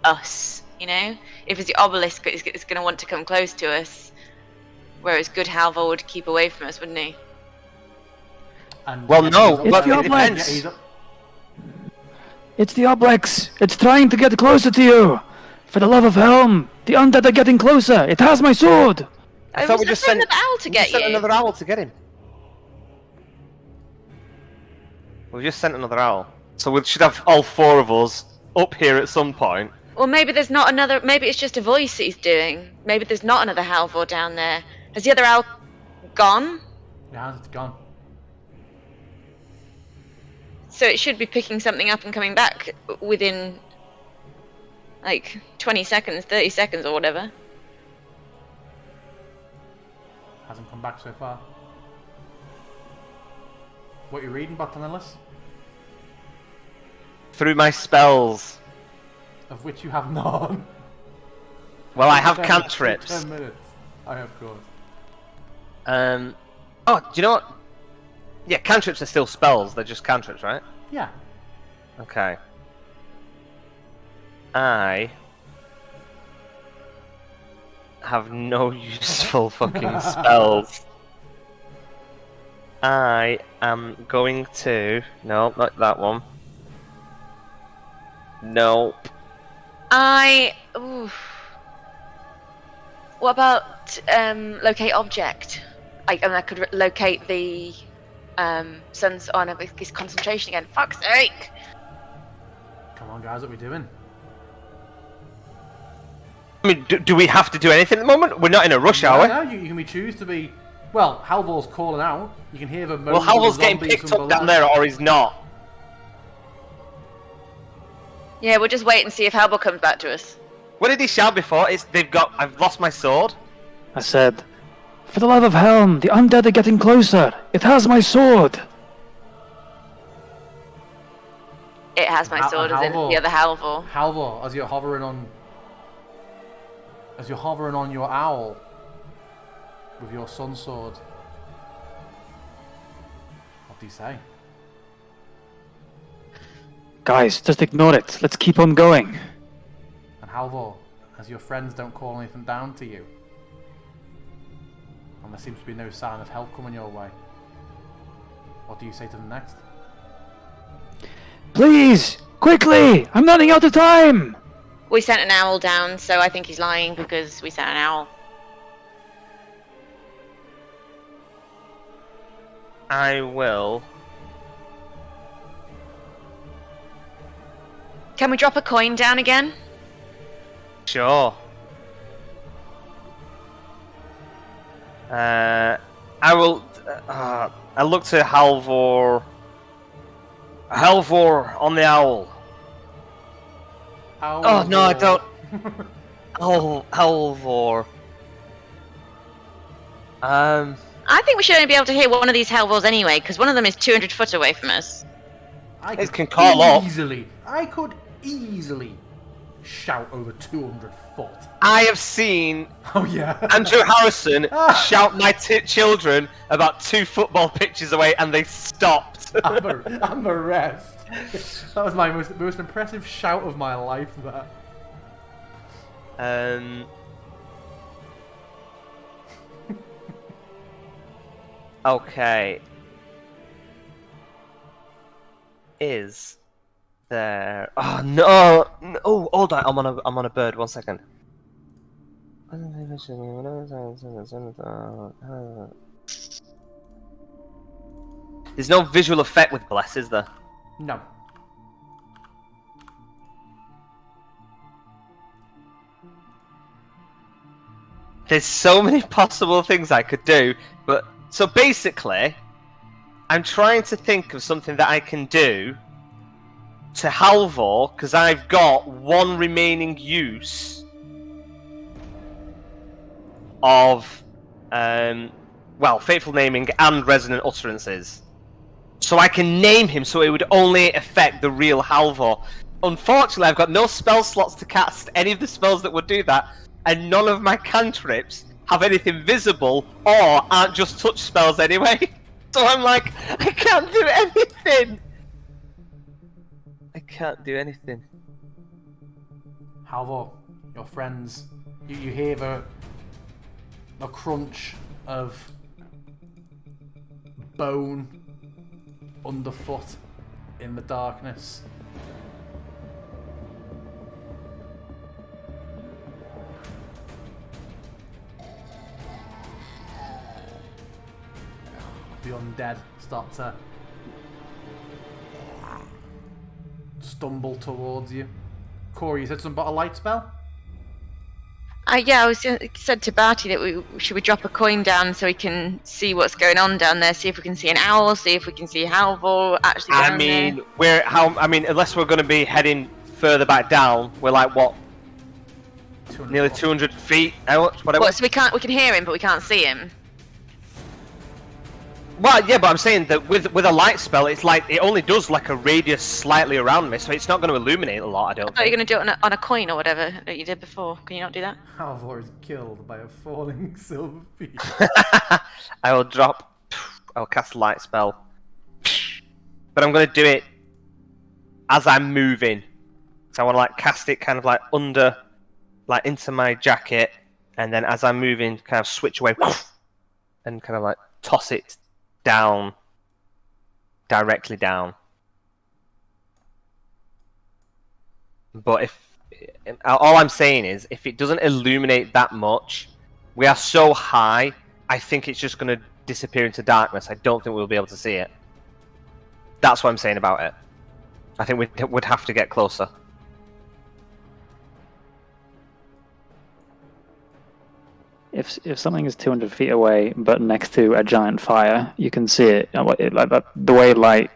us, you know? If it's the obelisk, it's going to want to come close to us, whereas good Halvor would keep away from us, wouldn't he? And Well, no, It's but the it depends. Oblex! It's the Oblex! It's trying to get closer to you! For the love of Helm! The undead are getting closer! It has my sword! I thought we just sent another owl to get you. another owl to get him. We just sent another owl. So we should have all 4 of us up here at some point. Or maybe there's not another. Maybe it's just a voice he's doing. Maybe there's not another Halvor down there. Has the other owl gone? Yeah, it's gone. So it should be picking something up and coming back within like 20 seconds, 30 seconds, or whatever. Hasn't come back so far. What you reading, Bartonellis? Through my spells. Of which you have none. Well, I have 10 cantrips. 10 minutes. I have course. Oh, do you know what? Yeah, cantrips are still spells. They're just cantrips, right? Yeah. Okay. I have no useful fucking spells. I am going to... No, not that one. Nope. Ooh. What about locate object? I could locate the sun's on his concentration again. Fuck's sake! Come on, guys, what are we doing? I mean, do we have to do anything at the moment? We're not in a rush, are we? No, you can choose to be. Well, Halvor's calling out. You can hear the. Well, Halvor's getting picked up down there, or he's not. Yeah, we'll just wait and see if Halvor comes back to us. What did he shout before? I've lost my sword. I said, "For the love of Helm, the undead are getting closer! It has my sword!" It has my sword, as in the other Halvor. Halvor, as you're hovering on your owl with your sun sword. What do you say? Guys, just ignore it. Let's keep on going. And Halvor, as your friends don't call anything down to you, and there seems to be no sign of help coming your way, what do you say to them next? Please! Quickly! I'm running out of time! We sent an owl down, so I think he's lying because we sent an owl. I will. Can we drop a coin down again? Sure. I will. I look to Halvor. Halvor on the owl. Oh no, I don't. Halvor. I think we should only be able to hear one of these Halvors anyway, because one of them is 200 foot away from us. It can call up. I could easily shout over 200 foot. I have seen Oh yeah. Andrew Harrison shout my children about 2 football pitches away, and they stopped. I'm a rest. That was my most impressive shout of my life. That. Okay. Is there? Oh no! Oh, hold on. I'm on a bird. 1 second. There's no visual effect with bless, is there? No. There's so many possible things I could do, but so basically, I'm trying to think of something that I can do to Halvor, because I've got 1 remaining use of, well, Fateful Naming and Resonant Utterances. So I can name him so it would only affect the real Halvor. Unfortunately, I've got no spell slots to cast any of the spells that would do that, and none of my cantrips have anything visible or aren't just touch spells anyway. So I'm like, I can't do anything! I can't do anything. Halvor, your friends, you hear the crunch of bone underfoot in the darkness. The undead start to stumble towards you. Corey, you said something about a light spell? Yeah, I said to Barty that we should drop a coin down so we can see what's going on down there. See if we can see an owl. See if we can see Halvor actually down there. Unless we're going to be heading further back down, we're like what? Nearly 200 feet out, whatever. What? So we can hear him, but we can't see him. Well, yeah, but I'm saying that with a light spell, it's like it only does like a radius slightly around me, so it's not going to illuminate a lot. I don't. I thought you were going to do it on a coin or whatever that you did before. Can you not do that? Halvor is killed by a falling silver piece. I'll cast light spell, but I'm going to do it as I'm moving. So I want to like cast it kind of like under, like into my jacket, and then as I'm moving, kind of switch away, and kind of like toss it down, directly down. But if all I'm saying is, if it doesn't illuminate that much, we are so high, I think it's just going to disappear into darkness. I don't think we'll be able to see it. That's what I'm saying about it. I think we would have to get closer. If something is 200 feet away but next to a giant fire, you can see it. Like that, the way like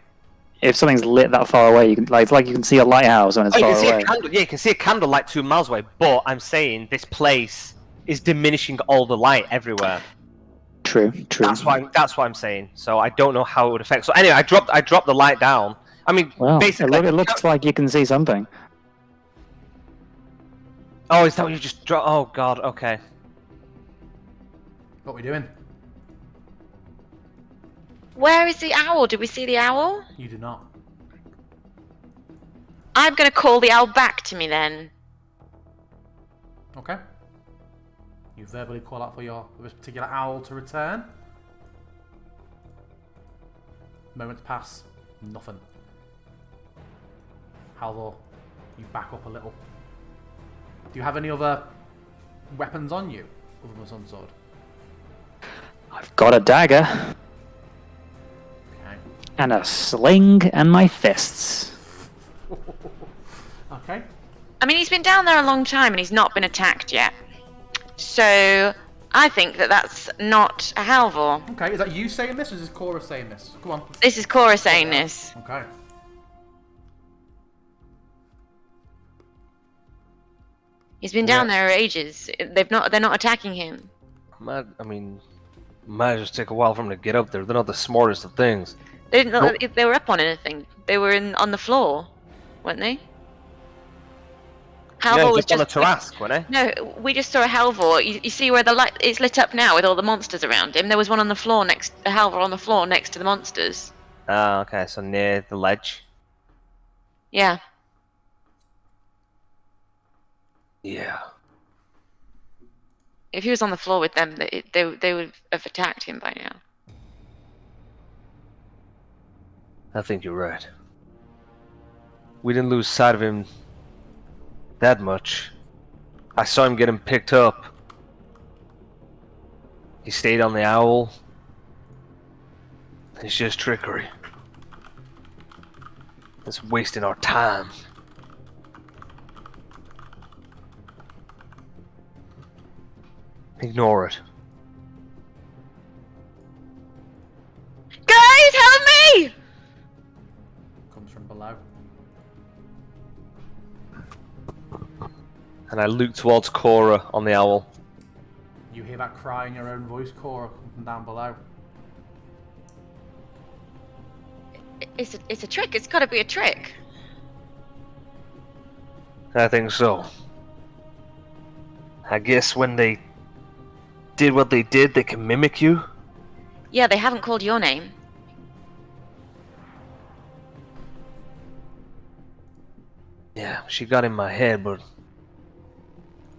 if something's lit that far away, you can like it's like you can see a lighthouse when it's far away. Yeah, you can see a candle like 2 miles away. But I'm saying this place is diminishing all the light everywhere. True. That's what I'm saying. So I don't know how it would affect. So anyway, I dropped the light down. I mean, well, basically, it looks like you can see something. Oh, is that what you just dropped? Oh God. Okay. What are we doing? Where is the owl? Did we see the owl? You do not. I'm going to call the owl back to me then. Okay. You verbally call out for this particular owl to return. Moments pass. Nothing. Halvor, you back up a little. Do you have any other weapons on you other than the sun sword? I've got a dagger. Okay. And a sling and my fists. Okay. I mean, he's been down there a long time and he's not been attacked yet. So I think that that's not a Halvor. Okay, is that you saying this or is this Cora saying this? Come on. This is Cora saying this. Okay. He's been down there ages. They're not attacking him. Might just take a while for him to get up there. They're not the smartest of things. They didn't look Nope. like they were up on anything. They were on the floor, weren't they? Yeah, Halvor was just on the just. terrace, wasn't he? No, we just saw a Halvor. You see where the light? It's lit up now with all the monsters around him. There was one on the floor next. A Halvor on the floor next to the monsters. Ah, okay, so near the ledge. Yeah. Yeah. If he was on the floor with them, they would have attacked him by now. I think you're right. We didn't lose sight of him that much. I saw him getting picked up. He stayed on the owl. It's just trickery. It's wasting our time. Ignore it. Guys, help me! Comes from below. And I look towards Cora on the owl. You hear that cry in your own voice, Cora, from down below. It's a trick. It's got to be a trick. I think so. I guess when they did what they did, they can mimic you. Yeah, they haven't called your name. Yeah, she got in my head, but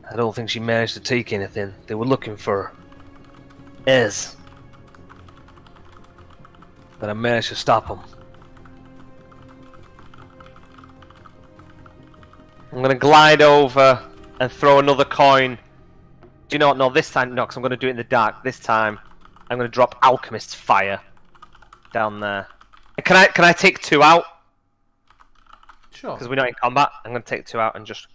I don't think she managed to take anything. They were looking for Ez. But I managed to stop them. I'm gonna glide over and throw another coin. Do you know what? No, this time, no, because I'm gonna do it in the dark. This time, I'm gonna drop Alchemist's Fire down there. Can I take 2 out? Sure. Because we're not in combat. I'm gonna take 2 out and just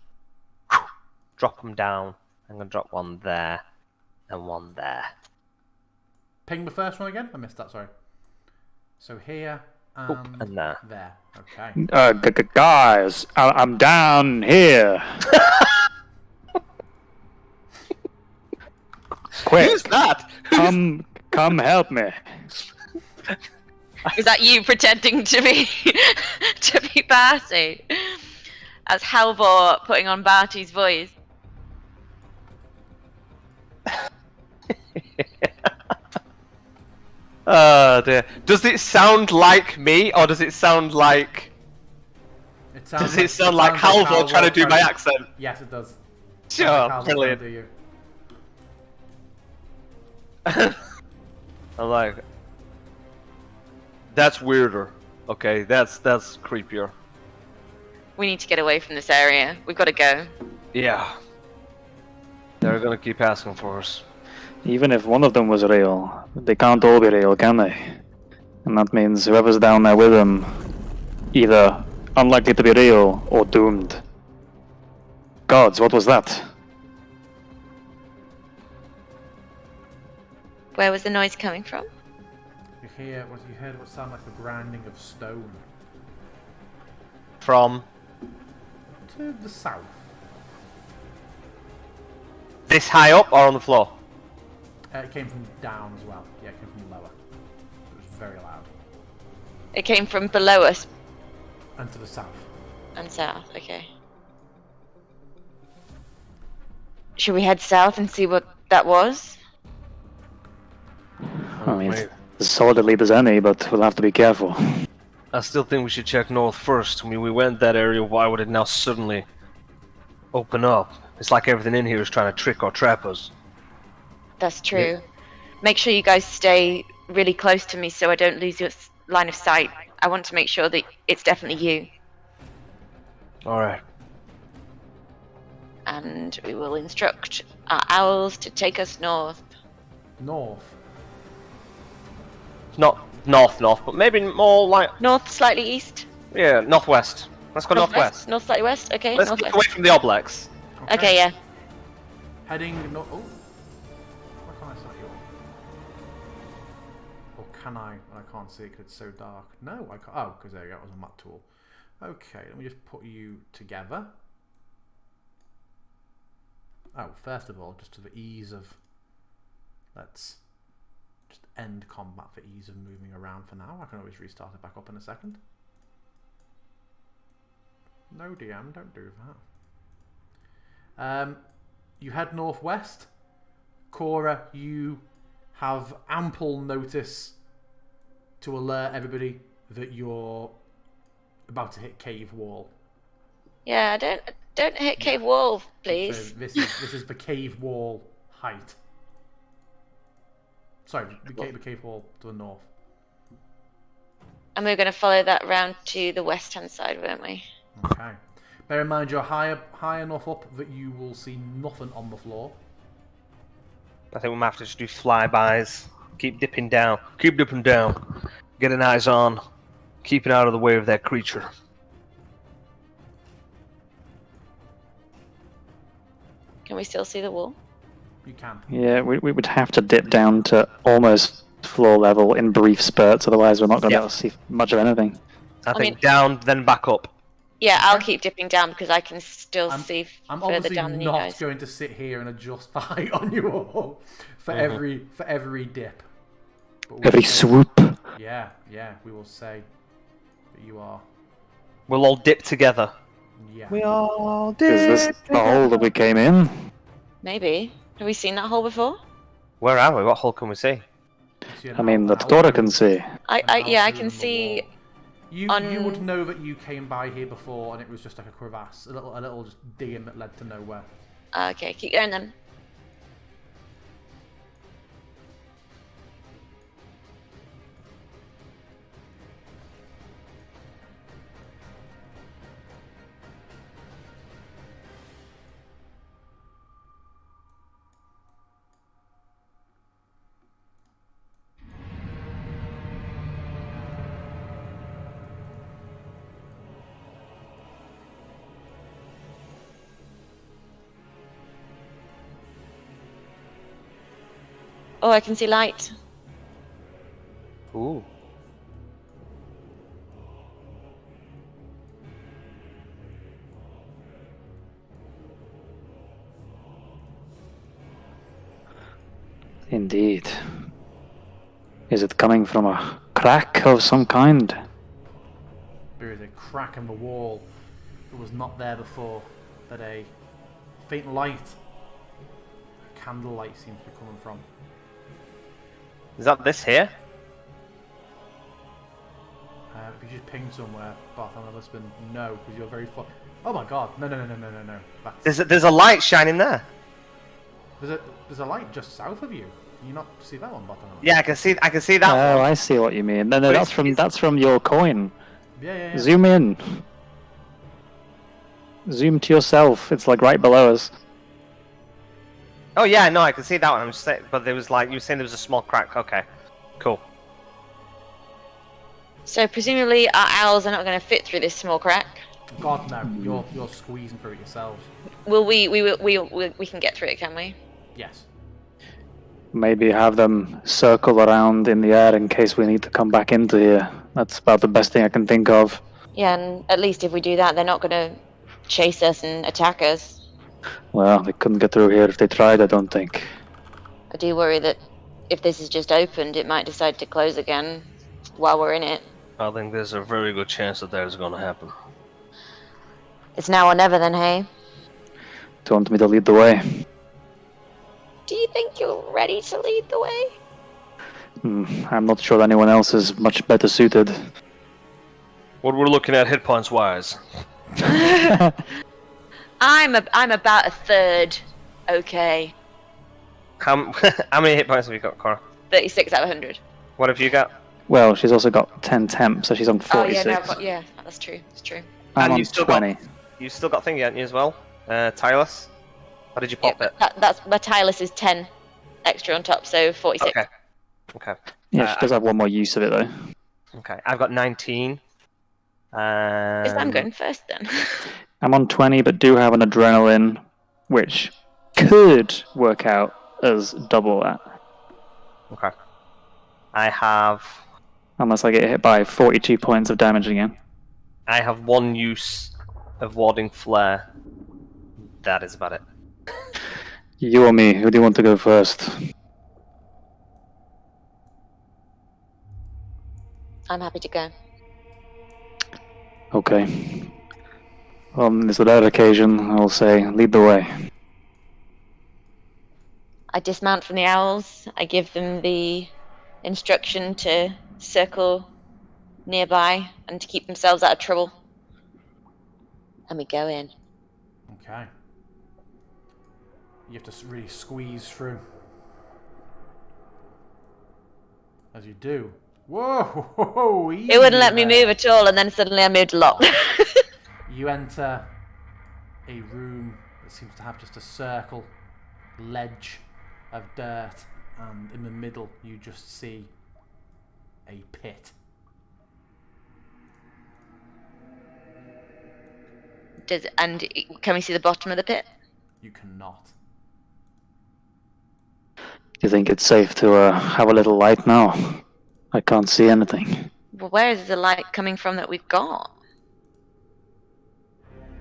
drop them down. I'm gonna drop one there and one there. Ping the first one again? I missed that, sorry. So here and, and there. there. Okay. Guys, I'm down here. Quick, Who's that? come help me. Is that you pretending to be to be Barty? As Halvor putting on Barty's voice. Oh dear. Does it sound like me, or does it sound like... Does it sound like Halvor trying to do my accent? Yes, it does. Sure, brilliant. Do you? I'm like... That's weirder. Okay, that's creepier. We need to get away from this area. We've got to go. Yeah. They're gonna keep asking for us. Even if one of them was real, they can't all be real, can they? And that means whoever's down there with them, either unlikely to be real or doomed. Gods, what was that? Where was the noise coming from? You heard what sounded like the grinding of stone. From To the south. this high up or on the floor? It came from down as well. Yeah, it came from lower. It was very loud. It came from below us And to the south. and south. Okay. Should we head south and see what that was? I mean, it's as solidly as any, but we'll have to be careful. I still think we should check north first. I mean, we went that area, why would it now suddenly open up? It's like everything in here is trying to trick or trap us. That's true. Make sure you guys stay really close to me so I don't lose your line of sight. I want to make sure that it's definitely you. Alright. And we will instruct our owls to take us north. North. Not north, but maybe more like... North, slightly east? Yeah, northwest. Let's go northwest. North, slightly west? Okay, Let's get northwest. away from the oblex. Okay, yeah. Heading north. Oh. Why can't I set you on? Or can I? I can't see it because it's so dark. No, I can't. Oh, because there you go. It was a map tool. Okay, let me just put you together. Oh, first of all, just to the ease of... Let's just end combat for ease of moving around for now. I can always restart it back up in a second. No, DM, don't do that. You head northwest. Cora, you have ample notice to alert everybody that you're about to hit cave wall. Yeah, don't hit cave wall, please. So this is the cave wall height. Sorry, the cave wall to the north. And we're going to follow that round to the west-hand side, weren't we? Okay. Bear in mind you're high enough up that you will see nothing on the floor. I think we might have to just do flybys. Keep dipping down. Keep dipping down. Getting eyes on. Keeping out of the way of that creature. Can we still see the wall? You can. Yeah, we would have to dip down to almost floor level in brief spurts, otherwise we're not going to be able to see much of anything. I think down, then back up. Yeah, I'll keep dipping down because I can still see I'm further obviously down than you not guys. going to sit here and adjust the height on you all for every dip. But Every swoop. Yeah, we will say that you are. We'll all dip together. Yeah. We all dip. Is this the hole that we came in? Maybe. Have we seen that hole before? Where are we? What hole can we see? I mean, the Dora can see. I can see. You would know that you came by here before, and it was just like a crevasse, a little just digging that led to nowhere. Okay, keep going then. Oh, I can see light. Ooh. Indeed. Is it coming from a crack of some kind? There is a crack in the wall that was not there before, that a faint light, candlelight, seems to be coming from. Is that this here? If you just ping somewhere, Bartholomew Lisbon, no, because you're very far. Oh my god, no. There's a light shining there. There's a light just south of you. Can you not see that one, Bartholomew? Yeah, I can see that Oh, one. I see what you mean. No, But that's from your coin. Yeah. Zoom in. Zoom to yourself. It's like right below us. Oh yeah, no, I can see that one. I'm just saying, but there was like you were saying there was a small crack. Okay, cool. So presumably our owls are not going to fit through this small crack. God no, you're squeezing through it yourselves. Will we can get through it, can we? Yes. Maybe have them circle around in the air in case we need to come back into here. That's about the best thing I can think of. Yeah, and at least if we do that, they're not going to chase us and attack us. Well, they couldn't get through here if they tried, I don't think. I do worry that if this is just opened, it might decide to close again while we're in it. I think there's a very good chance that is going to happen. It's now or never then, hey? Do you want me to lead the way? Do you think you're ready to lead the way? I'm not sure anyone else is much better suited. What we're looking at hit points wise. I'm about a third. Okay. How many hit points have you got, Cora? 36 out of 100. What have you got? Well, she's also got 10 temp, so she's on Oh 46. yeah, no, but yeah, that's true. It's true. I'm And on you still 20. You still got thingy, haven't you, as well? Tyrus? Or did you pop it? That's my Tylus is 10 extra on top, so 46. Okay. Yeah, she does have one more use of it, though. Okay, I've got 19. Guess I'm going first then. I'm on 20, but do have an adrenaline, which could work out as double that. Okay. I have Unless I get hit by 42 points of damage again. one use of warding flare. That is about it. You or me? Who do you want to go first? I'm happy to go. Okay. On this that occasion, I'll say, lead the way. I dismount from the owls. I give them the instruction to circle nearby and to keep themselves out of trouble. And we go in. Okay. You have to really squeeze through. As you do. Whoa! It wouldn't let me move at all, and then suddenly I moved a lot. You enter a room that seems to have just a circle, ledge of dirt, and in the middle you just see a pit. And can we see the bottom of the pit? You cannot. Do you think it's safe to have a little light now? I can't see anything. Well, where is the light coming from that we've got?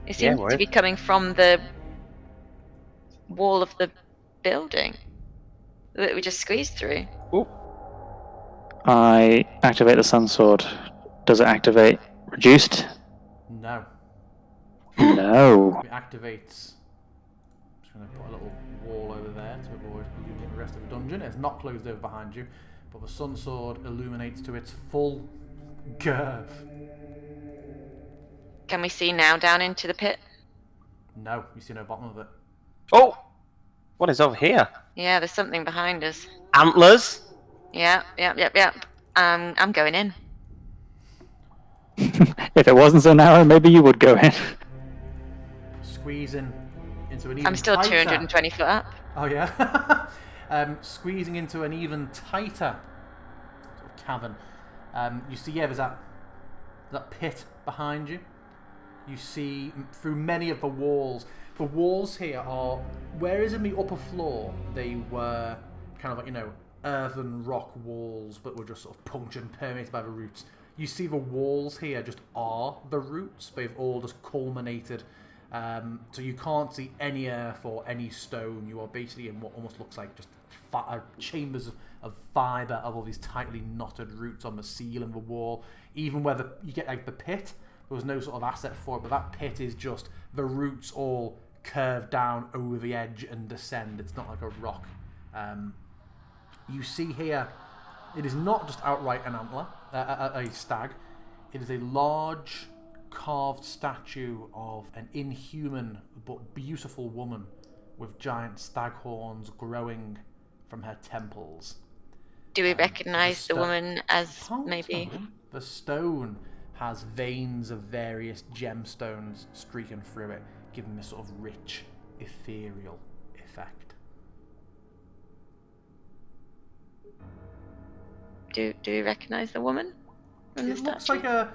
It seems to be coming from the wall of the building that we just squeezed through. Ooh. I activate the sun sword. Does it activate reduced? No. No. It activates. I'm just going to put a little wall over there to avoid illuminating the rest of the dungeon. It's not closed over behind you, but the sun sword illuminates to its full girth. Can we see now down into the pit? No, you see no bottom of it. Oh! What is over here? Yeah, there's something behind us. Antlers? Yeah. I'm going in. If it wasn't so narrow, maybe you would go in. Squeezing into an even I'm still tighter... 220 foot up. Oh yeah? Squeezing into an even tighter sort of cavern. You see, there's that pit behind you. You see through many of the walls. The walls here are, whereas in the upper floor they were kind of like, earthen rock walls, but were just sort of punctured and permeated by the roots. You see the walls here just are the roots. They've all just culminated. So you can't see any earth or any stone. You are basically in what almost looks like just chambers of fibre of all these tightly knotted roots on the seal and the wall. Even where you get like the pit, there was no sort of asset for it, but that pit is just the roots all curve down over the edge and descend. It's not like a rock. You see here, it is not just outright an antler, a stag. It is a large carved statue of an inhuman but beautiful woman with giant stag horns growing from her temples. Do we recognise the woman as maybe... The stone has veins of various gemstones streaking through it, giving this sort of rich, ethereal effect. Do we recognise the woman from the It looks statue? like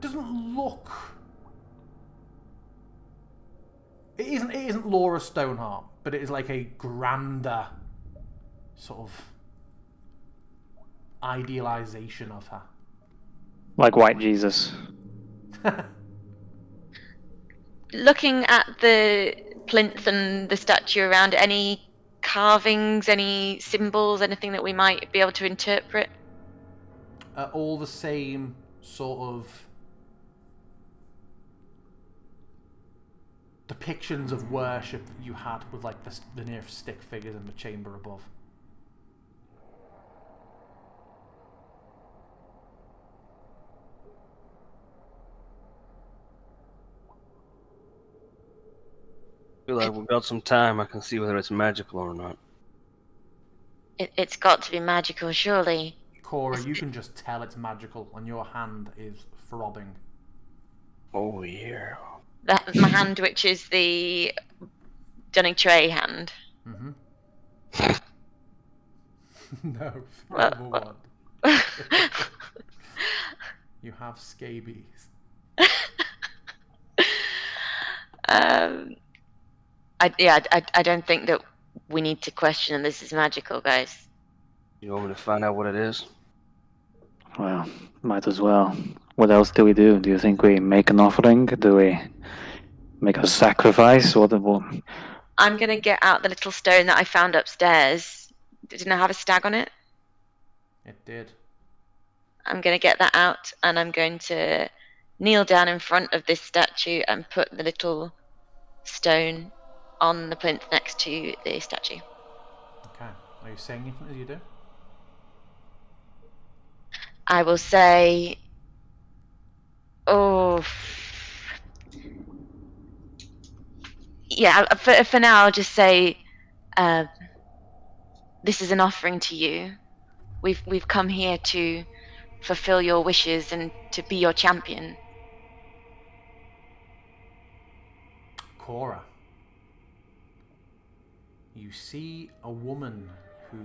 doesn't look... It isn't Laura Stoneheart, but it is like a grander sort of idealization of her. Like White Jesus. Looking at the plinth and the statue around, any carvings, any symbols, anything that we might be able to interpret? All the same sort of depictions of worship that you had with like the nearest stick figures in the chamber above. Feel like we've got some time. I can see whether it's magical or not. It's got to be magical, surely. Cora, you can just tell it's magical, and your hand is throbbing. Oh yeah. That's my hand, which is the Dunning Tray hand. Mm-hmm. No, number one. You have scabies. I don't think that we need to question this is magical, guys. You want me to find out what it is? Well, might as well. What else do we do? Do you think we make an offering? Do we make a sacrifice? What? I'm gonna get out the little stone that I found upstairs. Didn't I have a stag on it? It did. I'm going to get that out, and I'm going to kneel down in front of this statue and put the little stone on the plinth next to the statue. Okay. Are you saying anything as you do? I will say, oh, yeah. For now, I'll just say, this is an offering to you. We've come here to fulfill your wishes and to be your champion. Cora, you see a woman who...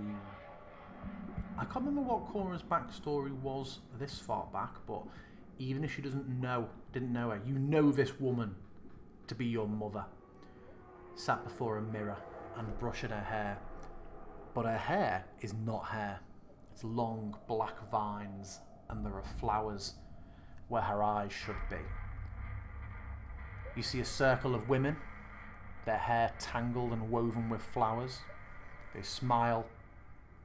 I can't remember what Cora's backstory was this far back, but even if she didn't know her, you know this woman to be your mother. Sat before a mirror and brushing her hair. But her hair is not hair. It's long black vines, and there are flowers where her eyes should be. You see a circle of women, their hair tangled and woven with flowers. They smile,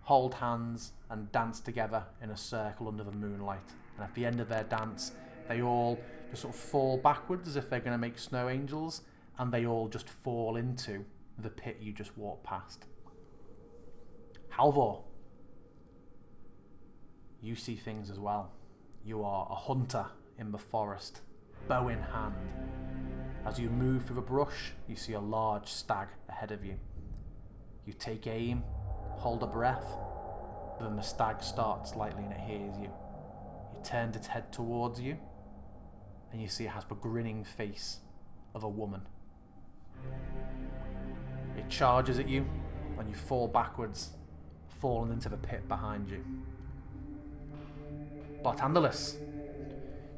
hold hands, and dance together in a circle under the moonlight. And at the end of their dance, they all just sort of fall backwards as if they're going to make snow angels, and they all just fall into the pit you just walked past. Halvor, you see things as well. You are a hunter in the forest, bow in hand. As you move through the brush, you see a large stag ahead of you. You take aim, hold a breath, but then the stag starts slightly and it hears you. It turns its head towards you, and you see it has the grinning face of a woman. It charges at you, and you fall backwards, falling into the pit behind you. Barthandelus,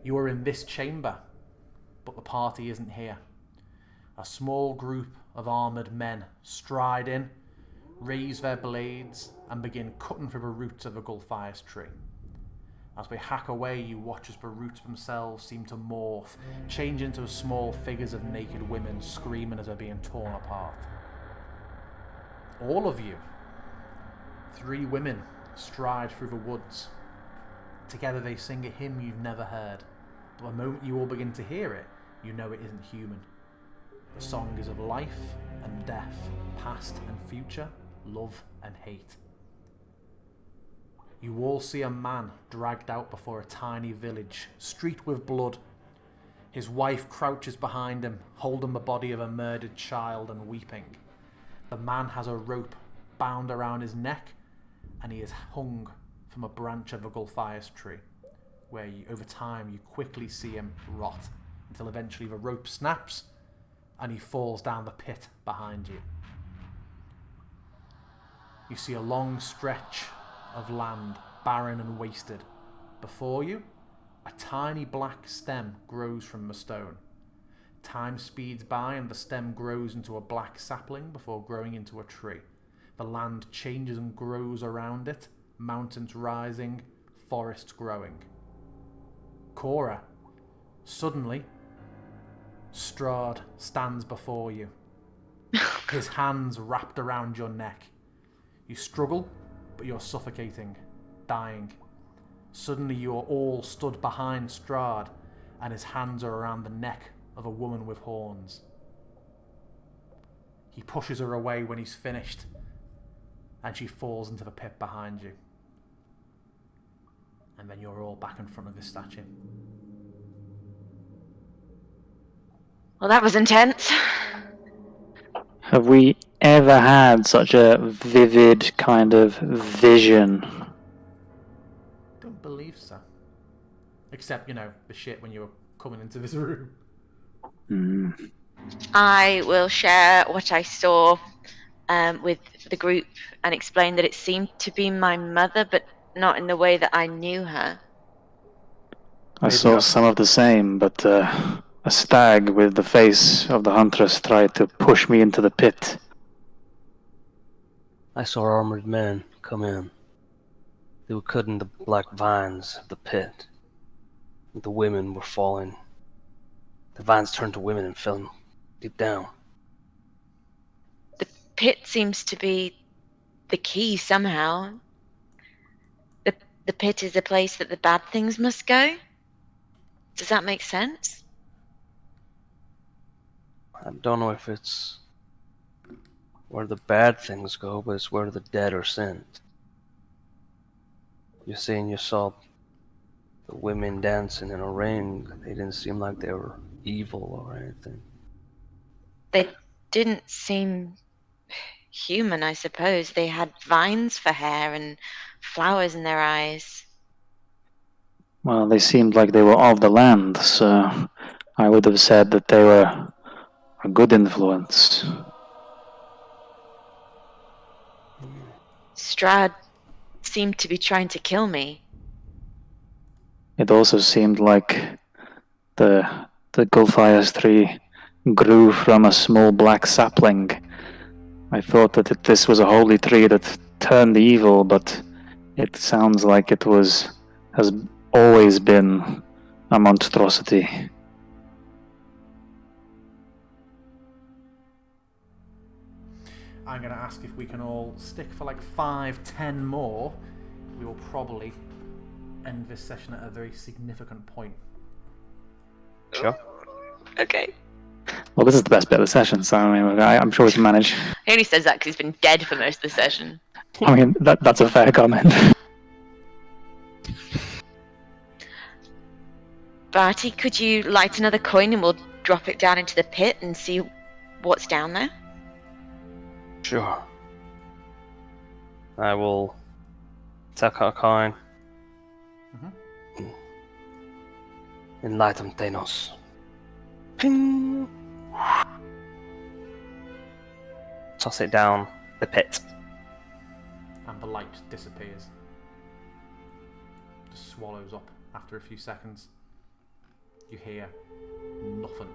you are in this chamber, but the party isn't here. A small group of armoured men stride in, raise their blades, and begin cutting through the roots of a Gulfias tree. As they hack away, you watch as the roots themselves seem to morph, change into small figures of naked women screaming as they're being torn apart. All of you, 3 women, stride through the woods. Together they sing a hymn you've never heard, but the moment you all begin to hear it, you know it isn't human. The song is of life and death, past and future, love and hate. You all see a man dragged out before a tiny village, streaked with blood. His wife crouches behind him, holding the body of a murdered child and weeping. The man has a rope bound around his neck, and he is hung from a branch of a Gulfias tree, where over time you quickly see him rot, until eventually the rope snaps, and he falls down the pit behind you. You see a long stretch of land, barren and wasted. Before you, a tiny black stem grows from the stone. Time speeds by and the stem grows into a black sapling before growing into a tree. The land changes and grows around it, mountains rising, forests growing. Cora, suddenly, Strahd stands before you, his hands wrapped around your neck. You struggle, but you're suffocating, dying. Suddenly you are all stood behind Strahd, and his hands are around the neck of a woman with horns. He pushes her away when he's finished, and she falls into the pit behind you. And then you're all back in front of this statue. Well, that was intense. Have we ever had such a vivid kind of vision? Don't believe so. Except, the shit when you were coming into this room. I will share what I saw with the group and explain that it seemed to be my mother, but not in the way that I knew her. I saw some of the same, but a stag with the face of the huntress tried to push me into the pit. I saw armored men come in. They were cutting the black vines of the pit. The women were falling. The vines turned to women and fell deep down. The pit seems to be the key somehow. the pit is a place that the bad things must go? Does that make sense? I don't know if it's where the bad things go, but it's where the dead are sent. You're saying you saw the women dancing in a ring. They didn't seem like they were evil or anything. They didn't seem human, I suppose. They had vines for hair and flowers in their eyes. Well, they seemed like they were of the land, so I would have said that they were a good influence. Strahd seemed to be trying to kill me. It also seemed like the Gulfire's tree grew from a small black sapling. I thought that this was a holy tree that turned evil, but it sounds like it has always been a monstrosity. I'm going to ask if we can all stick for like 5-10 more. We will probably end this session at a very significant point. Sure. Okay. Well, this is the best bit of the session, so I mean, I'm sure we can manage. He only says that because he's been dead for most of the session. I mean, that's a fair comment. Barty, could you light another coin and we'll drop it down into the pit and see what's down there? Sure. I will take out a coin. Enlighten Thanos. Ping! Toss it down the pit. And the light disappears. Just swallows up after a few seconds. You hear nothing.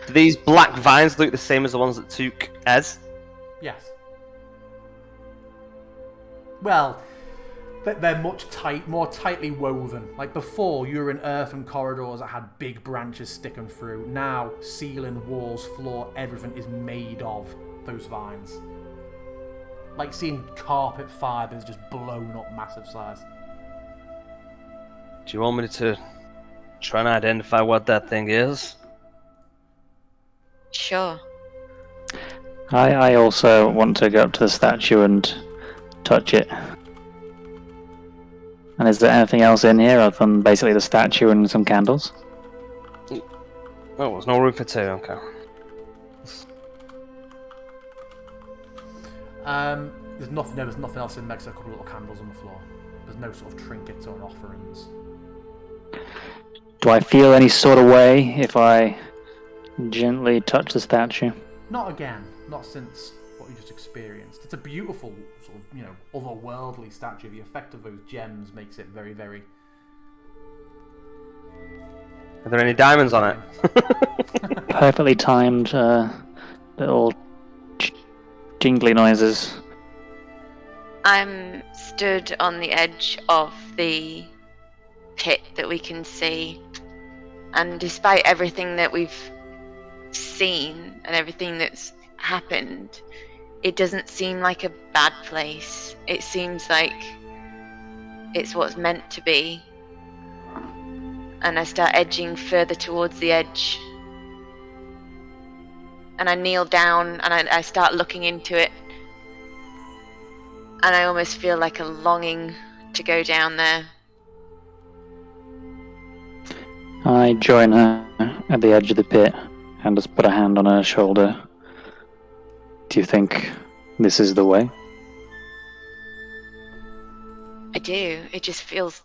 Do these black vines look the same as the ones that took Ez? Yes. Well, they're much more tightly woven. Like before, you were in earthen corridors that had big branches sticking through. Now, ceiling, walls, floor, everything is made of those vines. Like seeing carpet fibers just blown up massive size. Do you want me to try and identify what that thing is? Sure. I also want to go up to the statue and touch it. And is there anything else in here other than basically the statue and some candles? Oh, there's no room for two, okay. There's nothing else in there except a couple of little candles on the floor. There's no sort of trinkets or offerings. Do I feel any sort of way if I gently touch the statue? Not again. Not since what you just experienced. It's a beautiful, sort of, otherworldly statue. The effect of those gems makes it very, very... Are there any diamonds on it? Perfectly timed little jingly noises. I'm stood on the edge of the pit that we can see, and despite everything that we've seen and everything that's happened, it doesn't seem like a bad place. It seems like it's what's meant to be. And I start edging further towards the edge. And I kneel down and I start looking into it. And I almost feel like a longing to go down there. I join her at the edge of the pit and just put a hand on her shoulder. Do you think this is the way? I do. It just feels...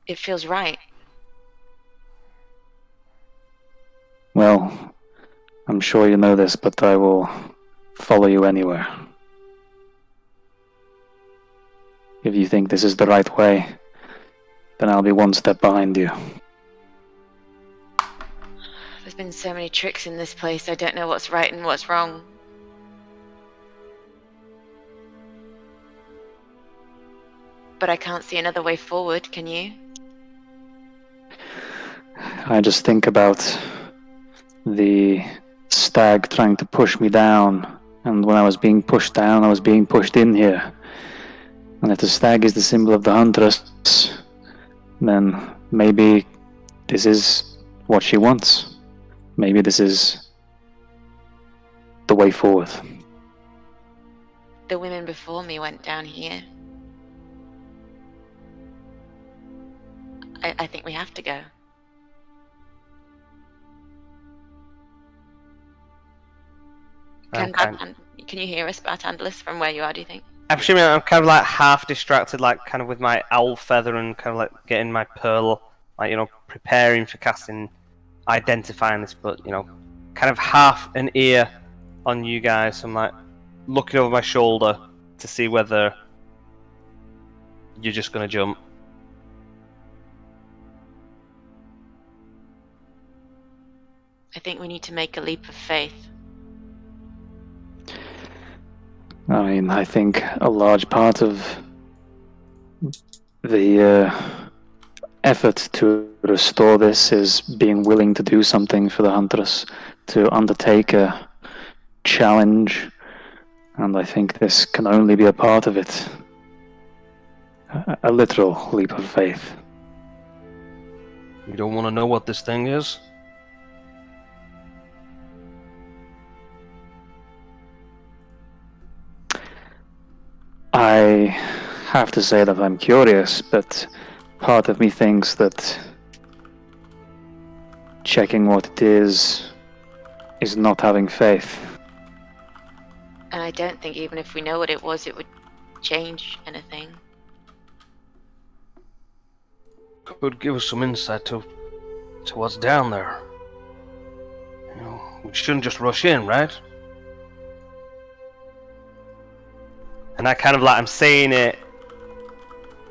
it feels right. Well, I'm sure you know this, but I will follow you anywhere. If you think this is the right way, then I'll be one step behind you. There's been so many tricks in this place, I don't know what's right and what's wrong. But I can't see another way forward, can you? I just think about the stag trying to push me down, and when I was being pushed down, I was being pushed in here. And if the stag is the symbol of the huntress, then maybe this is what she wants. Maybe this is the way forward. The women before me went down here. I think we have to go. Can you hear us, Bartandalis, from where you are, do you think? I'm assuming I'm kind of like half distracted, like kind of with my owl feather and kind of like getting my pearl, like, you know, preparing for casting, identifying this, but, you know, kind of half an ear on you guys. I'm like looking over my shoulder to see whether you're just going to jump. I think we need to make a leap of faith. I mean, I think a large part of the effort to restore this is being willing to do something for the Huntress, to undertake a challenge, and I think this can only be a part of it. A literal leap of faith. You don't want to know what this thing is? I have to say that I'm curious, but part of me thinks that checking what it is not having faith. And I don't think even if we know what it was, it would change anything. Could give us some insight to what's down there. You know, we shouldn't just rush in, right? And I kind of like, I'm saying it,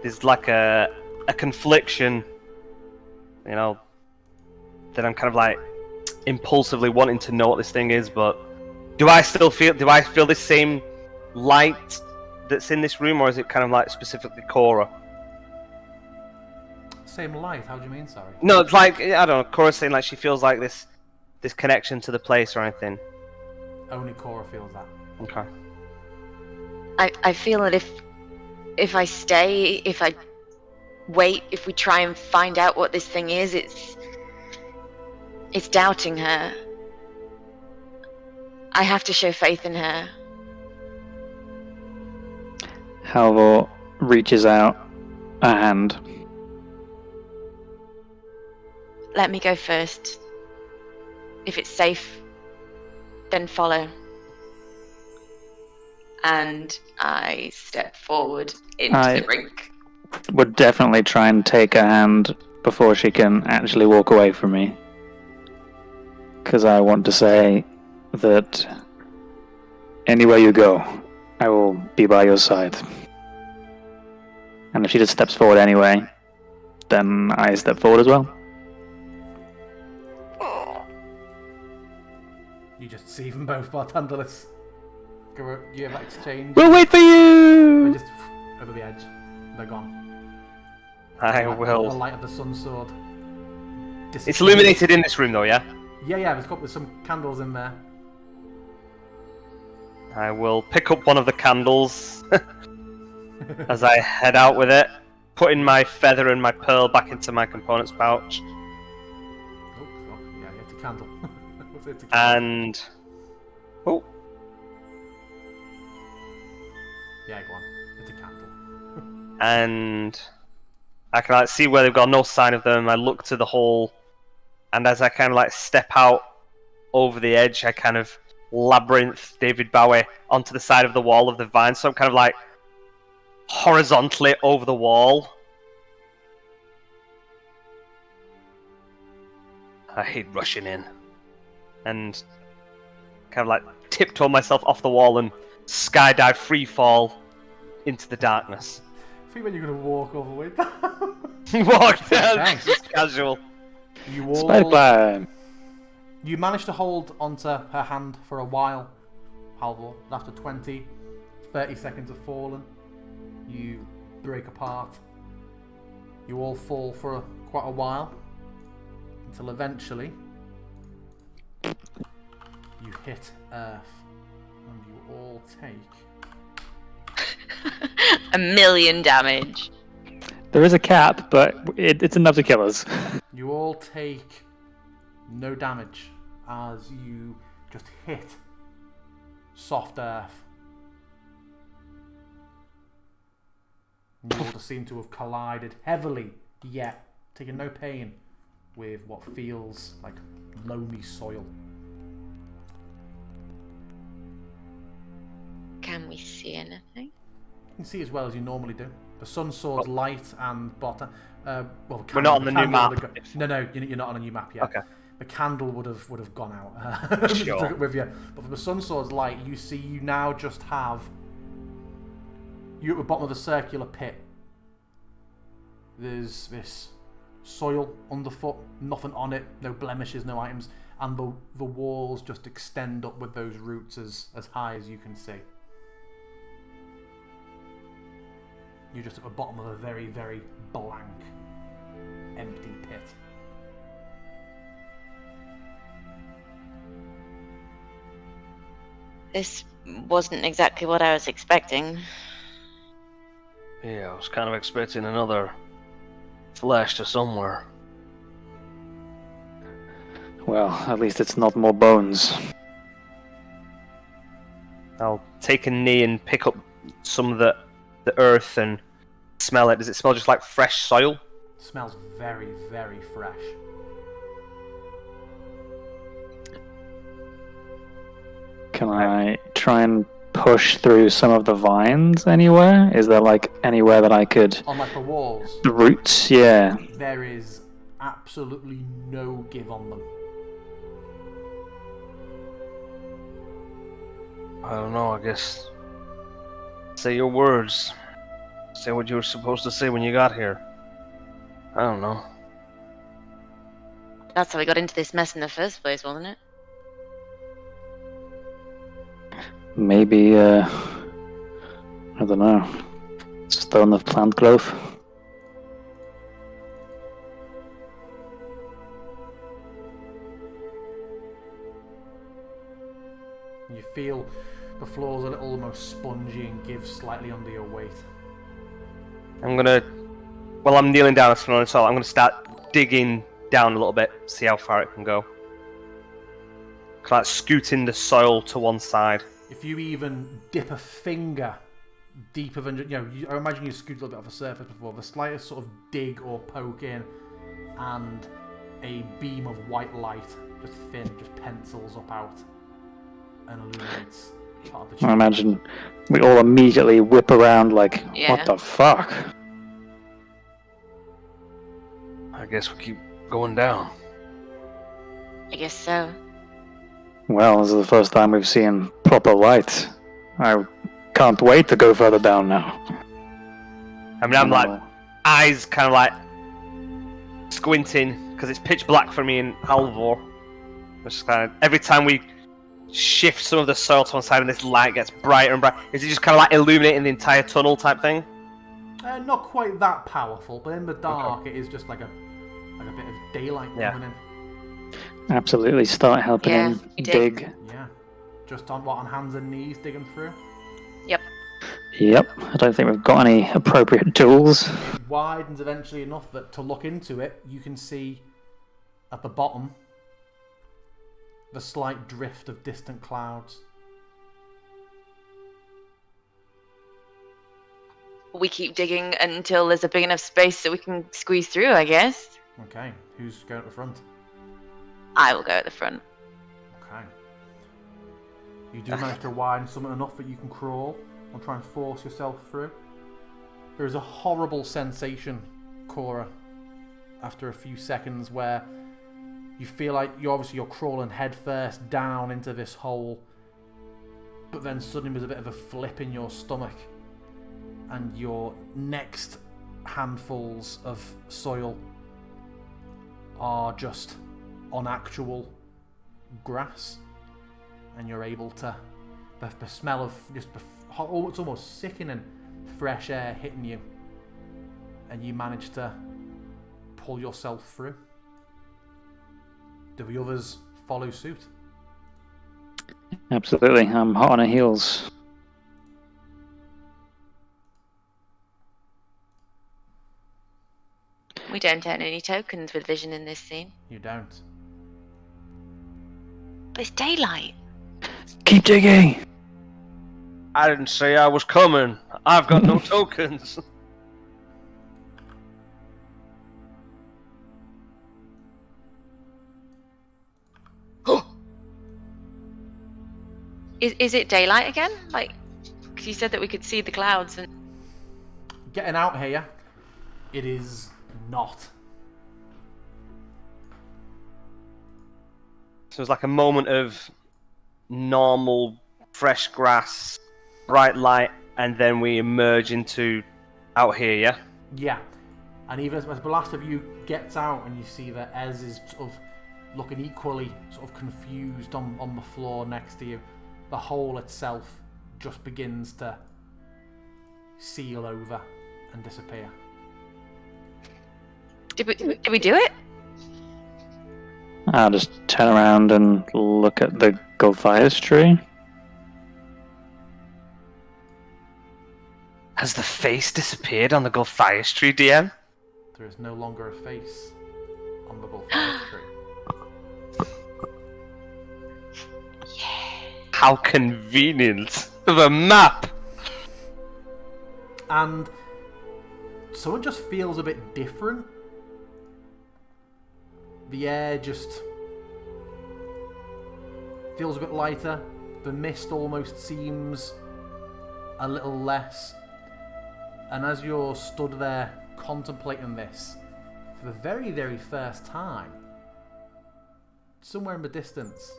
there's like a confliction, you know, that I'm kind of like impulsively wanting to know what this thing is, but do I feel the same light that's in this room, or is it kind of like specifically Cora? Same light? How do you mean, sorry? No, it's like, I don't know, Cora's saying like she feels like this connection to the place or anything. Only Cora feels that. Okay. I feel that if I stay, if I wait, if we try and find out what this thing is, it's doubting her. I have to show faith in her. Halvor reaches out a hand. Let me go first. If it's safe, then follow. And I step forward into the rink. Would definitely try and take a hand before she can actually walk away from me. Because I want to say that anywhere you go, I will be by your side. And if she just steps forward anyway, then I step forward as well. You just see them both, Bartandalis. Do you have exchange? We'll wait for you! They're just over the edge. They're gone. I The will. light of the sun sword. It's illuminated in this room though, yeah? Yeah, there's some candles in there. I will pick up one of the candles as I head out with it, putting my feather and my pearl back into my components pouch. Oh, yeah, it's a candle. It's a candle. And... oh, Yeah, go on. It's a candle. and I can like see where they've got no sign of them. I look to the hole, and as I kind of like step out over the edge, I kind of labyrinth David Bowie onto the side of the wall of the vine, so I'm kind of like horizontally over the wall. I hate rushing in, and kind of like tiptoe myself off the wall and skydive free fall into the darkness. I think when you're going to walk all the way down. Walk down, Thanks. just casual. You all... Spider climb! You managed to hold onto her hand for a while, Halvor. After 20, 30 seconds of falling, you break apart. You all fall for quite a while, until eventually you hit Earth, and you all take 1,000,000 damage. There is a cap, but it's enough to kill us. You all take no damage as you just hit soft earth. You all just seem to have collided heavily, yet taking no pain with what feels like loamy soil. Can we see anything? You can see as well as you normally do. The sun sword's light and bottom. We're not on the new map. No, you're not on a new map yet. Okay. The candle would have gone out Sure. with you. But for the sun sword's light, you now just have. You're at the bottom of a circular pit. There's this soil underfoot, nothing on it, no blemishes, no items, and the walls just extend up with those roots as high as you can see. You're just at the bottom of a very, very blank, empty pit. This wasn't exactly what I was expecting. Yeah, I was kind of expecting another flash to somewhere. Well, at least it's not more bones. I'll take a knee and pick up some of the earth and smell it. Does it smell just like fresh soil? It smells very, very fresh. Can I try and push through some of the vines anywhere? Is there like anywhere that I could... On like the walls, The roots, yeah. there is absolutely no give on them. I don't know, I guess. Say your words. Say what you were supposed to say when you got here. I don't know. That's how we got into this mess in the first place, wasn't it? Maybe, I don't know. Stone of plant growth. You feel the floor's a little almost spongy and gives slightly under your weight. I'm gonna... Well, I'm kneeling down as smelling salt. I'm gonna start digging down a little bit, see how far it can go. Like scooting the soil to one side. If you even dip a finger deeper than, I imagine you scoot a little bit off the surface before, the slightest sort of dig or poke in, and a beam of white light, just thin, just pencils up out and illuminates part of the I chamber. imagine we all immediately whip around like, Yeah. what the fuck? I guess we keep going down. I guess so. Well, this is the first time we've seen proper light. I can't wait to go further down now. I mean, I'm like, eyes kind of like squinting because it's pitch black for me in Halvor. Just kind of every time we shift some of the soil to one side and this light gets brighter and brighter, is it just kind of like illuminating the entire tunnel type thing? Not quite that powerful, but in the dark it is just like a bit of daylight Yeah. coming in. Absolutely, start helping Yeah, him we dig. dig. Yeah, just on hands and knees digging through. Yep. Yep, I don't think we've got any appropriate tools. It widens eventually enough that to look into it, you can see at the bottom the slight drift of distant clouds. We keep digging until there's a big enough space so we can squeeze through, I guess. Okay, who's going at the front? I will go at the front. Okay. You do manage to widen something enough that you can crawl and try and force yourself through. There is a horrible sensation, Cora, after a few seconds where you feel like you're crawling headfirst down into this hole, but then suddenly there's a bit of a flip in your stomach, and your next handfuls of soil are just on actual grass, and you're able to the smell of just it's almost sickening fresh air hitting you, and you manage to pull yourself through. Do the others follow suit? Absolutely, I'm hot on her heels. We don't earn any tokens with vision in this scene. You don't. But it's daylight. Keep digging. I didn't say I was coming. I've got no tokens. Is it daylight again? Like, because you said that we could see the clouds and. Getting out here, it is not. So it's like a moment of normal, fresh grass, bright light, and then we emerge into out here, yeah? Yeah. And even as the last of you gets out and you see that Ez is sort of looking equally sort of confused on the floor next to you, the hole itself just begins to seal over and disappear. Did we do it? I'll just turn around and look at the Gulfias tree. Has the face disappeared on the Gulfias tree, DM? There is no longer a face on the Gulfias tree. How convenient of a map! And someone just feels a bit different. The air just feels a bit lighter. The mist almost seems a little less. And as you're stood there contemplating this for the very, very first time, somewhere in the distance,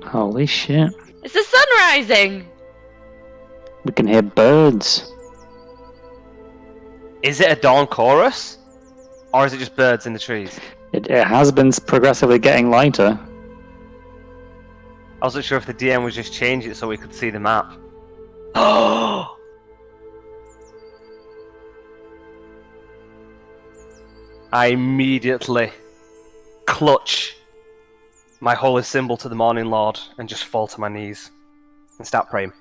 Holy shit. It's the sun rising. We can hear birds. Is it a dawn chorus? Or is it just birds in the trees? It has been progressively getting lighter. I wasn't sure if the DM was just changing it so we could see the map. Oh! I immediately clutch my holy symbol to the Morning Lord and just fall to my knees and start praying.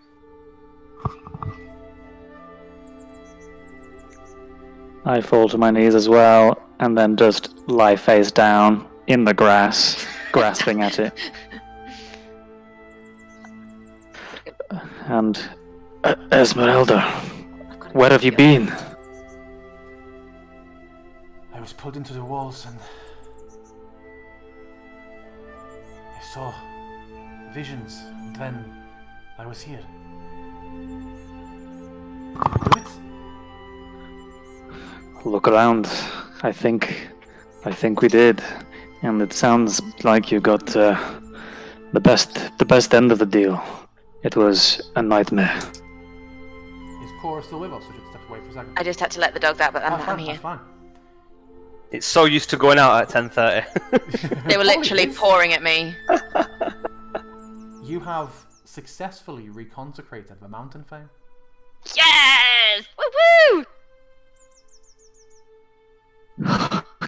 I fall to my knees as well, and then just lie face down in the grass, grasping at it. And Esmeralda, where have you been? I was pulled into the walls and I saw visions, and then I was here. Did we do it? Look around. I think we did, and it sounds like you got the best end of the deal. It was a nightmare. Is Cora still with us, or should we step away for a second? I just had to let the dogs out, but I'm Fine, here. that's fine. It's so used to going out at 10:30. They were literally Apologies. pouring at me. You have successfully reconsecrated the mountain fame. Yes! Woo woo!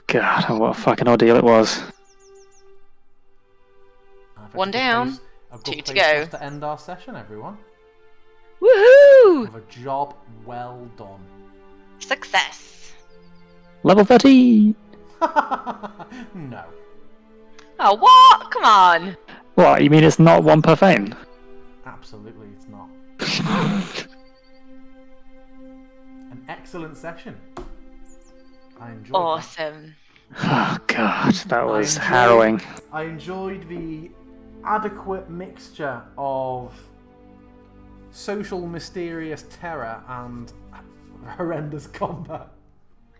God, what a fucking ordeal it was. I think One it's a down, place- a good 2 to place go. for us to end our session, everyone. Woohoo! With a job well done. Success. Level 30! No. Oh, what? Come on. What, you mean it's not one per fane? Absolutely, it's not. An excellent session. I enjoyed that. Awesome. Oh god, that was enjoyed- harrowing. I enjoyed the adequate mixture of social mysterious terror and horrendous combat.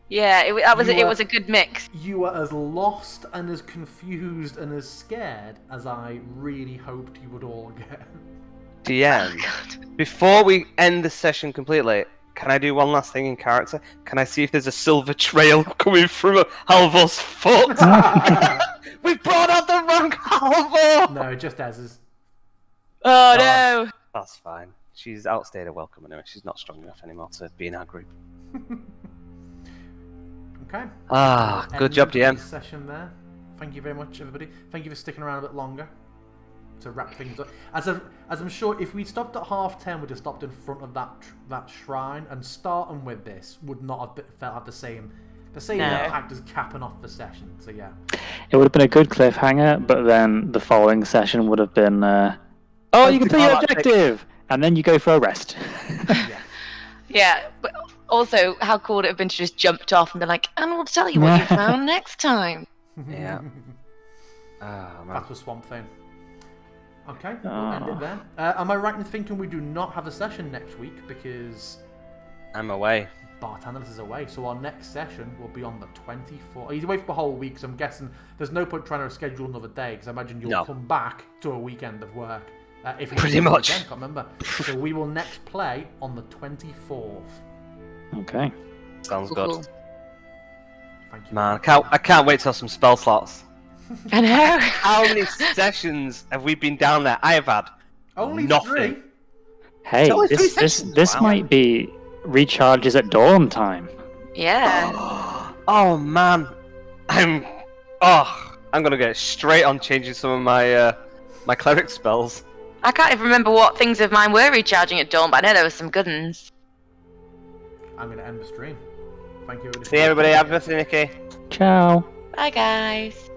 Yeah, it You was a good mix. You were as lost and as confused and as scared as I really hoped you would all get. DM, Oh, God. before we end the session completely, can I do one last thing in character? Can I see if there's a silver trail coming through Halvor's foot? We brought out the wrong Halvor! No, just Ez's. Oh no. That's fine. She's outstayed her welcome anyway. She's not strong enough anymore to be in our group. Okay. Ah, good job, End DM. Session there. Thank you very much, everybody. Thank you for sticking around a bit longer. to wrap things up. As I'm sure, if we stopped at 10:30, we'd have stopped in front of that shrine, and starting with this would not have felt the same impact as capping off the session. So yeah, It would have been a good cliffhanger, but then the following session would have been, oh, you complete your objective, and then you go for a rest. yeah. Yeah, but also, how cool would it have been to just jumped off and be like, and we'll tell you what you found next time. Yeah. Oh, man. That was Swamp Thing. Okay, we'll end it there. Am I right in thinking we do not have a session next week because I'm away. Bartenders is away, so our next session will be on the 24th. He's away for the whole week, so I'm guessing there's no point trying to schedule another day, because I imagine you'll come back to a weekend of work. If it's Pretty much. Weekend, can't remember. So we will next play on the 24th. Okay. Sounds Cool. good. Thank you. Man, I can't wait till some spell slots. I know. How many sessions have we been down there? I have had Only nothing. 3? Hey, only 3 this sessions. Wow. might be recharges at dawn time. Yeah. Oh man, I'm gonna get straight on changing some of my my cleric spells. I can't even remember what things of mine were recharging at dawn, but I know there were some good ones. I'm going to end the stream. Thank you. See everybody. Have a good Nikki. Ciao. Bye, guys.